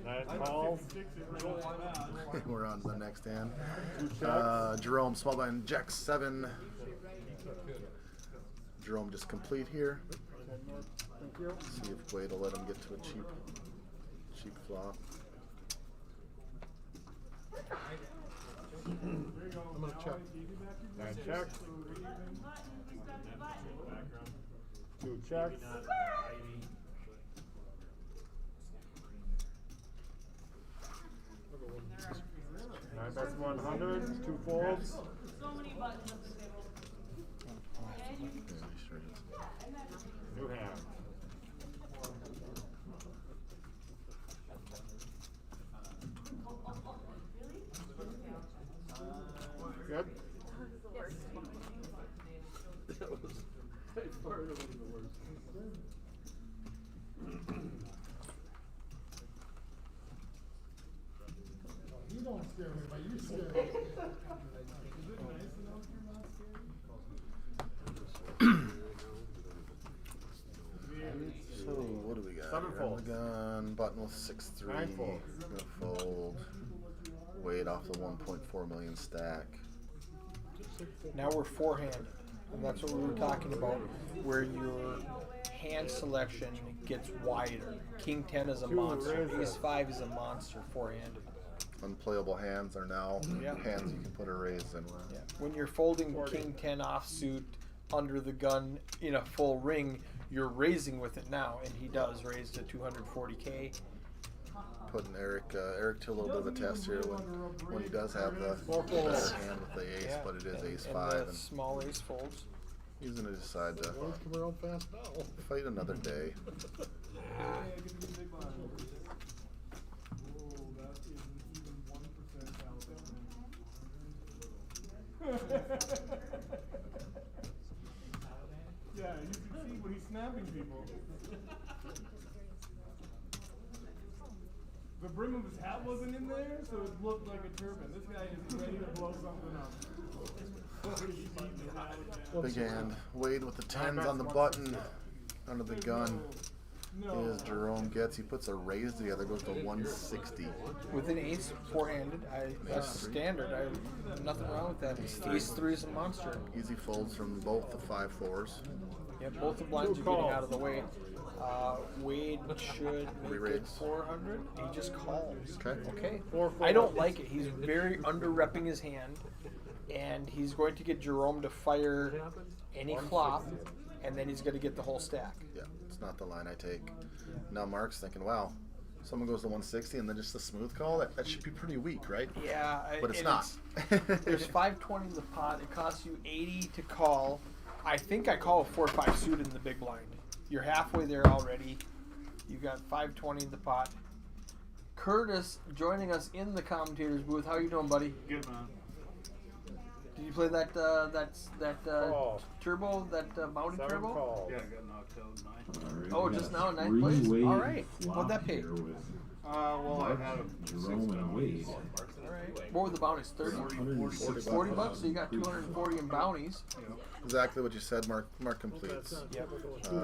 Nine calls. We're on to the next hand. Jerome, small blind, jack 7. Jerome just complete here. Thank you. See if Wade will let him get to a cheap flop. I'm gonna check. 9 checks. 2 checks. 9 bets 100. 2 folds. New hand. Good. That was by far one of the worst. You don't scare me, but you scare me. So what do we got? 7 Here on folds. the gun, button with 6-3. 9 folds. Gonna fold. Wade off the 1.4 million stack. Now we're four-handed, and that's what we were talking about, where your hand selection gets wider. King 10 is a monster. Ace 5 is a monster four-handed. Unplayable hands are now hands you can put a raise in with. Yeah. When you're folding King 10 offsuit under the gun in a full ring, you're raising with it now, and he does raise to 240K. Putting Eric to a little bit of a test here when he does have the better hand with the ace, but it is ace 5. And And small ace folds. he's going to decide to Come around fast now. fight another day. Yeah, you can see when he's snapping people. The brim of his hat wasn't in there, so it looked like a turban. This guy is ready to blow something up. Big hand. Wade with the 10s on the button. Under the gun is Jerome gets. He puts a raise together, goes to 160. With an ace four-handed, that's standard. I have nothing wrong with that. Ace 3 is a monster. Easy folds from both the 5-4s. Yeah, both the blinds are getting out of the way. Wade should make it Re-raise. 400. He just calls. Okay. I don't like it. He's very under-repping his hand, and he's going to get Jerome to fire any flop, and then he's going to get the whole stack. Yeah, it's not the line I take. Now Mark's thinking, wow, someone goes to 160 and then just a smooth call? That should be pretty weak, right? Yeah, But it's and not. There's 520 in the pot. It costs you 80 to call. I think I call a 4-5 suit in the big blind. You're halfway there already. You got 520 in the pot. Curtis joining us in the commentator's booth. How you doing, buddy? Good, man. Did you play that turbo, that bounty 7 turbo? calls. Yeah, I got knocked out 9. Oh, just now in ninth place? All right. What'd that pay? Well, I had a Jerome and Wade. All right. What were the bounties? 30? 40 bucks. So you got 240 in bounties. Exactly what you said, Mark. Mark completes. Yep.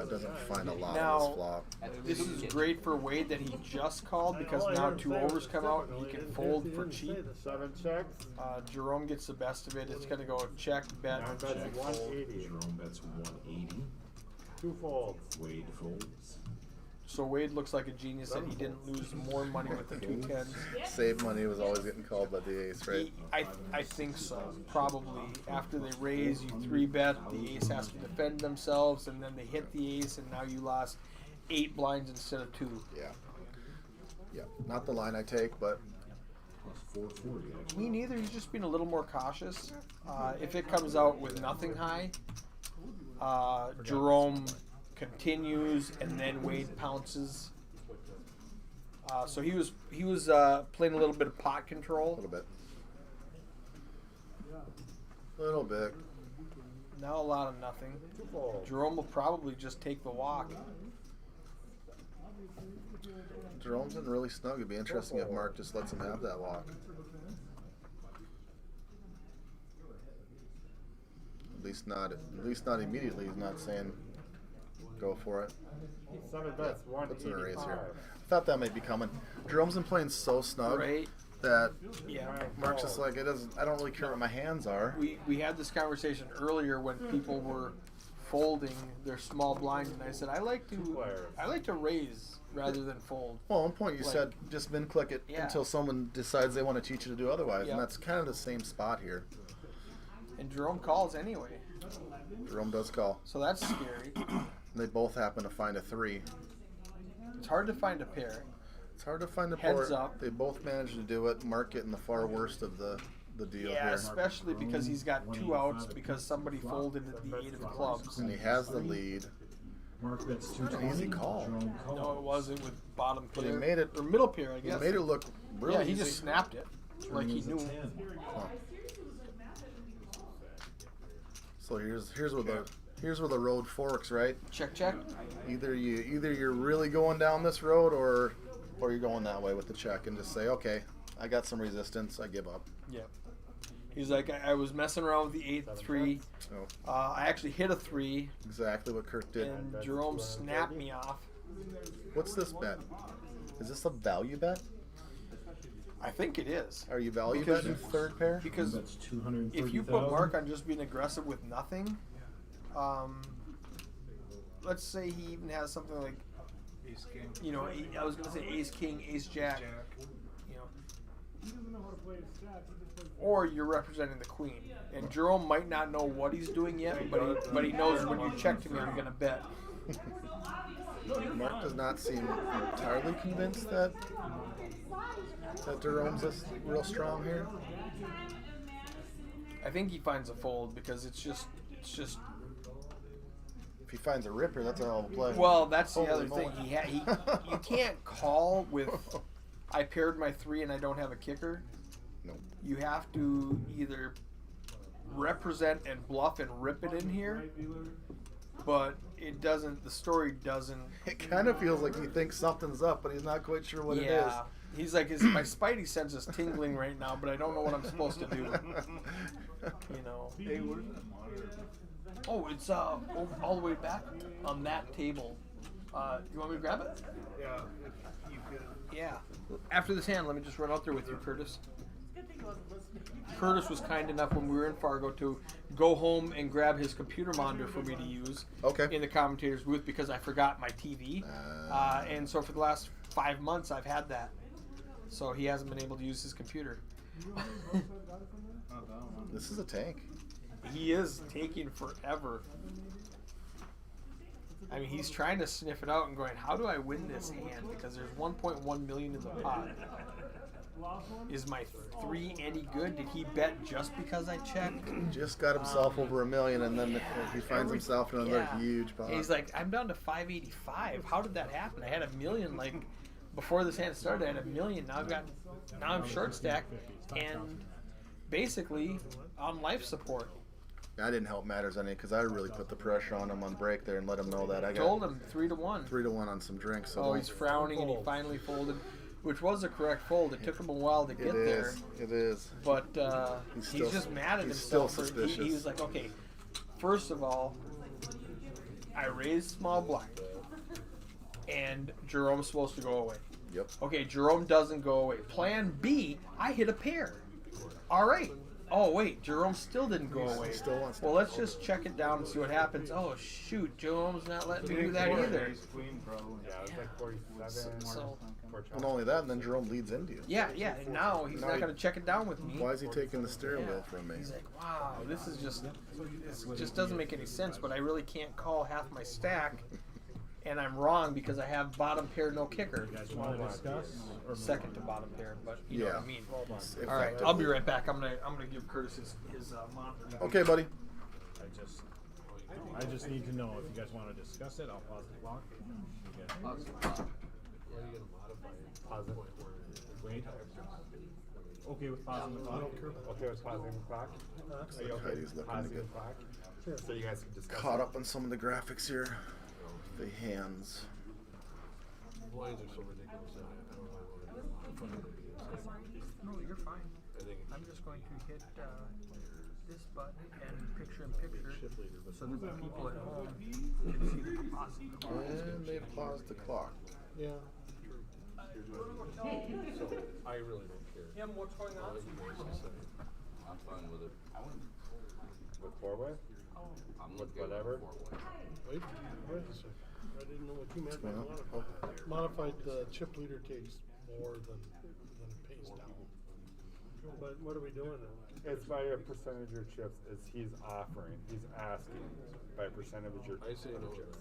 Doesn't find a lot Now, on this flop. this is great for Wade that he just called because now 2 overs come out and he can fold for cheap. 7 checks. Jerome gets the best of it. It's going to go check, bet, 9 bets check, fold. 180. Jerome bets 180. 2 folds. Wade folds. So Wade looks like a genius that he didn't lose more money with the 210s. Save money was always getting called by the ace, right? I think so. Probably after they raise, you 3-bet. The ace has to defend themselves, and then they hit the ace, and now you lost 8 blinds instead of 2. Yeah. Yeah. Not the line I take, but Me neither. He's just being a little more cautious. If it comes out with nothing high, Jerome continues, and then Wade pounces. So he was playing a little bit of pot control. a little bit. Little bit. Now a lot of nothing. Jerome will probably just take the walk. Jerome's in really snug. It'd be interesting if Mark just lets him have that walk. At least not immediately. He's not saying go for it. 7 bets, Puts in a raise 185. here. I thought that might be coming. Jerome's been playing so snug Right? that Yeah. Mark's just like, it doesn't. I don't really care what my hands are. We had this conversation earlier when people were folding their small blinds, and I said I like to raise rather than fold. Well, at one point you Like- said just min click it Yeah. until someone decides they want to teach you to do otherwise, Yep. and that's kind of the same spot here. And Jerome calls anyway, Jerome does call. so that's scary. And they both happen to find a 3. It's hard to find a pair. It's hard to find a Heads port. up. They both managed to do it. Mark getting the far worst of the deal Yeah, here. especially because he's got 2 outs because somebody folded at the 8 of clubs. And he has the lead. Mark bets An 220. easy call. Jerome calls. No, it wasn't with bottom But he pair. made it. Or middle pair, I He guess. made it look really yeah, he easy. just snapped it. Like he Turn knew. is a 10. Huh. So here's where the road forks, right? Check, check. Either you're really going down this road, or you're going that way with the check, and just say, okay, I got some resistance, I give up. Yeah. He's like, I was messing around with the 8-3. So I actually hit a 3, exactly what Kirk did. and Jerome snapped me off. What's this bet? Is this a value bet? I think it is. Are you value Because betting you- third pair? Because That's 230,000. if you put Mark on just being aggressive with nothing, let's say he even has something like, Ace king. you know, I was gonna say Ace King, Ace Jack, you know, He doesn't know how to play his stack. He just plays or you're representing the Queen, and Jerome might not know what he's doing yet, but he knows when you check to me, I'm gonna bet. Mark does not seem entirely convinced that Jerome's real strong here. I think he finds a fold because it's just. If he finds a ripper, that's a hell of a play. Well, that's the Holy other thing. moly. You can't call with. I paired my 3 and I don't have a kicker. Nope. You have to either represent and bluff and rip it in here, but it doesn't. The story doesn't. It kind of feels like he thinks something's up, but he's not quite sure what Yeah. He's like, my spidey sense is tingling right now, but I don't know what I'm supposed to do. You know. Hey, where's that monitor? Oh, it's all the way back on that table. You want me to grab it? Yeah, if you could. Yeah. After this hand, let me just run out there with you, Curtis. Curtis was kind enough when we were in Fargo to go home and grab his computer monitor for me to use Okay. in the commentator's booth because I forgot my TV. And so for the last 5 months, I've had that. So he hasn't been able to use his computer. This is a tank. He is taking forever. I mean, he's trying to sniff it out and going, how do I win this hand? Because there's 1.1 million in the pot. Is my 3 any good? Did he bet just because I checked? Just got himself over $1 million, and then he finds himself in another huge pot. He's like, I'm down to 585. How did that happen? I had $1 million like before this hand started. I had $1 million. Now I'm short stacked and basically on life support. I didn't help matters any because I really put the pressure on him on break there and let him know that I got Told him 3-1. 3-1 on some drinks. So Oh, don't- he's frowning and he finally folded, which was the correct fold. It took him a while to get there. It is. But He's he's still- just mad at he's himself. still He suspicious. was like, okay, first of all, I raised small blind, and Jerome's supposed to go away. Yep. Okay, Jerome doesn't go away. Plan B, I hit a pair. All right, Oh wait, Jerome still didn't go away. Still wants to Well, let's just check it down and see what happens. Oh shoot, Jerome's not letting me do that either. Yeah, it was like 47. So, Not only that, and then Jerome leads into you. yeah, and now he's Now not he- going to check it down with me. Why is he taking the steering wheel from me? He's like, wow, this just doesn't make any sense. But I really can't call half my stack, and I'm wrong because I have bottom pair, no kicker. You guys want to discuss? Or Second to bottom pair, but you know what I mean. If All right, that- I'll be right back. I'm gonna give Curtis his monitor. Okay, buddy. I just need to know if you guys want to discuss it. I'll pause the clock. You guys- Pause the clock. Pause it. Wait. Okay with pausing the clock? Okay with pausing the clock? Looks Are you like okay Heidi's with looking to pausing get the clock? So you guys can discuss caught it. up on some of the graphics here. The hands. Blinds are so ridiculous. I don't know. No, you're fine. I'm just going to hit this button and picture in picture so that the people at home can see the possible. And they've paused the clock. Yeah. So I really don't care. What's going on? I'm fine with it. With four-way? I'm With okay whatever? Wait a second. I didn't know what you meant by Well, modified. Modified, the chip leader takes more than pays down. But what are we doing then? It's by a percentage of your chips as he's offering. He's asking by a percentage of your I say no. chips.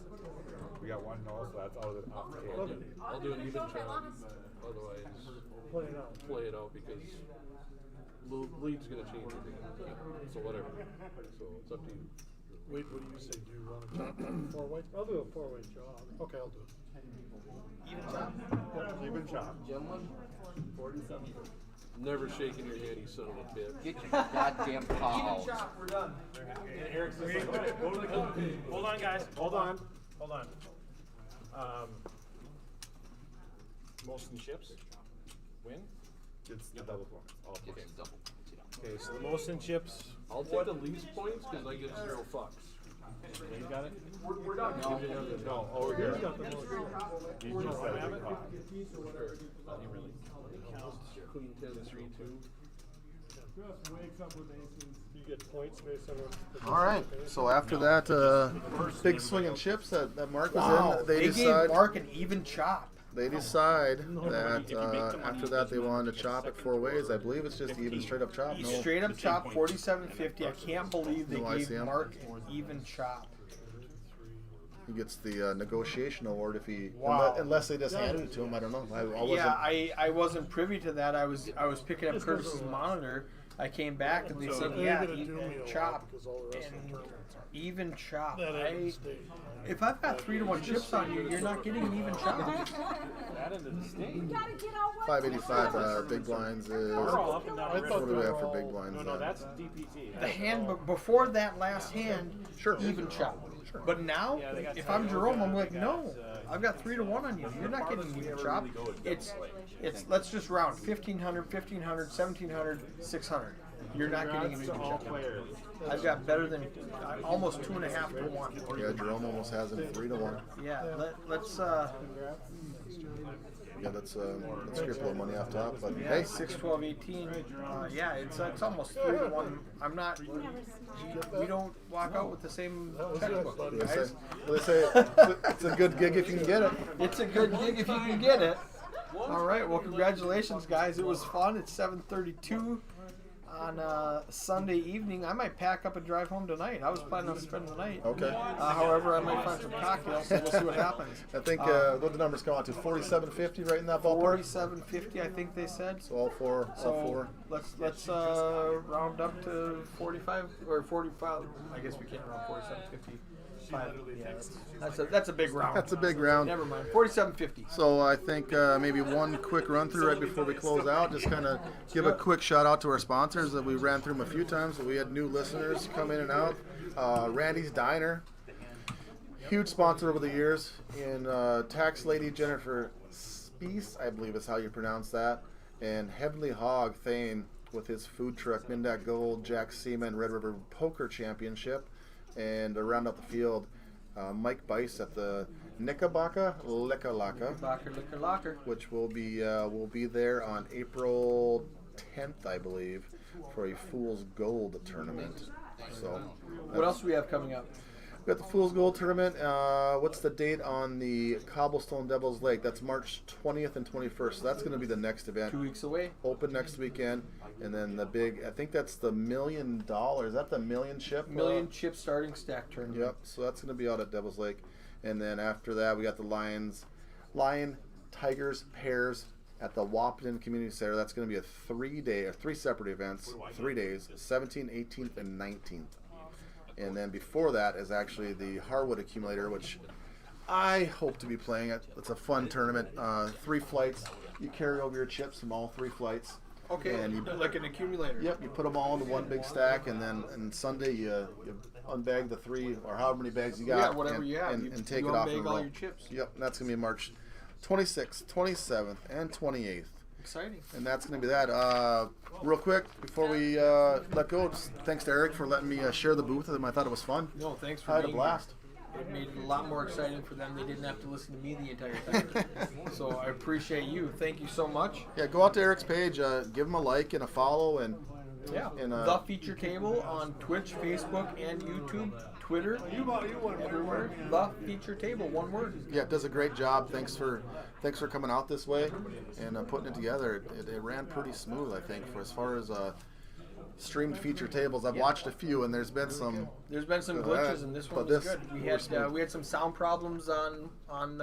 We got one no, so that's out of the off the I'll table. do an even chop. Otherwise, Play it out. play it out because lead's gonna change your game. So whatever. So it's up to you. Wait, what do you say? Do you want to chop four-way? I'll do a four-way job. Okay, I'll do it. Even chop? Yeah, even chop. Gentlemen, 47. Never shaking your hand, you son of a bitch. get your goddamn paws. We're done. Eric's just like, hold on, guys. Hold on. Hold on. Molson chips win? It's the double points. All Get points. your double. Okay, so the Molson chips. I'll take the least points because I get 0 fucks. You got it? We're done. No, over here. Got the most. You just said have the it? cost. Queen 10, 3, 2. Just wakes up with aces. You get points based on what. All right. So after that big swing and chips that Mark was Wow, in, they they gave decide. Mark an even chop. They decide that after that they wanted to chop it 4 ways. I believe it's just even straight up chop. No, Straight up chop, 47.50. I can't believe they No gave ICM? Mark an even chop. he gets the negotiation award if he Wow. unless they just handed it to him. I don't know. I wasn't. Yeah, I wasn't privy to that. I was picking up Curtis's monitor. I came back and they said, yeah, even chop. And even chop. If I've got 3-to-1 chips on you, you're not getting an even chop. That into the state. 585 big blinds is. All up and down the What do we river. have for big blinds? No, no, that's DPT. The hand before that last hand, Sure. even chop. But now, if I'm Jerome, I'm like, no, I've got 3-to-1 on you. You're not getting an even chop. It's let's just round 1,500, 1,500, 1,700, 600. You're not getting an even all chop. players. I've got better than almost 2.5 to 1. Yeah, Jerome almost has him 3-to-1. Yeah, let's Yeah, let's scrape a little money off top. But hey, 6, 12, 18. Yeah, it's almost 3-to-1. I'm not. We don't walk out with the same checkbook, they say, guys. they say it's a good gig if you can get it. It's a good gig if you can get it. All right, well, congratulations, guys. It was fun. It's 7:32 on Sunday evening. I might pack up and drive home tonight. I was planning on spending the night. Okay. However, I might find some cocktails, so we'll see what happens. I think what the numbers come out to 47.50 right in that ballpark. 47.50, I think they said. So all four. Let's round up to 45 or 45. I guess we can't round 47.50. Yeah, that's a big round. That's a big round. Never mind. 47.50. So I think maybe one quick run through right before we close out. Just kind of give a quick shout out to our sponsors that we ran through them a few times. We had new listeners come in and out. Randy's Diner, huge sponsor over the years. And tax lady Jennifer Spies, I believe is how you pronounce that. And Heavenly Hog Thane with his food truck, Mindak Gold, Jack Seaman, Red River Poker Championship. And to round out the field, Mike Bice at the Knickerbocker Liquor Locker. which will be there on April 10th, I believe. for a Fool's Gold tournament. So What else do we have coming up? we got the Fool's Gold tournament. What's the date on the Cobblestone Devil's Lake? That's March 20th and 21st. So that's going to be the next event. 2 weeks away. Open next weekend, and then the big. I think that's the $1 million. Is that the million chip? Million chip starting stack tournament. Yep. So that's going to be out at Devil's Lake, and then after that we got the Lion, Tigers pairs at the Wahpeton Community Center. That's going to be a 3 separate events, 3 days, 17th, 18th, and 19th. And then before that is actually the Harwood Accumulator, which I hope to be playing. It's a fun tournament. 3 flights. You carry over your chips from all 3 flights. Okay, And you, like an accumulator. Yep, you put them all into one big stack, and then on Sunday you unbag the 3 or however many bags you got. Yeah, whatever and, you have. and, You- and take you it off unbag and all roll. your chips. Yep, and that's gonna be March 26th, 27th, and 28th. Exciting. And that's going to be that. Real quick, before we let go, just thanks to Eric for letting me share the booth with him. I thought it was fun. No, thanks for I had a being blast. here. It made it a lot more exciting for them. They didn't have to listen to me the entire time. So I appreciate you. Thank you so much. Yeah, go out to Eric's page, give him a like and a follow, and Yeah. And, The Feature Table on Twitch, Facebook, and YouTube, Twitter, everywhere. The Feature Table, one word. yeah, it does a great job. Thanks for coming out this way and putting it together. It ran pretty smooth, I think, for as far as streamed feature tables. I've watched a few, and there's been some glitches, and this one but was this good. was smooth. We had some sound problems on